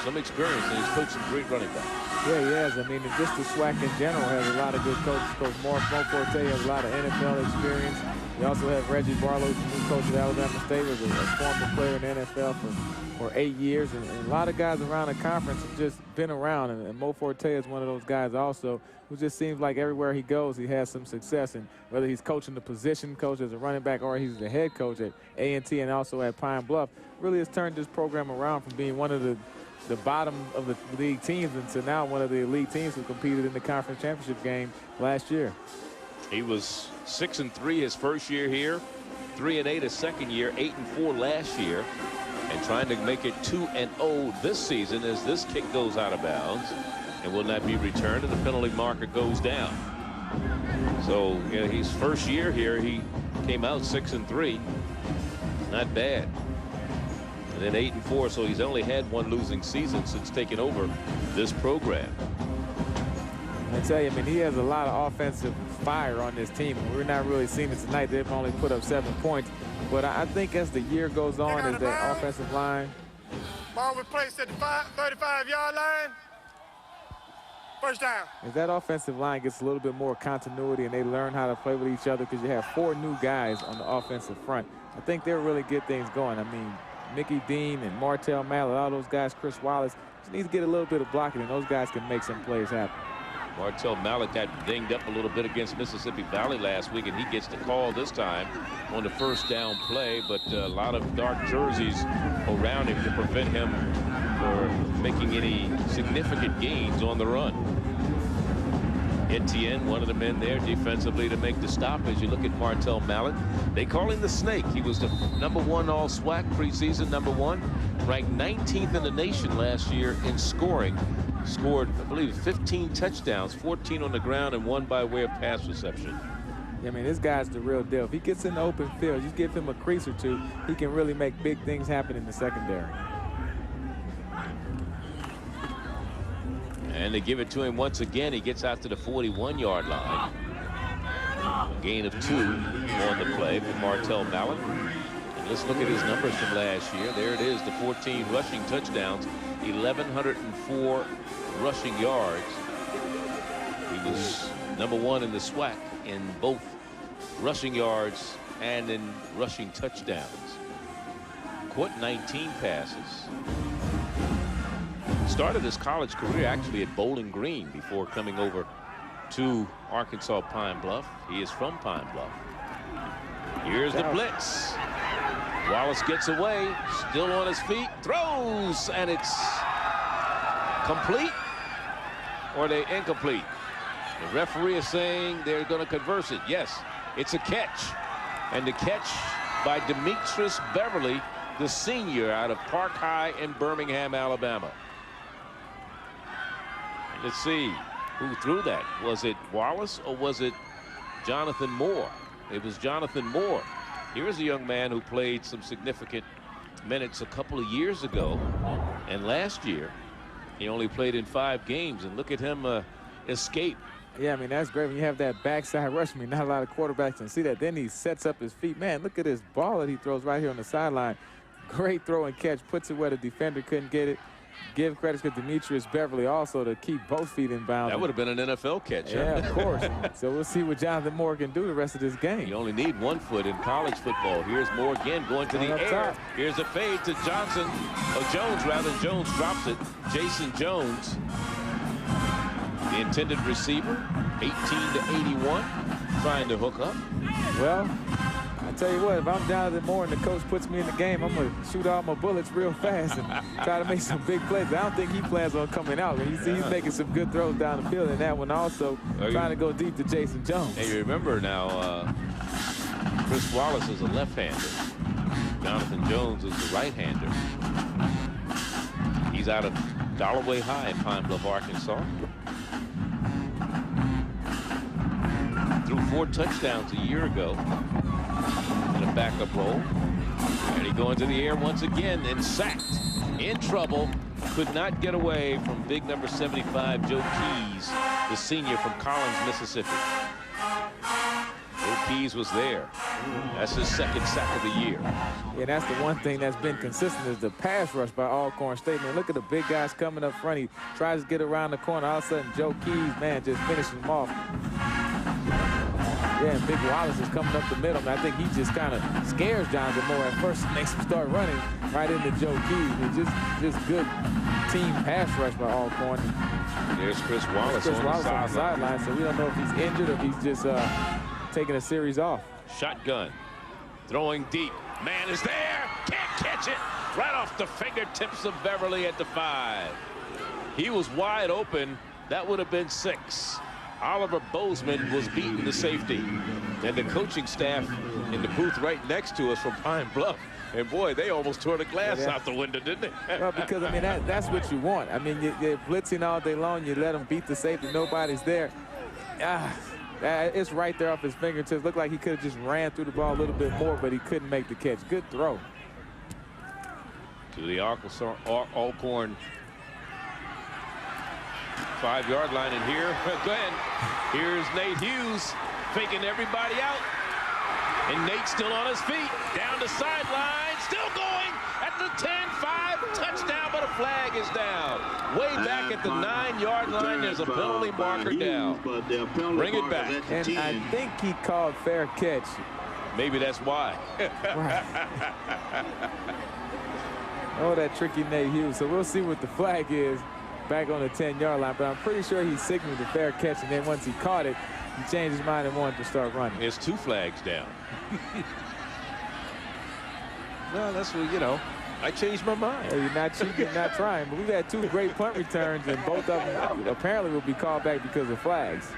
some experience, and he's coached some great running backs.
Yeah, he has. I mean, just the SWAC in general has a lot of good coaches. Coach Mo Forte has a lot of NFL experience. You also have Reggie Barlow, who coach at Alabama State, was a former player in the NFL for 8 years. And a lot of guys around the conference have just been around. And Mo Forte is one of those guys also who just seems like everywhere he goes, he has some success. And whether he's coaching the position coach as a running back or he's the head coach at A&T and also at Pine-Bluff, really has turned this program around from being one of the the bottom of the league teams into now one of the elite teams who competed in the conference championship game last year.
He was 6-3 his first year here, 3-8 his second year, 8-4 last year, and trying to make it 2-0 this season as this kick goes out of bounds and will not be returned, and the penalty marker goes down. So his first year here, he came out 6-3, not bad. And then 8-4, so he's only had one losing season since taking over this program.
I tell you, I mean, he has a lot of offensive fire on this team. We're not really seeing it tonight. They've only put up 7 points. But I think as the year goes on, as that offensive line.
Ball was placed at the 35-yard line. First down.
As that offensive line gets a little bit more continuity and they learn how to play with each other, because you have 4 new guys on the offensive front, I think they'll really get things going. I mean, Mickey Dean and Martell Mallett, all those guys, Chris Wallace, just need to get a little bit of blocking, and those guys can make some plays happen.
Martell Mallett got dinged up a little bit against Mississippi Valley last week, and he gets the call this time on the first down play, but a lot of dark jerseys around him to prevent him from making any significant gains on the run. Etienne, one of the men there defensively to make the stop. As you look at Martell Mallett, they call him the Snake. He was the #1 all SWAC preseason, #1, ranked 19th in the nation last year in scoring. Scored, I believe, 15 touchdowns, 14 on the ground, and 1 by way of pass reception.
Yeah, I mean, this guy's the real deal. If he gets in the open field, you give him a crease or two, he can really make big things happen in the secondary.
And they give it to him once again. He gets out to the 41-yard line. Gain of 2 on the play for Martell Mallett. And let's look at his numbers from last year. There it is, the 14 rushing touchdowns, 1,104 rushing yards. He was #1 in the SWAC in both rushing yards and in rushing touchdowns. Caught 19 passes. Started his college career actually at Bowling Green before coming over to Arkansas Pine-Bluff. He is from Pine-Bluff. Here's the blitz. Wallace gets away, still on his feet, throws, and it's complete, or they incomplete. The referee is saying they're going to converse it. Yes, it's a catch, and the catch by Demetrius Beverly, the senior out of Park High in Birmingham, Alabama. Let's see who threw that. Was it Wallace or was it Jonathan Moore? It was Jonathan Moore. Here's a young man who played some significant minutes a couple of years ago, and last year he only played in 5 games, and look at him escape.
Yeah, I mean, that's great when you have that backside rush. I mean, not a lot of quarterbacks can see that. Then he sets up his feet. Man, look at this ball that he throws right here on the sideline. Great throw and catch, puts it where the defender couldn't get it. Give credit to Demetrius Beverly also to keep both feet in bounds.
That would have been an NFL catch.
Yeah, of course. So we'll see what Jonathan Moore can do the rest of this game.
You only need 1 foot in college football. Here's Moore again going to the air.
Top.
Here's a fade to Johnson. Oh, Jones rather. Jones drops it. Jason Jones, the intended receiver, 18 to 81, trying to hook up.
Well, I tell you what, if I'm Jonathan Moore and the coach puts me in the game, I'm going to shoot all my bullets real fast and try to make some big plays. I don't think he plans on coming out. He's making some good throws down the field, and that one also trying to go deep to Jason Jones.
Hey, you remember now, Chris Wallace is a left-hander. Jonathan Jones is the right-hander. He's out of Dollaway High in Pine Bluff, Arkansas. Threw 4 touchdowns a year ago in a backup role. And he going to the air once again and sacked. In trouble. Could not get away from big number 75, Joe Keys, the senior from Collins, Mississippi. Joe Keys was there. That's his 2nd sack of the year.
Yeah, that's the one thing that's been consistent is the pass rush by Alcorn State. Man, look at the big guys coming up front. He tries to get around the corner. All of a sudden, Joe Keys, man, just finishing him off. Yeah, and Big Wallace is coming up the middle. And I think he just kind of scares Jonathan Moore at first and makes him start running right into Joe Keys. It's just good team pass rush by Alcorn.
There's Chris Wallace,
on the sideline. So we don't know if he's injured or if he's just taking a series off.
Shotgun. Throwing deep. Man is there. Can't catch it. right off the fingertips of Beverly at the 5. He was wide open. That would have been 6. Oliver Bozeman was beating the safety. And the coaching staff in the booth right next to us from Pine-Bluff, and boy, they almost tore the glass out the window, didn't they?
Well, because, I mean, that's what you want. I mean, you're blitzing all day long. You let them beat the safety. Nobody's there. It's right there off his fingertips. Looked like he could have just ran through the ball a little bit more, but he couldn't make the catch. Good throw.
To the Alcorn 5-yard line, and here, again, here's Nate Hughes faking everybody out. And Nate still on his feet, down the sideline, still going at the 10-5, touchdown, but a flag is down. Way back at the 9-yard line, there's a penalty marker down. Bring it back.
And I think he called fair catch.
Maybe that's why.
Right. Oh, that tricky Nate Hughes. So we'll see what the flag is back on the 10-yard line, but I'm pretty sure he signaled the fair catch, and then once he caught it, he changed his mind and wanted to start running.
It's 2 flags down. Well, that's what, you know, I changed my mind.
Well, you're not cheating, you're not trying, but we've had 2 great punt returns, and both of them apparently will be called back because of flags.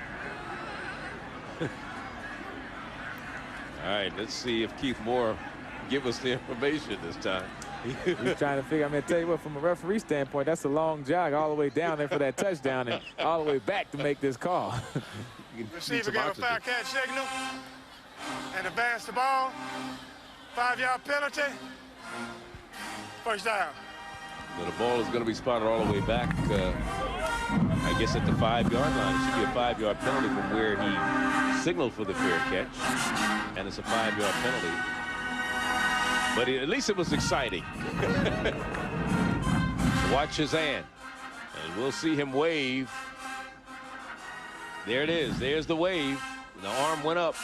All right, let's see if Keith Moore give us the information this time.
He's trying to figure. I mean, tell you what, from a referee standpoint, that's a long jog all the way down there for that touchdown and all the way back to make this call.
Receiver gave a foul catch signal and advance the ball. 5-yard penalty. First down.
So the ball is going to be spotted all the way back, I guess, at the 5-yard line. It should be a 5-yard penalty from where he signaled for the fair catch, and it's a 5-yard penalty. But at least it was exciting. Watch his hand, and we'll see him wave. There it is. There's the wave. The arm went up,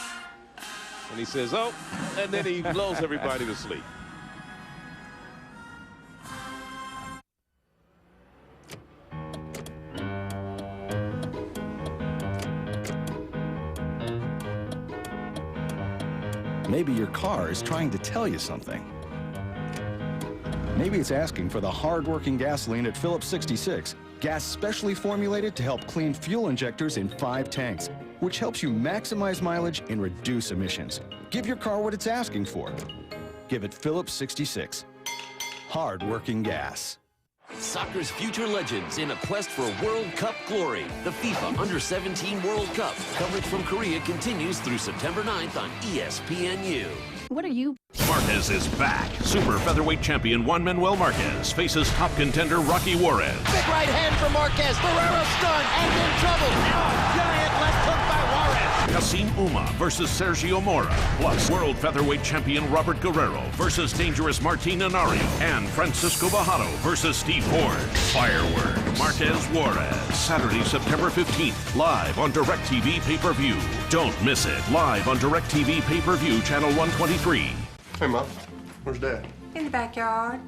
and he says, "Oh," and then he blows everybody to sleep.
Maybe your car is trying to tell you something. Maybe it's asking for the hard-working gasoline at Phillips 66. Gas specially formulated to help clean fuel injectors in 5 tanks, which helps you maximize mileage and reduce emissions. Give your car what it's asking for. Give it Phillips 66. Hard-working gas.
Soccer's future legends in a quest for World Cup glory. The FIFA Under-17 World Cup. Coverage from Korea continues through September 9th on ESPNU.
What are you?
Marquez is back. Super featherweight champion Juan Manuel Marquez faces top contender Rocky Juarez.
Big right hand for Marquez. Barrera stunned and in trouble. Now a giant left hook by Juarez.
Kasim Uma versus Sergio Mora. Plus, world featherweight champion Robert Guerrero versus dangerous Martin Nazario. And Francisco Bajado versus Steve Ford. Fireworks. Marquez Juarez. Saturday, September 15th. Live on DirecTV pay-per-view. Don't miss it. Live on DirecTV pay-per-view, channel 123.
Hey, Mom. Where's Dad?
In the backyard.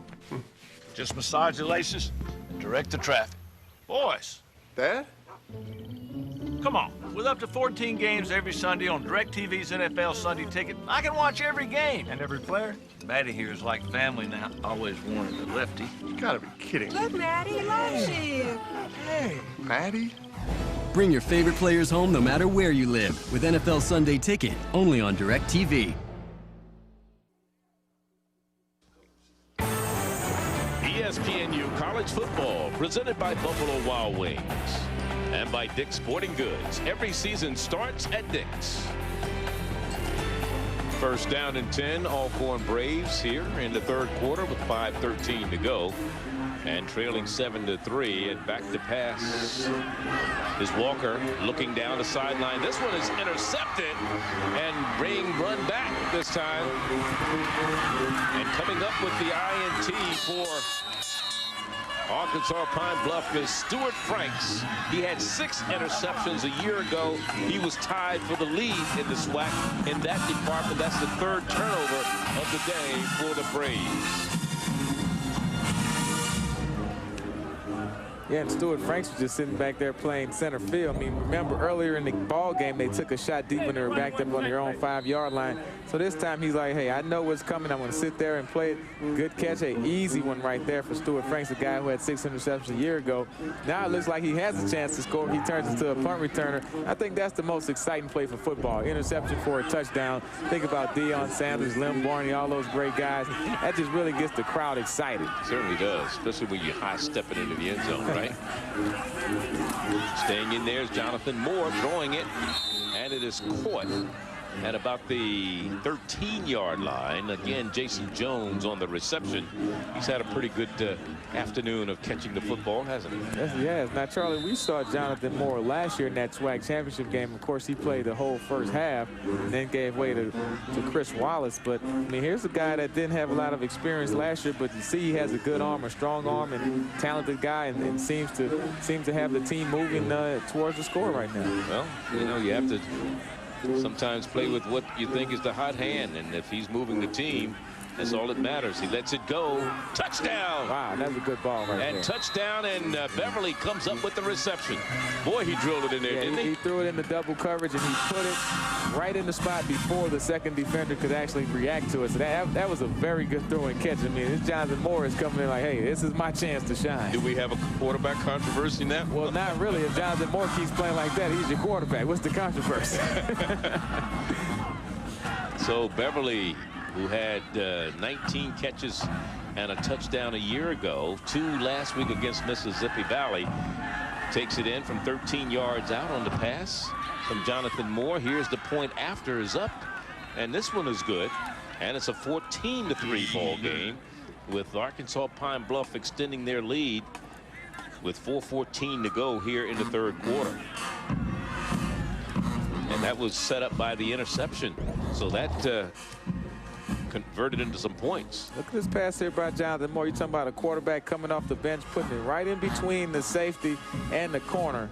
Just massage the laces and direct the traffic. Boys.
Dad?
Come on. With up to 14 games every Sunday on DirecTV's NFL Sunday Ticket, I can watch every game and every player. Matty here is like family now. Always wanted a lefty.
You gotta be kidding me.
Look, Maddie loves you.
Hey, Maddie?
Bring your favorite players home no matter where you live with NFL Sunday Ticket, only on DirecTV.
ESPNU College Football, presented by Buffalo Wild Wings and by Dick's Sporting Goods. Every season starts at Dick's. First down and 10, Alcorn Braves here in the 3rd quarter with 5:13 to go. And trailing 7-3, and back to pass is Walker looking down the sideline. This one is intercepted and being run back this time. And coming up with the INT for Arkansas Pine-Bluff is Stuart Franks. He had 6 interceptions a year ago. He was tied for the lead in the SWAC in that department. That's the 3rd turnover of the day for the Braves.
Yeah, and Stuart Franks was just sitting back there playing center field. I mean, remember earlier in the ball game, they took a shot deep when they were backed up on their own 5-yard line. So this time he's like, hey, I know what's coming. I'm going to sit there and play it. Good catch, an easy one right there for Stuart Franks, a guy who had 6 interceptions a year ago. Now it looks like he has a chance to score. He turns into a punt returner. I think that's the most exciting play for football. Interception for a touchdown. Think about Deion Sanders, Lem Barney, all those great guys. That just really gets the crowd excited.
Certainly does, especially when you're high stepping into the end zone, right? Staying in there is Jonathan Moore throwing it, and it is caught at about the 13-yard line. Again, Jason Jones on the reception. He's had a pretty good afternoon of catching the football, hasn't he?
Yes, he has. Now, Charlie, we saw Jonathan Moore last year in that SWAC championship game. Of course, he played the whole first half and then gave way to Chris Wallace. But, I mean, here's a guy that didn't have a lot of experience last year, but you see he has a good arm, a strong arm, and talented guy, and seems to have the team moving towards the score right now.
Well, you know, you have to sometimes play with what you think is the hot hand, and if he's moving the team, that's all that matters. He lets it go. Touchdown!
Wow, that's a good ball right there.
And touchdown, and Beverly comes up with the reception. Boy, he drilled it in there, didn't he?
He threw it in the double coverage, and he put it right in the spot before the second defender could actually react to it. So that was a very good throw and catch. I mean, this Jonathan Moore is coming in like, hey, this is my chance to shine.
Do we have a quarterback controversy now?
Well, not really. If Jonathan Moore keeps playing like that, he's your quarterback. What's the controversy?
So Beverly, who had 19 catches and a touchdown a year ago, 2 last week against Mississippi Valley, takes it in from 13 yards out on the pass from Jonathan Moore. Here's the point after is up, and this one is good, and it's a 14-3 ball game with Arkansas Pine-Bluff extending their lead with 4:14 to go here in the third quarter. And that was set up by the interception, so that converted into some points.
Look at this pass here by Jonathan Moore. You're talking about a quarterback coming off the bench, putting it right in between the safety and the corner.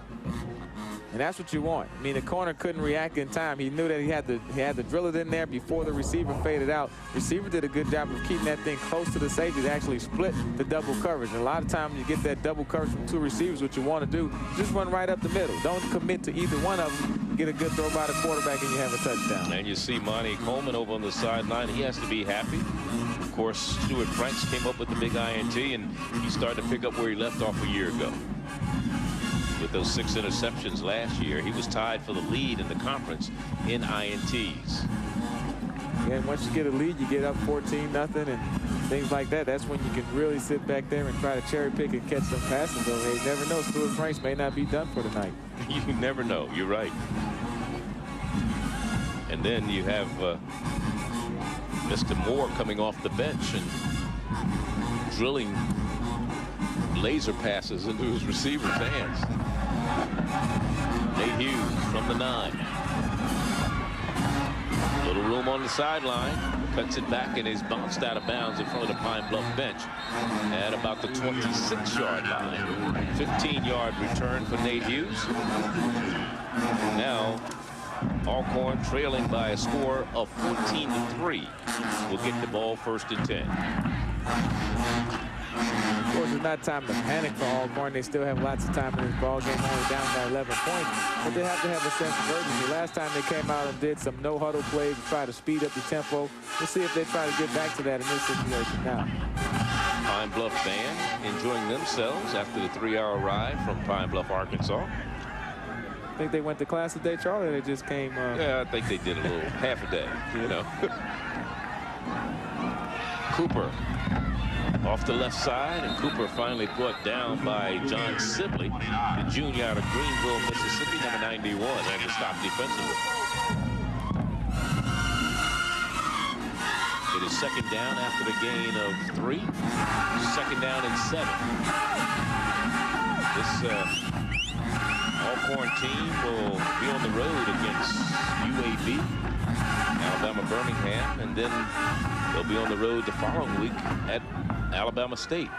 And that's what you want. I mean, the corner couldn't react in time. He knew that he had to drill it in there before the receiver faded out. Receiver did a good job of keeping that thing close to the safety to actually split the double coverage. And a lot of times you get that double coverage from 2 receivers, what you want to do, just run right up the middle. Don't commit to either one of them. Get a good throw by the quarterback and you have a touchdown.
And you see Monty Coleman over on the sideline. He has to be happy. Of course, Stuart Franks came up with the big INT, and he started to pick up where he left off a year ago. With those 6 interceptions last year, he was tied for the lead in the conference in INTs.
And once you get a lead, you get up 14-0 and things like that. That's when you can really sit back there and try to cherry pick and catch some passes. Though you never know, Stuart Franks may not be done for the night.
You never know. You're right. And then you have Mr. Moore coming off the bench and drilling laser passes into his receiver's hands. Nate Hughes from the 9. Little room on the sideline. Cuts it back and is bounced out of bounds in front of the Pine-Bluff bench at about the 26-yard line. 15-yard return for Nate Hughes. Now Alcorn trailing by a score of 14-3 will get the ball 1st and 10.
Of course, it's not time to panic for Alcorn. They still have lots of time in this ball game, only down by 11 points. But they have to have a sense of urgency. Last time they came out and did some no-huddle plays to try to speed up the tempo. We'll see if they try to get back to that in this situation now.
Pine-Bluff band enjoying themselves after the 3-hour ride from Pine-Bluff, Arkansas.
I think they went to class today, Charlie. They just came.
Yeah, I think they did a little half a day, you know. Cooper off the left side, and Cooper finally brought down by John Sibley, the junior out of Greenville, Mississippi, number 91, and to stop defensively. It is 2nd down after the gain of 3. 2nd down and 7. This Alcorn team will be on the road against UAB, Alabama Birmingham, and then they'll be on the road the following week at Alabama State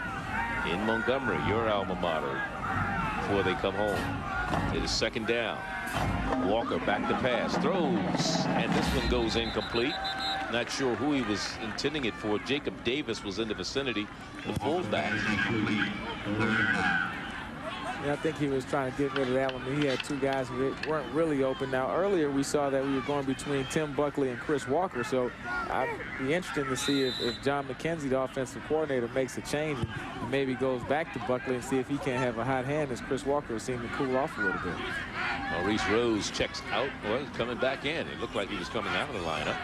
in Montgomery, your alma mater, before they come home. It is 2nd down. Walker back to pass, throws, and this one goes incomplete. Not sure who he was intending it for. Jacob Davis was in the vicinity, the fullback.
And I think he was trying to get rid of that one. I mean, he had two guys who weren't really open. Now, earlier we saw that we were going between Tim Buckley and Chris Walker. So I'd be interested to see if John McKenzie, the offensive coordinator, makes a change and maybe goes back to Buckley and see if he can't have a hot hand, as Chris Walker seemed to cool off a little bit.
Maurice Rose checks out. Well, he's coming back in. It looked like he was coming out of the lineup.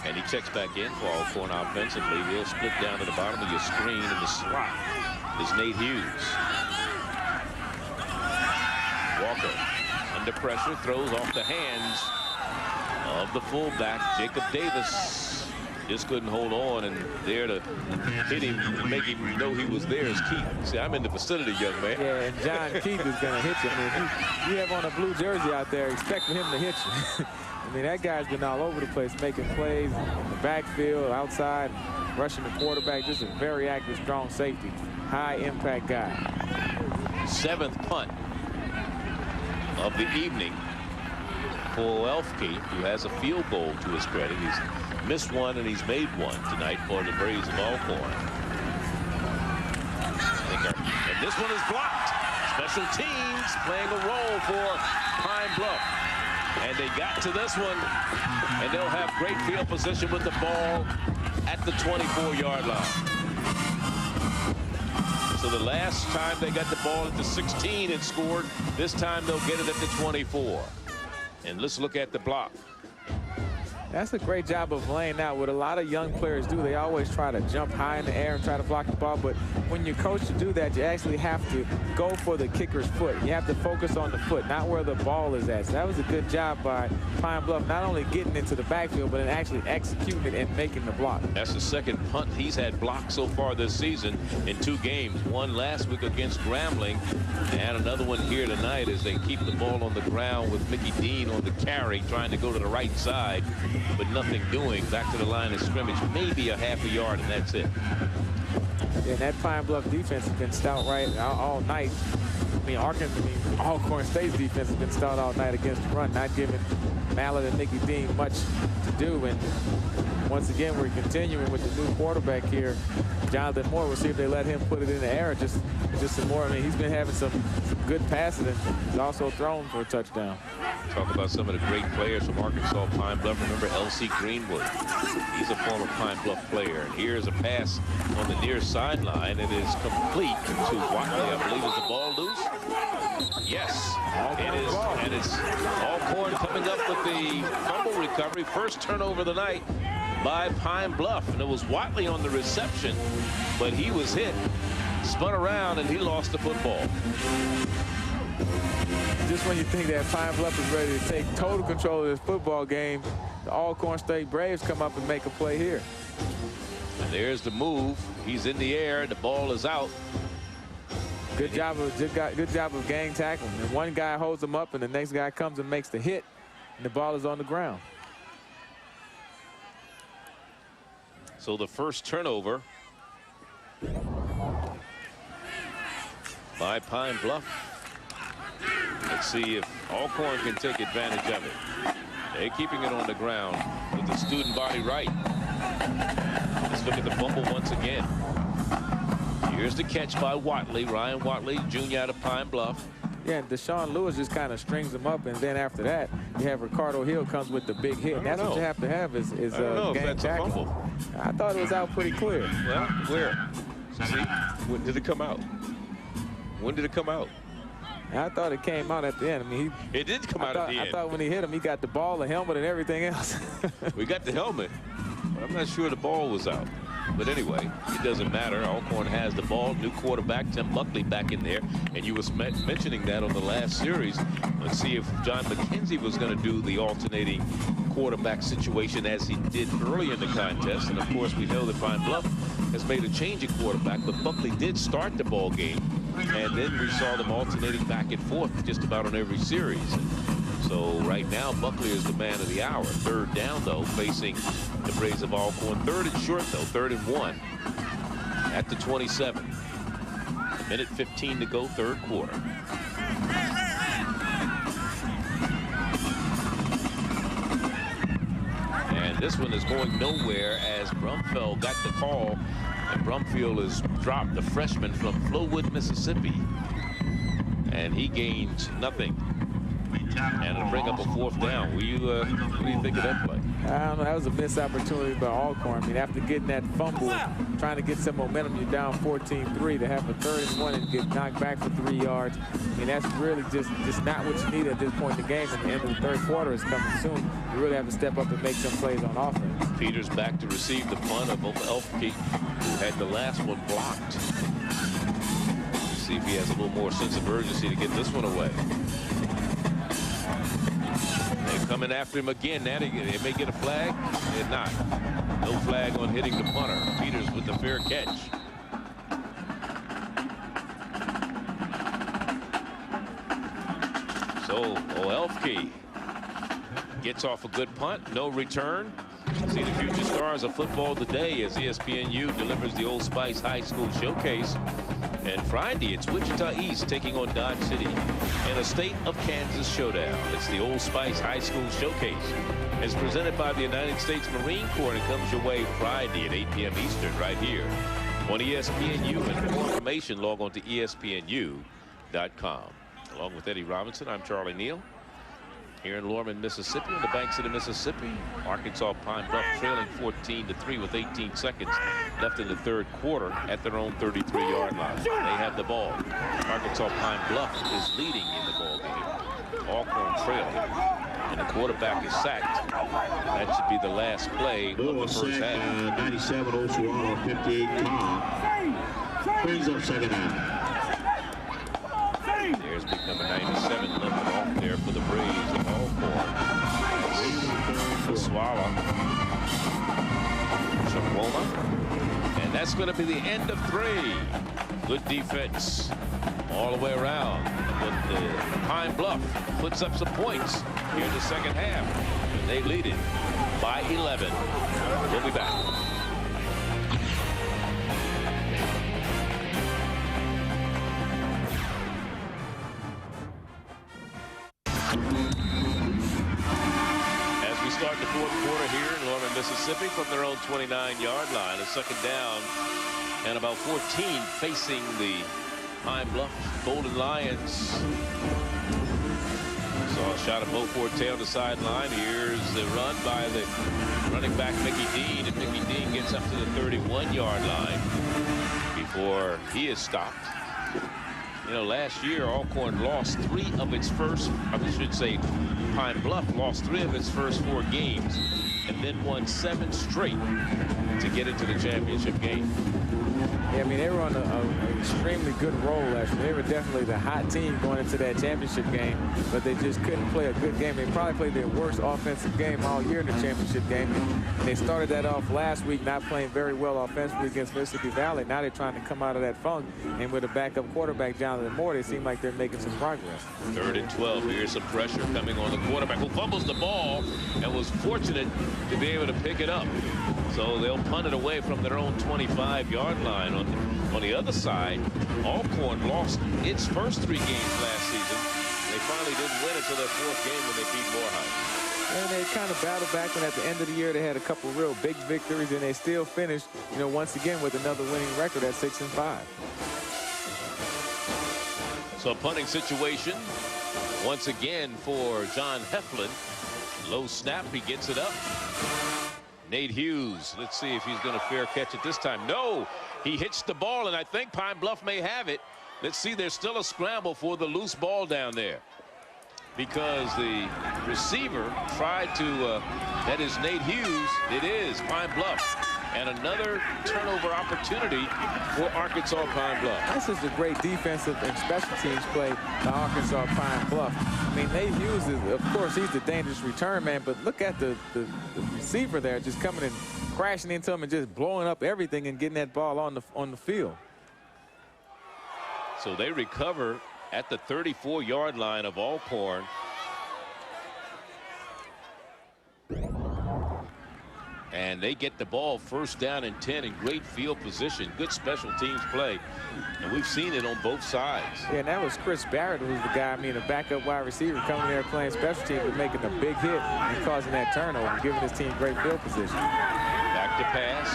And he checks back in for Alcorn offensively. He'll split down to the bottom of your screen, and the slot is Nate Hughes. Walker under pressure, throws off the hands of the fullback, Jacob Davis. Just couldn't hold on, and there to hit him and make him know he was there is Keith. See, I'm in the vicinity, young man.
Yeah, and John Keith is going to hit you. I mean, if you have on a blue jersey out there, expect for him to hit you. I mean, that guy's been all over the place, making plays in the backfield, outside, rushing the quarterback. Just a very active, strong safety. High-impact guy.
7th punt of the evening for Elfke, who has a field goal to his credit. He's missed one and he's made one tonight for the Braves of Alcorn. And this one is blocked. Special teams playing a role for Pine-Bluff. And they got to this one, and they'll have great field position with the ball at the 24-yard line. So the last time they got the ball at the 16 and scored, this time they'll get it at the 24. And let's look at the block.
That's a great job of laying out. What a lot of young players do, they always try to jump high in the air and try to block the ball. But when you're coached to do that, you actually have to go for the kicker's foot. You have to focus on the foot, not where the ball is at. So that was a good job by Pine-Bluff, not only getting into the backfield, but in actually executing it and making the block.
That's the second punt he's had blocked so far this season in 2 games. One last week against Grambling, and another one here tonight as they keep the ball on the ground with Mickey Dean on the carry, trying to go to the right side, but nothing doing. Back to the line of scrimmage, maybe a half a yard, and that's it.
And that Pine-Bluff defense has been stout all night. Alcorn State's defense has been stout all night against the run, not giving Mallett and Mickey Dean much to do. And once again, we're continuing with the new quarterback here, Jonathan Moore. We'll see if they let him put it in the air just some more. I mean, he's been having some good passes, and he's also thrown for a touchdown.
Talk about some of the great players from Arkansas Pine-Bluff. Remember L.C. Greenwood. He's a former Pine-Bluff player. And here's a pass on the near sideline. It is complete to Watley. I believe is the ball loose. Yes, it is. And it's Alcorn coming up with the fumble recovery. First turnover of the night by Pine-Bluff. And it was Watley on the reception, but he was hit, spun around, and he lost the football.
Just when you think that Pine-Bluff is ready to take total control of this football game, the Alcorn State Braves come up and make a play here.
And there's the move. He's in the air. The ball is out.
Good job of gang tackling. And one guy holds him up, and the next guy comes and makes the hit, and the ball is on the ground.
So the first turnover by Pine-Bluff. Let's see if Alcorn can take advantage of it. They're keeping it on the ground with the student body right. Let's look at the fumble once again. Here's the catch by Watley, Ryan Watley, Jr. out of Pine-Bluff.
Yeah, and Deshaun Lewis just kind of strings him up, and then after that, you have Ricardo Hill comes with the big hit. And that's what you have to have is gang tackle. I thought it was out pretty clear.
Well, where? See, when did it come out? When did it come out?
I thought it came out at the end. I mean,
it did come out at the end.
I thought when he hit him, he got the ball, the helmet, and everything else.
We got the helmet, but I'm not sure the ball was out. But anyway, it doesn't matter. Alcorn has the ball. New quarterback, Tim Buckley, back in there. And you was mentioning that on the last series. Let's see if John McKenzie was going to do the alternating quarterback situation as he did early in the contest. And, of course, we know that Pine-Bluff has made a change at quarterback. But Buckley did start the ball game. And then we saw them alternating back and forth just about on every series. So right now, Buckley is the man of the hour. Third down, though, facing the Braves of Alcorn. Third and short, though, 3rd and 1 at the 27. Minute 15 to go, third quarter. And this one is going nowhere as Brumfield got the call. And Brumfield has dropped the freshman from Flowood, Mississippi. and he gains nothing. And it'll bring up a 4th down. What do you think of that play?
I don't know. That was a missed opportunity by Alcorn. I mean, after getting that fumble, trying to get some momentum, you're down 14-3 to have a 3rd and 1 and get knocked back for 3 yards. I mean, that's really just not what you need at this point in the game. And the end of the 3rd quarter is coming soon. You really have to step up and make some plays on offense.
Peters back to receive the punt of Elfke, who had the last one blocked. See if he has a little more sense of urgency to get this one away. They're coming after him again. Now they may get a flag. They're not. No flag on hitting the punter. Peters with the fair catch. So Elfke gets off a good punt. No return. See the future stars of football today as ESPNU delivers the Old Spice High School Showcase. And Friday, it's Wichita East taking on Dodge City in a State of Kansas showdown. It's the Old Spice High School Showcase. It's presented by the United States Marine Corps and it comes your way Friday at 8 p.m. Eastern right here on ESPNU. And for more information, log on to ESPNU.com. Along with Eddie Robinson, I'm Charlie Neal. Here in Lorman, Mississippi, on the banks of the Mississippi, Arkansas Pine-Bluff trailing 14-3 with 18 seconds left in the 3rd quarter at their own 33-yard line. They have the ball. Arkansas Pine-Bluff is leading in the ball game. Alcorn trailing, and the quarterback is sacked. That should be the last play of the first half.
97 Osuano, 58 Tom. Brings up 2nd half.
There's big number 97 limping off there for the Braves of Alcorn. Swallow. Chapwoma. And that's going to be the end of 3. Good defense all the way around. But Pine-Bluff puts up some points here in the 2nd half. And they lead it by 11. We'll be back. Start the 4th quarter here in Lorman, Mississippi from their own 29-yard line. A 2nd down and about 14 facing the Pine-Bluff Golden Lions. Saw a shot of Bo Forte on the sideline. Here's the run by the running back Mickey Dean, and Mickey Dean gets up to the 31-yard line before he is stopped. You know, last year Alcorn lost 3 of its first, I should say Pine-Bluff lost 3 of its first 4 games and then won 7 straight to get into the championship game.
Yeah, I mean, they were on an extremely good roll last year. They were definitely the hot team going into that championship game, but they just couldn't play a good game. They probably played their worst offensive game all year in the championship game. And they started that off last week, not playing very well offensively against Mississippi Valley. Now they're trying to come out of that funk, and with a backup quarterback, Jonathan Moore, they seem like they're making some progress.
3rd and 12. Here's some pressure coming on the quarterback, who fumbles the ball and was fortunate to be able to pick it up. So they'll punt it away from their own 25-yard line. On the other side, Alcorn lost its first 3 games last season. They finally didn't win until their 4th game when they beat Morehouse.
And they kind of battled back, and at the end of the year, they had a couple real big victories, and they still finished, you know, once again with another winning record at 6-5.
So a punting situation once again for John Heflin. Low snap, he gets it up. Nate Hughes, let's see if he's going to fair catch it this time. No, he hits the ball, and I think Pine-Bluff may have it. Let's see, there's still a scramble for the loose ball down there because the receiver tried to, that is Nate Hughes. It is Pine-Bluff. And another turnover opportunity for Arkansas Pine-Bluff.
That's just a great defensive and special teams play by Arkansas Pine-Bluff. I mean, Nate Hughes is, of course, he's the dangerous return man, but look at the receiver there just coming and crashing into him and just blowing up everything and getting that ball on the field.
So they recover at the 34-yard line of Alcorn. And they get the ball 1st down and 10 in great field position. Good special teams play. And we've seen it on both sides.
Yeah, and that was Chris Barrett, who's the guy, I mean, a backup wide receiver coming there playing special teams and making a big hit and causing that turnover and giving his team great field position.
Back to pass.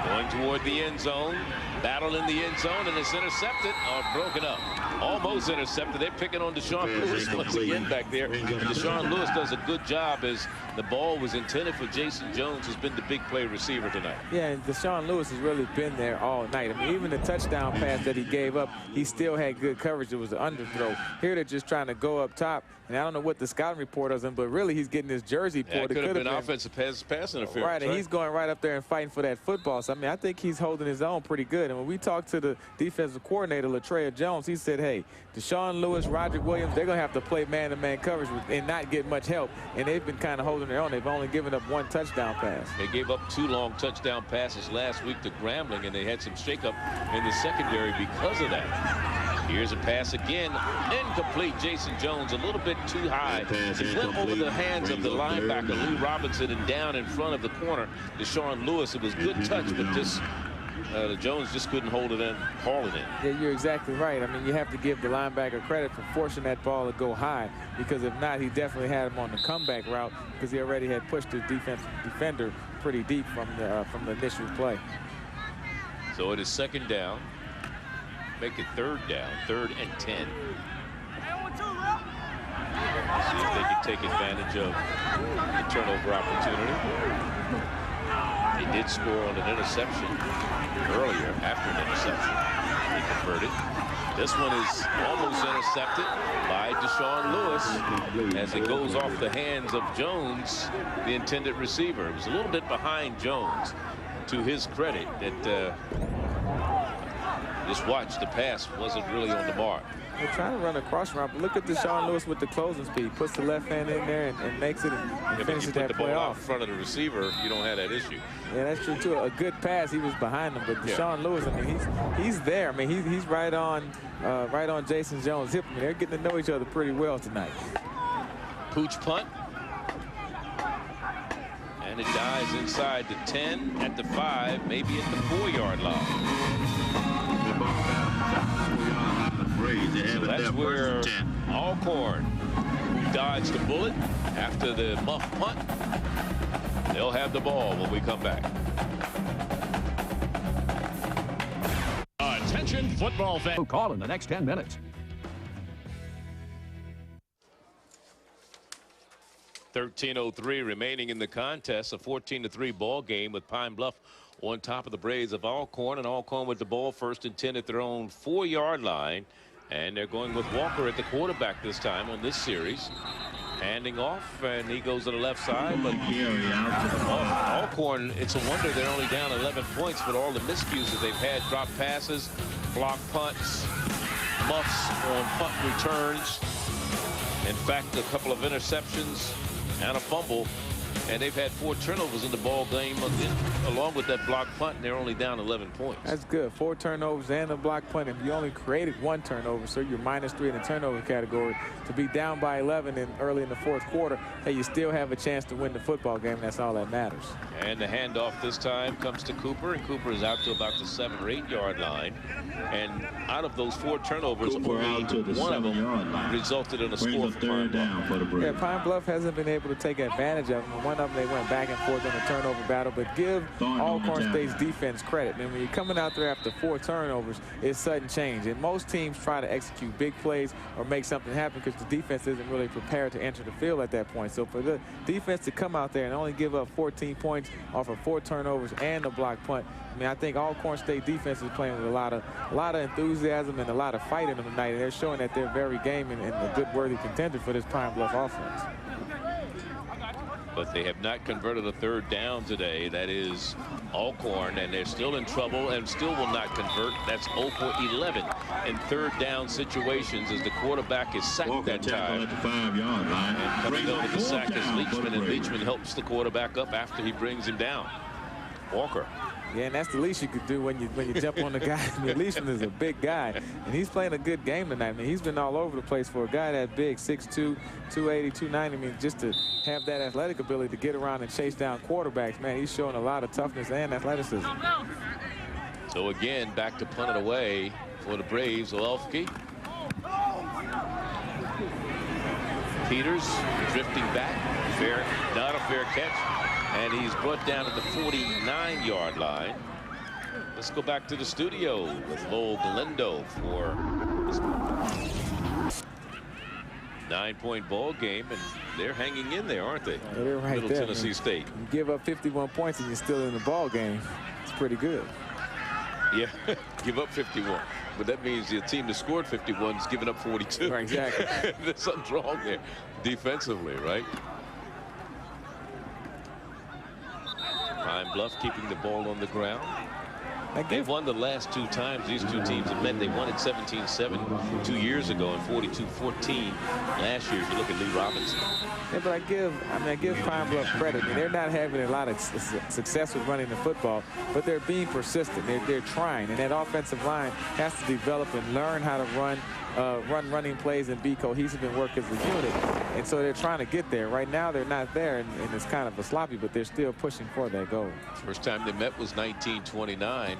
Going toward the end zone. Battle in the end zone, and it's intercepted or broken up. Almost intercepted. They're picking on Deshaun Lewis once again back there. And Deshaun Lewis does a good job as the ball was intended for Jason Jones, who's been the big play receiver tonight.
Yeah, and Deshaun Lewis has really been there all night. I mean, even the touchdown pass that he gave up, he still had good coverage. It was an underthrow. Here they're just trying to go up top. And I don't know what the scouting report does, but really he's getting his jersey pulled.
Yeah, it could have been offensive pass interference.
Right, and he's going right up there and fighting for that football. So, I mean, I think he's holding his own pretty good. And when we talked to the defensive coordinator, Latreia Jones, he said, hey, Deshaun Lewis, Roderick Williams, they're going to have to play man-to-man coverage and not get much help. And they've been kind of holding their own. They've only given up one touchdown pass.
They gave up 2 long touchdown passes last week to Grambling, and they had some shakeup in the secondary because of that. Here's a pass again, incomplete. Jason Jones a little bit too high. It went over the hands of the linebacker, Lee Robinson, and down in front of the corner, Deshaun Lewis. It was good touch, but just Jones just couldn't hold it in, haul it in.
Yeah, you're exactly right. I mean, you have to give the linebacker credit for forcing that ball to go high, because if not, he definitely had him on the comeback route, because he already had pushed the defender pretty deep from the initial play.
So it is 2nd down. Make it 3rd down, 3rd and 10. See if they can take advantage of the turnover opportunity. They did score on an interception earlier after an interception. They converted. This one is almost intercepted by Deshaun Lewis as it goes off the hands of Jones, the intended receiver. It was a little bit behind Jones. To his credit, that just watch, the pass wasn't really on the mark.
They're trying to run a cross route, but look at Deshaun Lewis with the closing speed. Puts the left hand in there and makes it and finishes that play off.
In front of the receiver, you don't have that issue.
Yeah, that's true too. A good pass, he was behind him, but Deshaun Lewis, I mean, he's there. I mean, he's right on Jason Jones' hip. I mean, they're getting to know each other pretty well tonight.
Pooch punt. And it dies inside the 10, at the 5, maybe at the 4-yard line. So that's where Alcorn, who dodged the bullet after the muff punt, they'll have the ball when we come back.
Attention football fans. Call in the next 10 minutes.
13:03 remaining in the contest, a 14-3 ball game with Pine-Bluff on top of the Braves of Alcorn, and Alcorn with the ball 1st and 10 at their own 4-yard line, and they're going with Walker at the quarterback this time on this series. Handing off, and he goes to the left side, but Alcorn, it's a wonder they're only down 11 points, but all the miscues that they've had, drop passes, block punts, muffs on punt returns, in fact a couple of interceptions and a fumble, and they've had 4 turnovers in the ball game along with that block punt, and they're only down 11 points.
That's good. 4 turnovers and a block punt. If you only created 1 turnover, so you're -3 in the turnover category, to be down by 11 early in the 4th quarter, hey, you still have a chance to win the football game. That's all that matters.
And the handoff this time comes to Cooper, and Cooper is out to about the 7- or 8-yard line. And out of those 4 turnovers, only one of them resulted in a score for Pine-Bluff.
Yeah, Pine-Bluff hasn't been able to take advantage of them. One of them, they went back and forth in the turnover battle, but give Alcorn State's defense credit. And when you're coming out there after 4 turnovers, it's sudden change. And most teams try to execute big plays or make something happen because the defense isn't really prepared to enter the field at that point. So for the defense to come out there and only give up 14 points off of 4 turnovers and a block punt, I mean, I think Alcorn State defense is playing with a lot of enthusiasm and a lot of fight in them tonight, and they're showing that they're very game and a good worthy contender for this Pine-Bluff offense.
But they have not converted a 3rd down today. That is Alcorn, and they're still in trouble and still will not convert. That's 0 for 11 in 3rd down situations as the quarterback is sacked that time.
At the 5-yard line.
And coming over the sack is Leachman, and Leachman helps the quarterback up after he brings him down. Walker.
Yeah, and that's the least you could do when you jump on the guy. I mean, Leachman is a big guy, and he's playing a good game tonight. I mean, he's been all over the place for a guy that big, 6'2", 280, 290. I mean, just to have that athletic ability to get around and chase down quarterbacks, man, he's showing a lot of toughness and athleticism.
So again, back to punt it away for the Braves. Olofsky. Peters drifting back. Not a fair catch. And he's brought down at the 49-yard line. Let's go back to the studio with Lowell Galindo for this 9-point ball game, and they're hanging in there, aren't they?
Yeah, they're right
Middle
there,
Tennessee
man.
State.
You give up 51 points and you're still in the ball game. It's pretty good.
Yeah, give up 51. But that means the team that scored 51 is giving up 42.
Right, exactly.
There's something wrong there defensively, right? Pine-Bluff keeping the ball on the ground. They've won the last 2 times these two teams have met. They won it 17-7 2 years ago and 42-14 last year. If you look at Lee Robinson.
Yeah, but I give Pine-Bluff credit. I mean, they're not having a lot of success with running the football, but they're being persistent. They're trying, and that offensive line has to develop and learn how to run running plays and be cohesive and work as a unit. And so they're trying to get there. Right now, they're not there, and it's kind of a sloppy, but they're still pushing for that goal.
First time they met was 1929.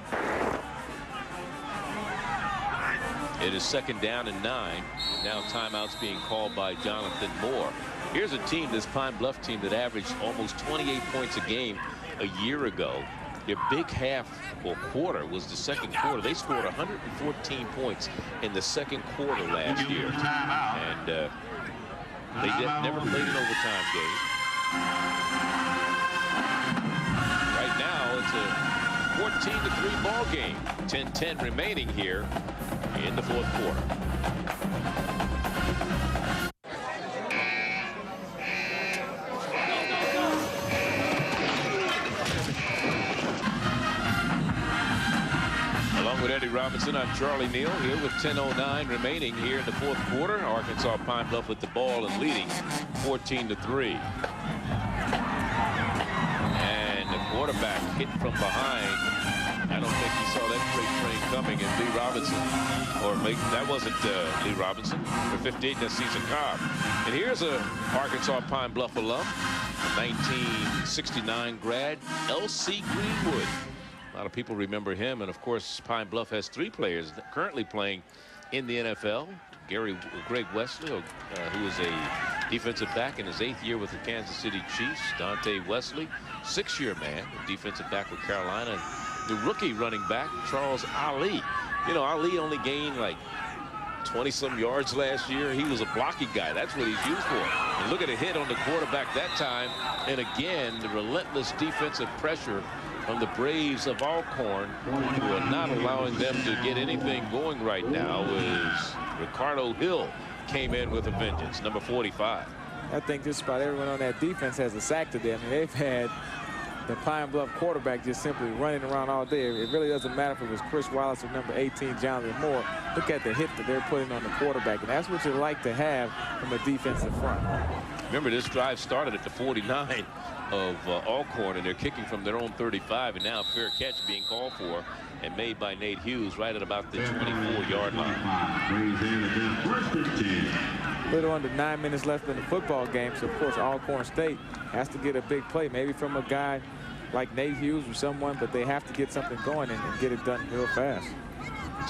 It is 2nd down and 9. Now timeouts being called by Jonathan Moore. Here's a team, this Pine-Bluff team, that averaged almost 28 points a game a year ago. Their big half or quarter was the 2nd quarter. They scored 114 points in the 2nd quarter last year. And they never played an overtime game. Right now, it's a 14-3 ball game. 10-10 remaining here in the 4th quarter. Along with Eddie Robinson, I'm Charlie Neal here with 10:09 remaining here in the 4th quarter. Arkansas Pine-Bluff with the ball and leading 14-3. And the quarterback hit from behind. I don't think he saw that freight train coming, and Lee Robinson, or that wasn't Lee Robinson, for 58, that's Cesar Cobb. And here's a Arkansas Pine-Bluff alum, 1969 grad, L.C. Greenwood. A lot of people remember him, and of course Pine-Bluff has 3 players currently playing in the NFL. Greg Wesley, who is a defensive back in his 8th year with the Kansas City Chiefs. Dante Wesley, 6-year man, defensive back with Carolina. And the rookie running back, Charles Ali. You know, Ali only gained like 20-some yards last year. He was a blocky guy. That's what he's used for. And look at a hit on the quarterback that time. And again, the relentless defensive pressure from the Braves of Alcorn, who are not allowing them to get anything going right now, is Ricardo Hill came in with a vengeance, number 45.
I think just about everyone on that defense has a sack today. I mean, they've had the Pine-Bluff quarterback just simply running around all day. It really doesn't matter if it was Chris Wallace or number 18, Jonathan Moore. Look at the hit that they're putting on the quarterback, and that's what you like to have from a defensive front.
Remember, this drive started at the 49 of Alcorn, and they're kicking from their own 35, and now a fair catch being called for and made by Nate Hughes right at about the 24-yard line.
A little under 9 minutes left in the football game, so of course Alcorn State has to get a big play, maybe from a guy like Nate Hughes or someone, but they have to get something going and get it done real fast.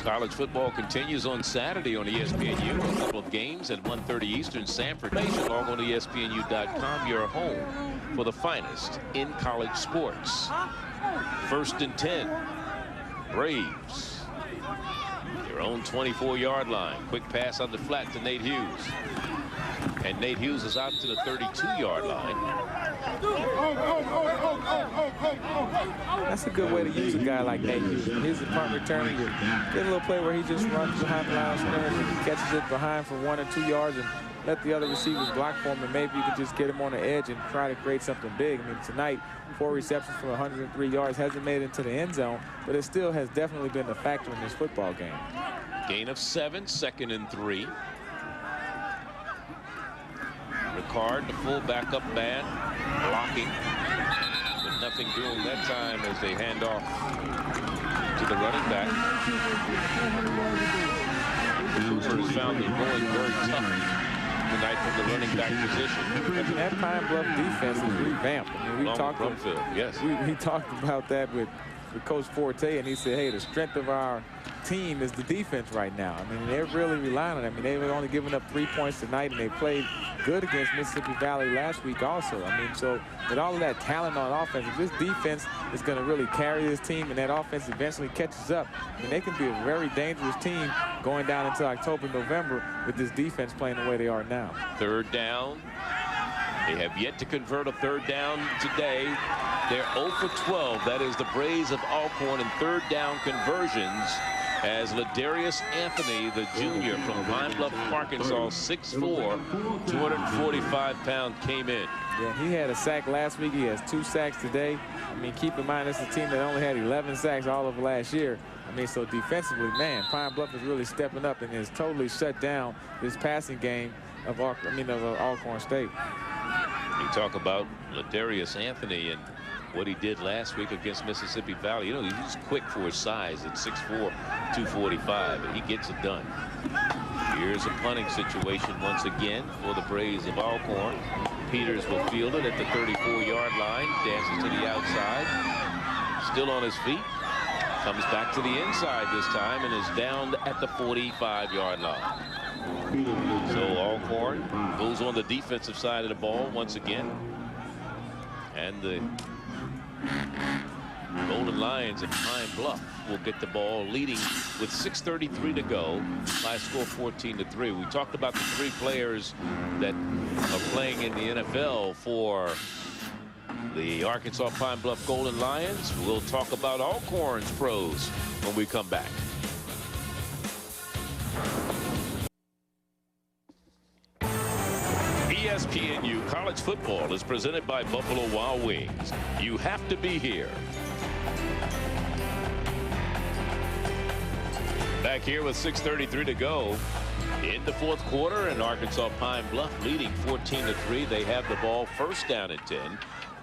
College football continues on Saturday on ESPNU. A couple of games at 1:30 Eastern. Sanford Nation. Log on to ESPNU.com. Your home for the finest in college sports. 1st and 10. Braves. Their own 24-yard line. Quick pass on the flat to Nate Hughes. And Nate Hughes is out to the 32-yard line.
That's a good way to use a guy like Nate Hughes. He's a punt returner. You get a little play where he just runs behind the line of scrimmage and catches it behind for 1 or 2 yards and let the other receivers block for him, and maybe you can just get him on the edge and try to create something big. I mean, tonight, 4 receptions for 103 yards, hasn't made it into the end zone, but it still has definitely been a factor in this football game.
Gain of 7, 2nd and 3. Ricard, the fullback up man, blocking, but nothing doing that time as they hand off to the running back. Cooper has found them going very tough tonight from the running back position.
And that Pine-Bluff defense is revamped. I mean, we talked
about
that with Coach Forte, and he said, hey, the strength of our team is the defense right now. I mean, they're really relying on it. I mean, they were only giving up 3 points tonight, and they played good against Mississippi Valley last week also. I mean, so with all of that talent on offense, if this defense is going to really carry this team and that offense eventually catches up, I mean, they can be a very dangerous team going down into October, November with this defense playing the way they are now.
Third down. They have yet to convert a third down today. They're 0 for 12. That is the Braves of Alcorn in third down conversions, as Ladarius Anthony, the junior from Pine-Bluff, Arkansas, 6'4", 245-pound, came in.
Yeah, he had a sack last week. He has 2 sacks today. I mean, keep in mind, this is a team that only had 11 sacks all of last year. I mean, so defensively, man, Pine-Bluff is really stepping up and has totally shut down this passing game of Alcorn State.
You talk about Ladarius Anthony and what he did last week against Mississippi Valley. You know, he's quick for his size at 6'4", 245, and he gets it done. Here's a punting situation once again for the Braves of Alcorn. Peters will field it at the 34-yard line, dances to the outside, still on his feet, comes back to the inside this time and is down at the 45-yard line. So Alcorn goes on the defensive side of the ball once again. And the Golden Lions at Pine-Bluff will get the ball, leading with 6:33 to go. By score 14-3. We talked about the 3 players that are playing in the NFL for the Arkansas Pine-Bluff Golden Lions. We'll talk about Alcorn's pros when we come back. ESPNU College Football is presented by Buffalo Wild Wings. You have to be here. Back here with 6:33 to go in the fourth quarter, and Arkansas Pine-Bluff leading 14-3. They have the ball first down and 10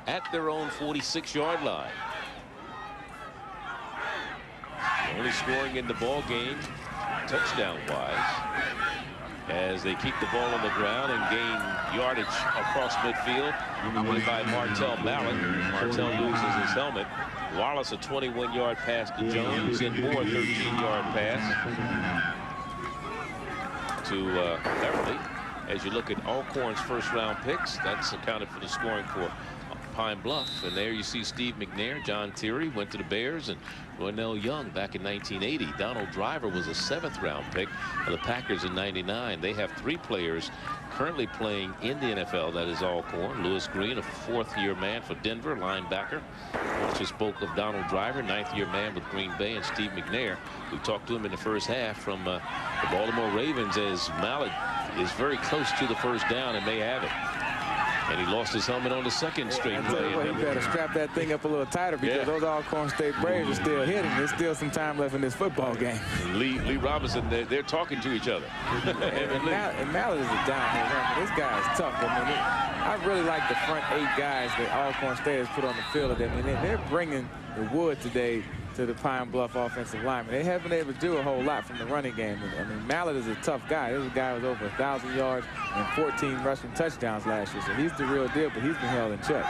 at their own 46-yard line. Only scoring in the ball game touchdown-wise, as they keep the ball on the ground and gain yardage across midfield by Martell Mallett. Martell loses his helmet. Wallace a 21-yard pass to Jones, and Moore a 13-yard pass to Beverly. As you look at Alcorn's first-round picks, that's accounted for the scoring for Pine-Bluff. And there you see Steve McNair, John Thierry went to the Bears, and Ronell Young back in 1980. Donald Driver was a 7th-round pick of the Packers in '99. They have 3 players currently playing in the NFL. That is Alcorn. Lewis Green, a 4th-year man for Denver, linebacker. We just spoke of Donald Driver, 9th-year man with Green Bay, and Steve McNair. We talked to him in the first half from the Baltimore Ravens, as Mallett is very close to the first down and may have it. And he lost his helmet on the second straight play.
Well, he better strap that thing up a little tighter, because those Alcorn State Braves are still hitting. There's still some time left in this football game.
Lee Robinson, they're talking to each other.
and Mallett is a downhill runner. This guy is tough. I mean, I really like the front 8 guys that Alcorn State has put on the field. I mean, they're bringing the wood today to the Pine-Bluff offensive linemen. They haven't been able to do a whole lot from the running game. I mean, Mallett is a tough guy. This guy was over 1,000 yards and 14 rushing touchdowns last year. So he's the real deal, but he's been held in check.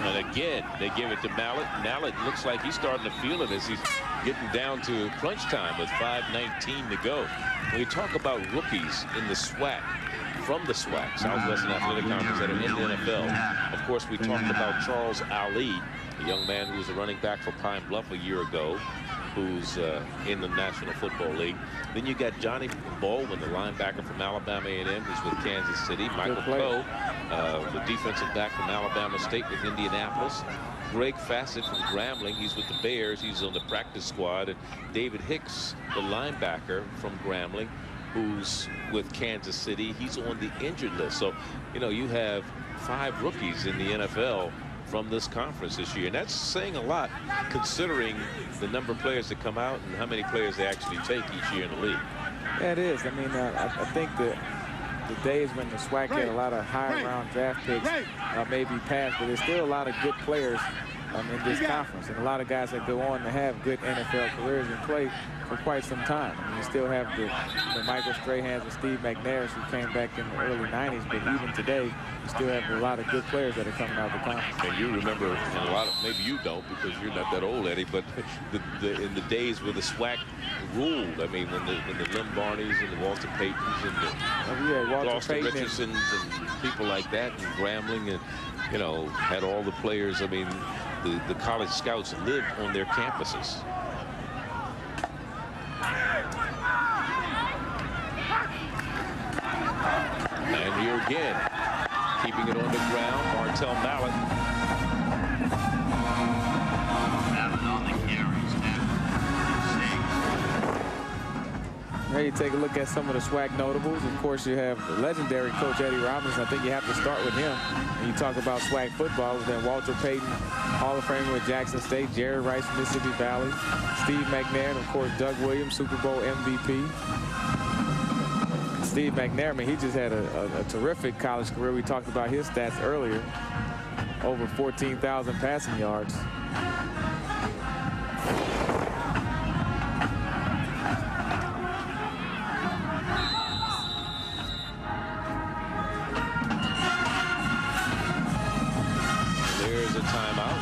And again, they give it to Mallett. Mallett looks like he's starting to feel it as he's getting down to crunch time with 5:19 to go. When you talk about rookies in the SWAC, from the SWAC, Southwestern Athletic Conference, that are in the NFL. Of course, we talked about Charles Ali, a young man who was a running back for Pine-Bluff a year ago, who's in the National Football League. Then you got Johnny Baldwin, the linebacker from Alabama A&M, who's with Kansas City. Michael Coe, the defensive back from Alabama State with Indianapolis. Greg Fassett from Grambling, he's with the Bears. He's on the practice squad. And David Hicks, the linebacker from Grambling, who's with Kansas City. He's on the injured list. So, you know, you have 5 rookies in the NFL from this conference this year. And that's saying a lot, considering the number of players that come out and how many players they actually take each year in the league.
Yeah, it is. I mean, I think that the days when the SWAC had a lot of high-round draft picks may be past, but there's still a lot of good players in this conference. And a lot of guys that go on to have good NFL careers and play for quite some time. I mean, you still have the Michael Strahans and Steve McNair who came back in the early 90s, but even today, you still have a lot of good players that are coming out of the conference.
And you remember, and a lot of, maybe you don't because you're not that old, Eddie, but in the days where the SWAC ruled, I mean, when the Lynn Barneys and the Walter Paytons and the Austin Richardsons and people like that, and Grambling, and you know, had all the players. I mean, the college scouts lived on their campuses. And here again, keeping it on the ground, Martell Mallett.
Here you take a look at some of the SWAC notables. Of course, you have the legendary coach Eddie Robinson. I think you have to start with him. When you talk about SWAC football, then Walter Payton, Hall of Famer with Jackson State, Jerry Rice, Mississippi Valley, Steve McNair, and of course Doug Williams, Super Bowl MVP. Steve McNair, I mean, he just had a terrific college career. We talked about his stats earlier. Over 14,000 passing yards.
There's a timeout.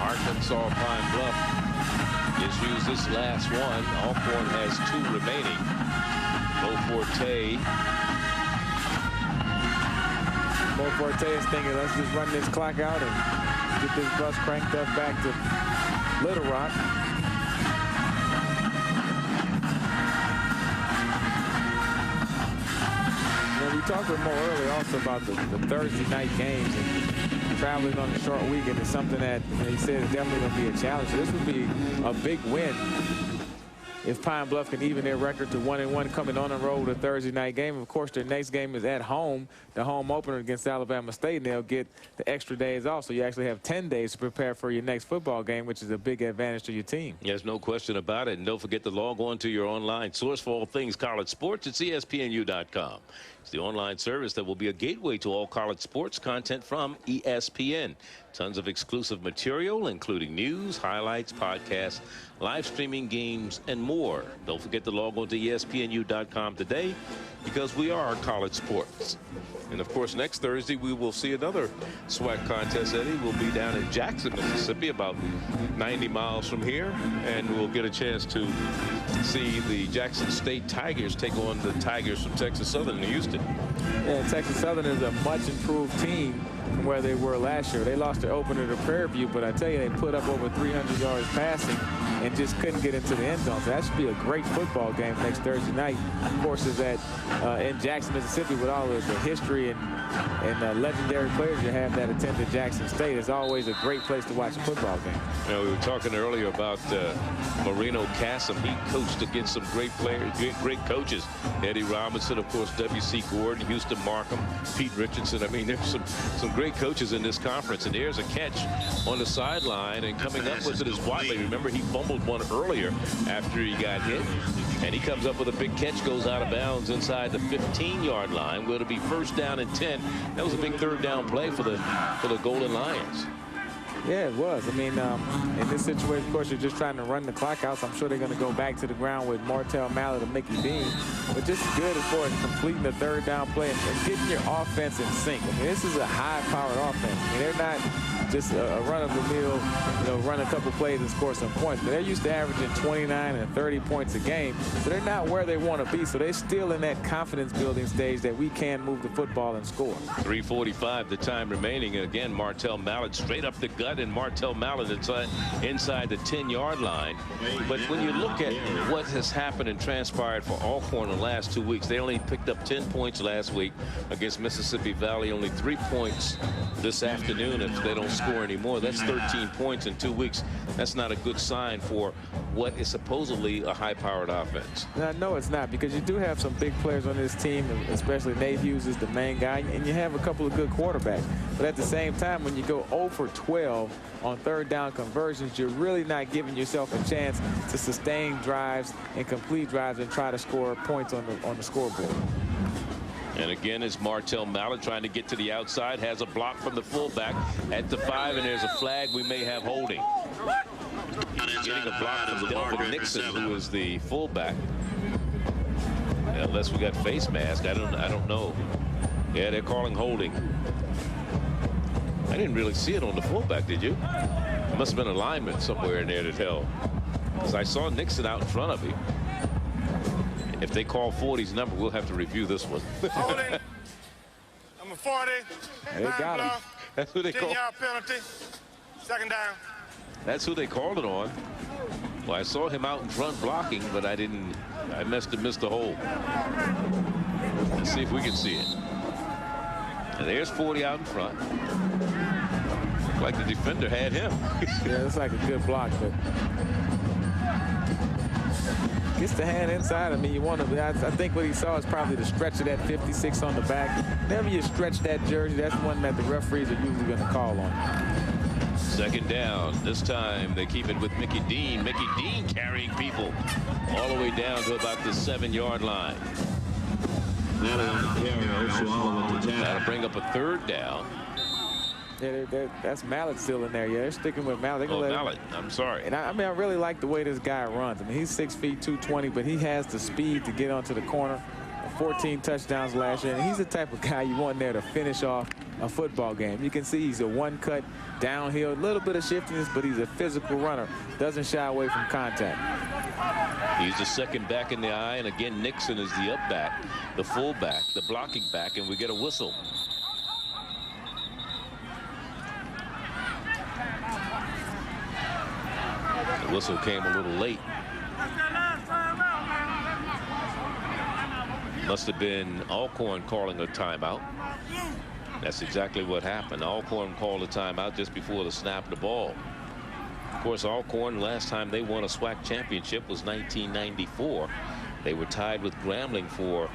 Arkansas Pine-Bluff issues this last one. Alcorn has 2 remaining.
Bo Forte is thinking, let's just run this clock out and get this bus cranked up back to Little Rock. Well, we talked more earlier also about the Thursday night games, and traveling on a short weekend is something that he said is definitely going to be a challenge. So this would be a big win if Pine-Bluff can even their record to 1-1 coming on the road with a Thursday night game. Of course, their next game is at home, the home opener against Alabama State, and they'll get the extra days off. So you actually have 10 days to prepare for your next football game, which is a big advantage to your team.
There's no question about it. And don't forget to log on to your online source for all things college sports. It's ESPNU.com. It's the online service that will be a gateway to all college sports content from ESPN. Tons of exclusive material, including news, highlights, podcasts, live streaming, games, and more. Don't forget to log on to ESPNU.com today, because we are college sports. And of course, next Thursday we will see another SWAC contest, Eddie. We'll be down in Jackson, Mississippi, about 90 miles from here, and we'll get a chance to see the Jackson State Tigers take on the Tigers from Texas Southern in Houston.
Yeah, Texas Southern is a much improved team from where they were last year. They lost their opener to Prairie View, but I tell you, they put up over 300 yards passing and just couldn't get into the end zone. So that should be a great football game next Thursday night. Of course, is that in Jackson, Mississippi, with all of the history and legendary players you have that attended Jackson State, is always a great place to watch a football game.
You know, we were talking earlier about Marino Cassim. He coached against some great players, great coaches. Eddie Robinson, of course, W.C. Gordon, Houston Markham, Pete Richardson. I mean, there's some great coaches in this conference. And there's a catch on the sideline, and coming up with it is Watley. Remember, he fumbled one earlier after he got hit, and he comes up with a big catch, goes out of bounds inside the 15-yard line. Will it be first down and 10? That was a big third down play for the Golden Lions.
Yeah, it was. I mean, in this situation, of course, you're just trying to run the clock out, so I'm sure they're going to go back to the ground with Martell Mallett and Mickey Dean. But just good as far as completing the third down play and getting your offense in sync. I mean, this is a high-powered offense. I mean, they're not just a run-of-the-mill, you know, run a couple plays and score some points. But they're used to averaging 29 and 30 points a game. So they're not where they want to be. So they're still in that confidence-building stage that we can move the football and score.
3:45 the time remaining. Again, Martell Mallett straight up the gut, and Martell Mallett inside the 10-yard line. But when you look at what has happened and transpired for Alcorn in the last 2 weeks, they only picked up 10 points last week against Mississippi Valley. Only 3 points this afternoon if they don't score anymore. That's 13 points in 2 weeks. That's not a good sign for what is supposedly a high-powered offense.
No, it's not, because you do have some big players on this team, especially Nate Hughes is the main guy, and you have a couple of good quarterbacks. But at the same time, when you go 0 for 12 on third down conversions, you're really not giving yourself a chance to sustain drives and complete drives and try to score points on the scoreboard.
And again, is Martell Mallett trying to get to the outside, has a block from the fullback at the 5, and there's a flag we may have holding. Getting a block from Delvin Nixon, who is the fullback. Unless we got face mask, I don't know. Yeah, they're calling holding. I didn't really see it on the fullback, did you? It must have been a lineman somewhere in there that held. Because I saw Nixon out in front of him. If they call 40's number, we'll have to review this one.
Holding. Number 40.
They got him.
That's who they called.
10-yard penalty. Second down.
That's who they called it on. Well, I saw him out in front blocking, but I missed the hole. Let's see if we can see it. And there's 40 out in front. Looked like the defender had him.
Yeah, it's like a good block, but gets the hand inside. I mean, you want to. I think what he saw is probably the stretch of that 56 on the back. Whenever you stretch that jersey, that's the one that the referees are usually going to call on.
Second down. This time they keep it with Mickey Dean. Mickey Dean carrying people all the way down to about the 7-yard line. That'll bring up a third down.
Yeah, that's Mallett still in there. Yeah, they're sticking with Mallett.
Mallett. I'm sorry.
And I mean, I really like the way this guy runs. I mean, he's 6 feet 220, but he has the speed to get onto the corner. 14 touchdowns last year, and he's the type of guy you want there to finish off a football game. You can see he's a one-cut downhill, a little bit of shiftiness, but he's a physical runner. Doesn't shy away from contact.
He's the second back in the eye, and again, Nixon is the up back, the full back, the blocking back, and we get a whistle. The whistle came a little late. Must have been Alcorn calling a timeout. That's exactly what happened. Alcorn called a timeout just before the snap of the ball. Of course, Alcorn, last time they won a SWAC championship was 1994. They were tied with Grambling for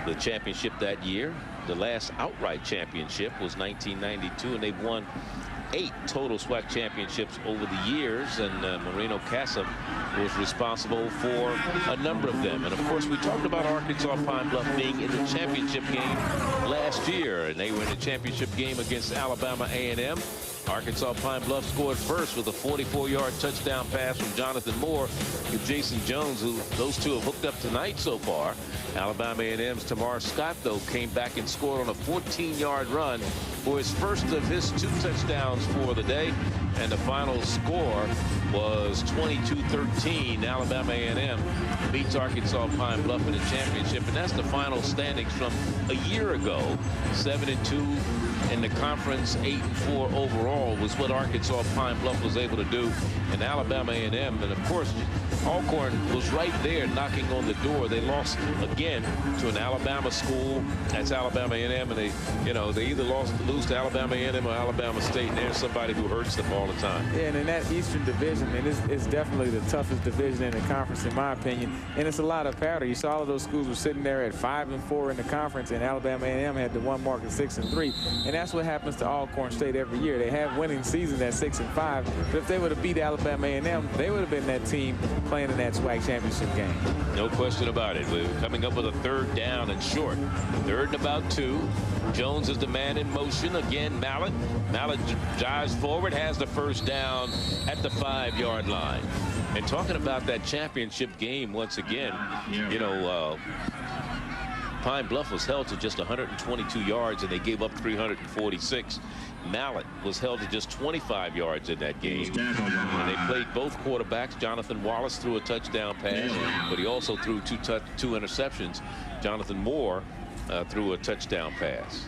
the championship that year. The last outright championship was 1992, and they've won 8 total SWAC championships over the years, and Marino Casa was responsible for a number of them. And of course, we talked about Arkansas Pine-Bluff being in the championship game last year, and they were in the championship game against Alabama A&M. Arkansas Pine-Bluff scored first with a 44-yard touchdown pass from Jonathan Moore to Jason Jones, who those two have hooked up tonight so far. Alabama A&M's Tamar Scott, though, came back and scored on a 14-yard run for his first of his 2 touchdowns for the day. And the final score was 22-13. Alabama A&M beats Arkansas Pine-Bluff in the championship, and that's the final standings from a year ago. 7-2 in the conference, 8-4 overall was what Arkansas Pine-Bluff was able to do. And Alabama A&M, and of course, Alcorn was right there knocking on the door. They lost again to an Alabama school. That's Alabama A&M, and they either lose to Alabama A&M or Alabama State, and there's somebody who hurts them all the time.
Yeah, and in that Eastern Division, and it's definitely the toughest division in the conference, in my opinion. And it's a lot of parity. You saw all of those schools were sitting there at 5-4 in the conference, and Alabama A&M had the one mark at 6-3. And that's what happens to Alcorn State every year. They have winning seasons at 6-5, but if they would have beat Alabama A&M, they would have been that team playing in that SWAC championship game.
No question about it. We're coming up with a third down and short. Third and about 2. Jones is the man in motion. Again, Mallett. Mallett drives forward, has the first down at the 5-yard line. And talking about that championship game once again, Pine-Bluff was held to just 122 yards, and they gave up 346. Mallett was held to just 25 yards in that game. And they played both quarterbacks. Jonathan Wallace threw a touchdown pass, but he also threw two interceptions. Jonathan Moore threw a touchdown pass.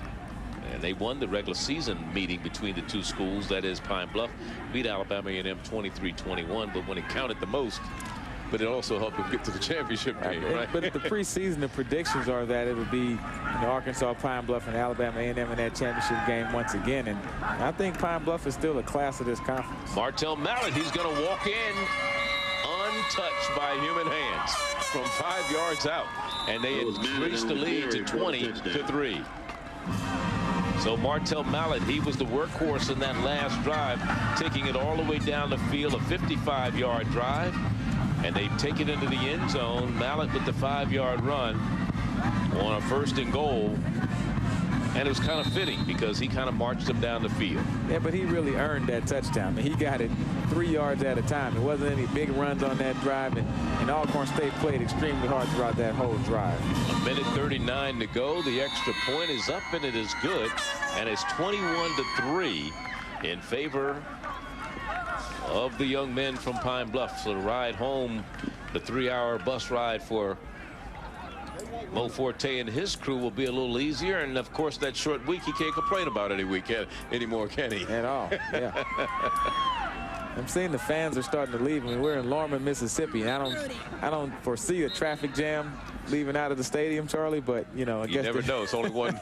And they won the regular season meeting between the two schools. That is, Pine-Bluff beat Alabama A&M 23-21, but when it counted the most, but it also helped them get to the championship game, right?
But the preseason, the predictions are that it would be Arkansas, Pine-Bluff, and Alabama A&M in that championship game once again. And I think Pine-Bluff is still a class of this conference.
Martell Mallett, he's going to walk in untouched by human hands from 5 yards out. And they increased the lead to 20-3. So Martell Mallett, he was the workhorse in that last drive, taking it all the way down the field, a 55-yard drive. And they take it into the end zone. Mallett with the 5-yard run. on a 1st and goal. And it was kind of fitting because he kind of marched him down the field.
Yeah, but he really earned that touchdown. I mean, he got it 3 yards at a time. There wasn't any big runs on that drive, and Alcorn State played extremely hard throughout that whole drive.
1:39 to go. The extra point is up, and it is good. And it's 21-3 in favor of the young men from Pine-Bluff. So the ride home, the 3-hour bus ride for Mo Forte and his crew will be a little easier, and of course that short week he can't complain about any weekend anymore, can he?
At all. Yeah. I'm seeing the fans are starting to leave. I mean, we're in Norman, Mississippi, and I don't foresee a traffic jam leaving out of the stadium, Charlie, but you know, I guess
you never know. It's only one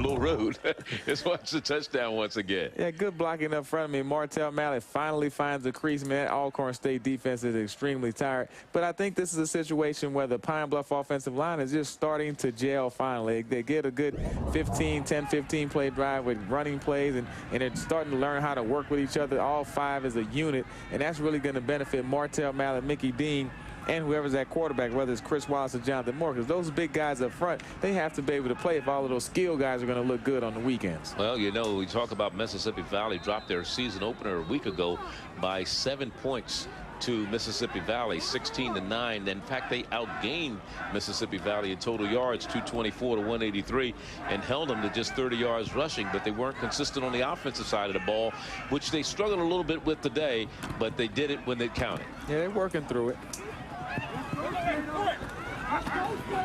little road. It's watch the touchdown once again.
Yeah, good blocking up front. I mean, Martell Mallett finally finds the crease. Man, that Alcorn State defense is extremely tired. But I think this is a situation where the Pine Bluff offensive line is just starting to gel finally. They get a good 10-15 play drive with running plays, and they're starting to learn how to work with each other, all 5 as a unit, and that's really going to benefit Martell Mallett, Mickey Dean, and whoever's at quarterback, whether it's Chris Wallace or Jonathan Moore, because those big guys up front, they have to be able to play if all of those skill guys are going to look good on the weekends.
Well, you know, we talk about Mississippi Valley dropped their season opener a week ago by 7 points to Mississippi Valley, 16-9. In fact, they outgained Mississippi Valley in total yards, 224 to 183, and held them to just 30 yards rushing. But they weren't consistent on the offensive side of the ball, which they struggled a little bit with today, but they did it when it counted.
Yeah, they're working through it.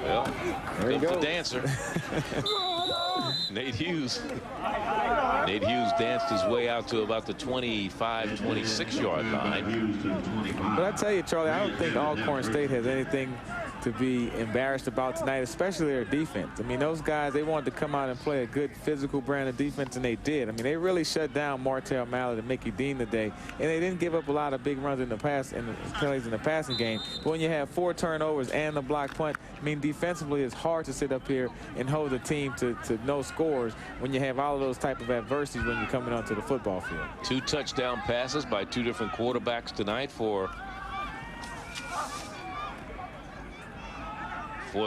Well, here comes the dancer. Nate Hughes. Nate Hughes danced his way out to about the 25-26 yard line.
But I tell you, Charlie, I don't think Alcorn State has anything to be embarrassed about tonight, especially their defense. I mean, those guys, they wanted to come out and play a good physical brand of defense, and they did. I mean, they really shut down Martell Mallett and Mickey Dean today, and they didn't give up a lot of big runs in the pass and plays in the passing game. But when you have 4 turnovers and the block punt, I mean, defensively, it's hard to sit up here and hold a team to no scores when you have all of those type of adversities when you're coming onto the football field.
2 touchdown passes by 2 different quarterbacks tonight for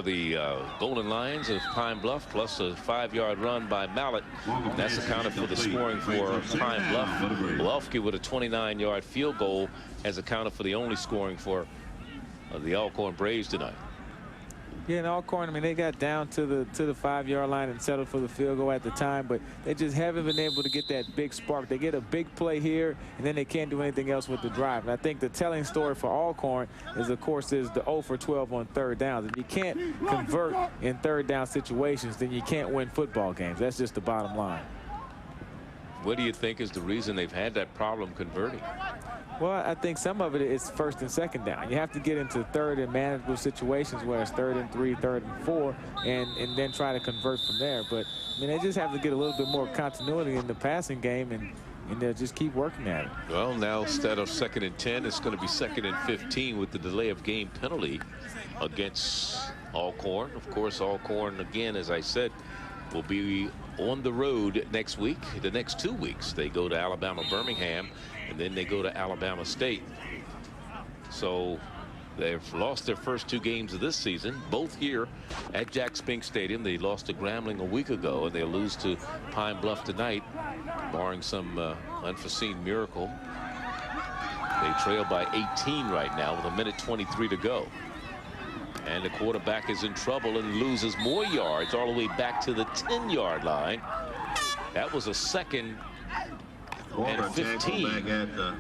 the Golden Lions of Pine Bluff, plus a 5-yard run by Mallett. That's accounted for the scoring for Pine Bluff. Welfke with a 29-yard field goal has accounted for the only scoring for the Alcorn Braves tonight.
Yeah, and Alcorn, I mean, they got down to the 5-yard line and settled for the field goal at the time, but they just haven't been able to get that big spark. They get a big play here, and then they can't do anything else with the drive. And I think the telling story for Alcorn is, of course, the 0 for 12 on 3rd downs. If you can't convert in 3rd down situations, then you can't win football games. That's just the bottom line.
What do you think is the reason they've had that problem converting?
Well, I think some of it is 1st and 2nd down. You have to get into 3rd and manageable situations where it's 3rd and 3, 3rd and 4, and then try to convert from there. But, I mean, they just have to get a little bit more continuity in the passing game, and they'll just keep working at it.
Well, now instead of 2nd and 10, it's going to be 2nd and 15 with the delay of game penalty against Alcorn. Of course, Alcorn, again, as I said, will be on the road next week. The next 2 weeks, they go to Alabama, Birmingham, and then they go to Alabama State. So they've lost their first 2 games of this season, both here at Jack Spink Stadium. They lost to Grambling a week ago, and they lose to Pine Bluff tonight, barring some unforeseen miracle. They trail by 18 right now with 1:23 to go. And the quarterback is in trouble and loses more yards all the way back to the 10-yard line. That was a 2nd and 15,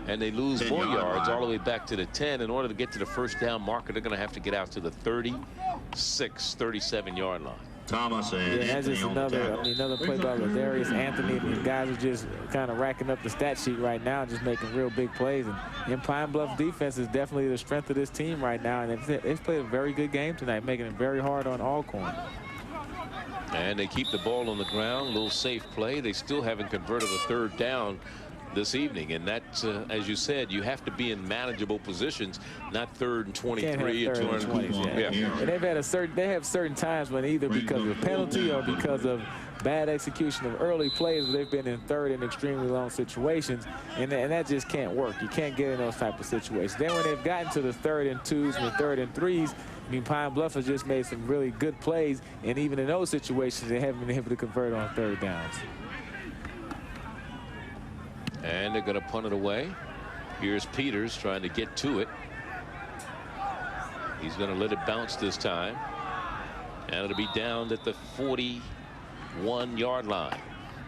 and they lose more yards all the way back to the 10. In order to get to the 1st down marker, they're going to have to get out to the 36, 37-yard line.
Thomas and
yeah, that's just another play by Ladarius Anthony. These guys are just kind of racking up the stat sheet right now, just making real big plays. And Pine Bluff defense is definitely the strength of this team right now, and they've played a very good game tonight, making it very hard on Alcorn.
And they keep the ball on the ground, a little safe play. They still haven't converted a 3rd down this evening, and that's as you said, you have to be in manageable positions, not 3rd and 23 and 220.
Yeah. And they have certain times when either because of penalty or because of bad execution of early plays where they've been in 3rd and extremely long situations, and that just can't work. You can't get in those type of situations. Then when they've gotten to the 3rd and 2s and the 3rd and 3s, I mean, Pine-Bluff has just made some really good plays, and even in those situations, they haven't been able to convert on third downs.
And they're going to punt it away. Here's Peters trying to get to it. He's going to let it bounce this time. And it'll be down at the 41-yard line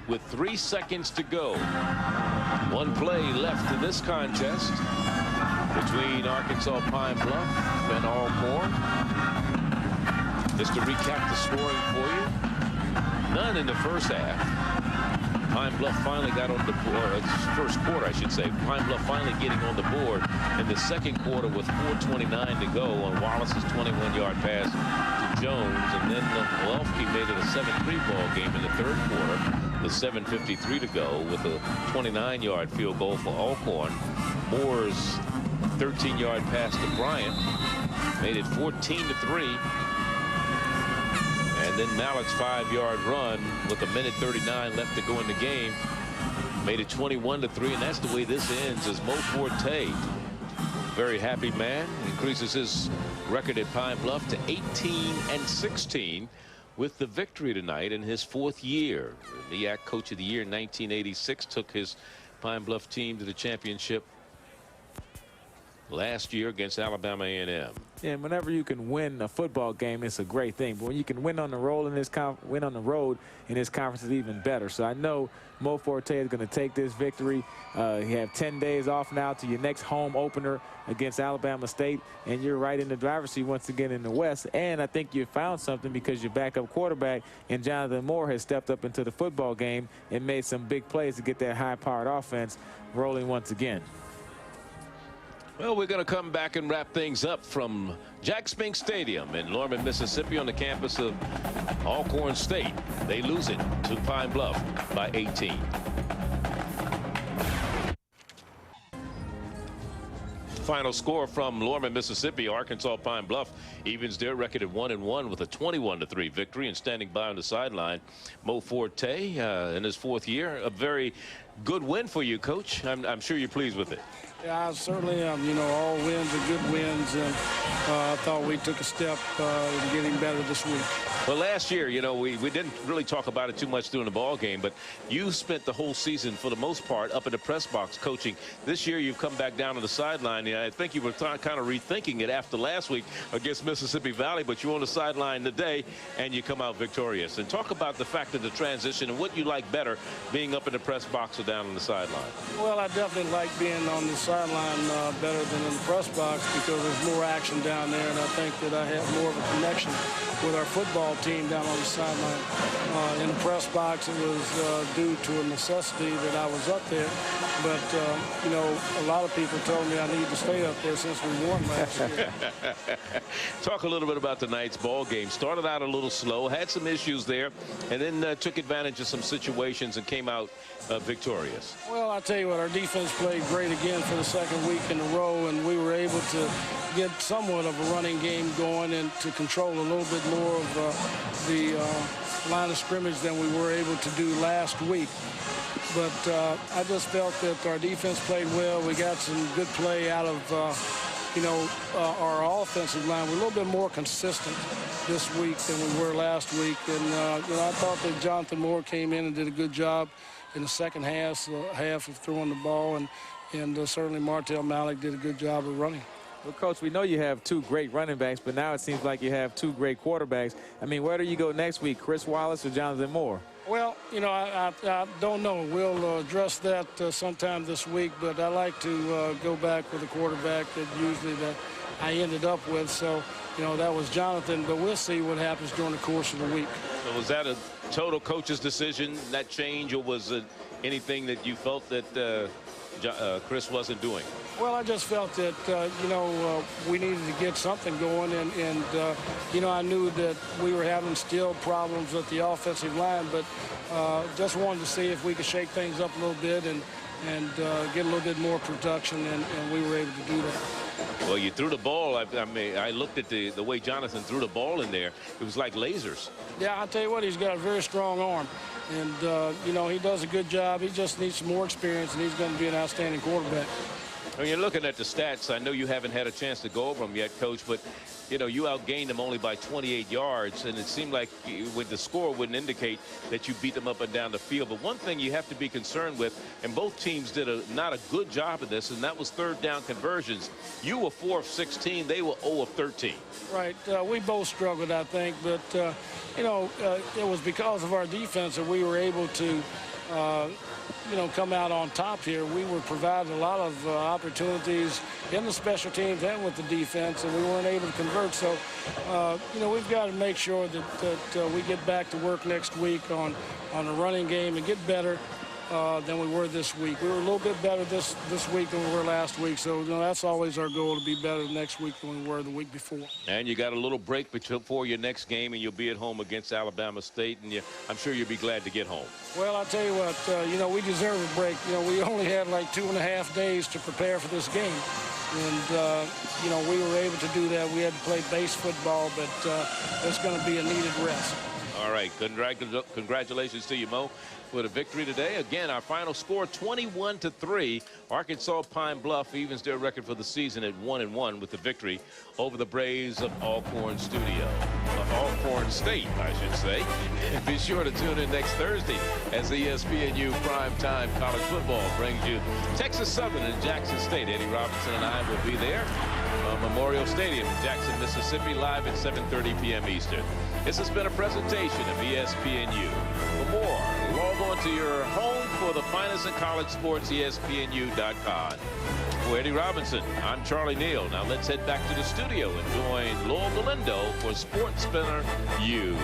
with 3 seconds to go. One play left in this contest between Arkansas Pine-Bluff and Alcorn. Just to recap the scoring for you. None in the first half. Pine-Bluff finally got on the board. First quarter, I should say. Pine-Bluff finally getting on the board in the second quarter with 4:29 to go on Wallace's 21-yard pass to Jones. And then Welfke made it a 7-3 ball game in the third quarter with 7:53 to go with a 29-yard field goal for Alcorn. Moore's 13-yard pass to Bryant made it 14-3. And then Malik's 5-yard run with 1:39 left to go in the game made it 21-3. And that's the way this ends, as Mo Forte, very happy man, increases his record at Pine-Bluff to 18-16 with the victory tonight in his 4th year. The MEAC Coach of the Year in 1986 took his Pine-Bluff team to the championship last year against Alabama A&M.
And whenever you can win a football game, it's a great thing. But when you can win on the road in this conference, is even better. So I know Mo Forte is going to take this victory. You have 10 days off now to your next home opener against Alabama State, and you're right in the driver's seat once again in the West. And I think you found something because your backup quarterback and Jonathan Moore has stepped up into the football game and made some big plays to get that high-powered offense rolling once again.
Well, we're going to come back and wrap things up from Jack Spink Stadium in Norman, Mississippi, on the campus of Alcorn State. They lose it to Pine-Bluff by 18. Final score from Norman, Mississippi. Arkansas Pine-Bluff evens their record at 1-1 with a 21-3 victory. And standing by on the sideline, Mo Forte in his 4th year. A very good win for you, Coach. I'm sure you're pleased with it.
Yeah, I certainly am. You know, all wins are good wins, and I thought we took a step in getting better this week.
Well, last year, you know, we didn't really talk about it too much during the ball game, but you spent the whole season, for the most part, up in the press box coaching. This year, you've come back down to the sideline. I think you were kind of rethinking it after last week against Mississippi Valley, but you're on the sideline today, and you come out victorious. And talk about the fact of the transition and what you like better, being up in the press box or down on the sideline.
Well, I definitely like being on the sideline better than in the press box because there's more action down there, and I think that I have more of a connection with our football team down on the sideline. In the press box, it was due to a necessity that I was up there, but you know, a lot of people told me I need to stay up there since we won last year.
Talk a little bit about tonight's ball game. Started out a little slow, had some issues there, and then took advantage of some situations and came out victorious.
Well, I tell you what, our defense played great again for the second week in a row, and we were able to get somewhat of a running game going and to control a little bit more of the line of scrimmage than we were able to do last week. But I just felt that our defense played well. We got some good play out of you know, our offensive line. We're a little bit more consistent this week than we were last week. And, you know, I thought that Jonathan Moore came in and did a good job in the second half of throwing the ball. And certainly Martell Malik did a good job of running.
Well, Coach, we know you have 2 great running backs, but now it seems like you have 2 great quarterbacks. I mean, where do you go next week, Chris Wallace or Jonathan Moore?
Well, you know, I don't know. We'll address that sometime this week, but I like to go back with a quarterback that I ended up with. So, you know, that was Jonathan, but we'll see what happens during the course of the week.
So was that a total coach's decision, that change, or was it anything that you felt that Chris wasn't doing?
Well, I just felt that, you know, we needed to get something going. And you know, I knew that we were having still problems with the offensive line, but just wanted to see if we could shake things up a little bit and get a little bit more production, and we were able to do that.
Well, you threw the ball. I mean, I looked at the way Jonathan threw the ball in there. It was like lasers.
Yeah, I'll tell you what, he's got a very strong arm. And, you know, he does a good job. He just needs some more experience, and he's going to be an outstanding quarterback.
When you're looking at the stats, I know you haven't had a chance to go over them yet, Coach, but, you know, you outgained them only by 28 yards, and it seemed like with the score wouldn't indicate that you beat them up and down the field. But one thing you have to be concerned with, and both teams did not a good job of this, and that was third down conversions. You were 4 of 16. They were 0 of 13.
Right. We both struggled, I think, but, you know, it was because of our defense that we were able to you know, come out on top here. We were provided a lot of opportunities in the special teams and with the defense, and we weren't able to convert. So, you know, we've got to make sure that we get back to work next week on the running game and get better than we were this week. We were a little bit better this week than we were last week. So, you know, that's always our goal, to be better next week than we were the week before.
And you got a little break before your next game, and you'll be at home against Alabama State, and I'm sure you'll be glad to get home.
Well, I'll tell you what, you know, we deserve a break. You know, we only had like 2.5 days to prepare for this game. And, you know, we were able to do that. We had to play base football, but it's going to be a needed rest.
All right. Congratulations to you, Mo, for the victory today. Again, our final score, 21-3. Arkansas Pine-Bluff evens their record for the season at 1-1 with the victory over the Braves of Alcorn State, I should say. And be sure to tune in next Thursday as ESPNU Primetime College Football brings you Texas Southern and Jackson State. Eddie Robinson and I will be there on Memorial Stadium in Jackson, Mississippi, live at 7:30 p.m. Eastern. This has been a presentation of ESPNU. For more, log on to your home for the finest in college sports, ESPNU.com. For Eddie Robinson, I'm Charlie Neal. Now let's head back to the studio and join Lowell Galindo for Sports Spinner U.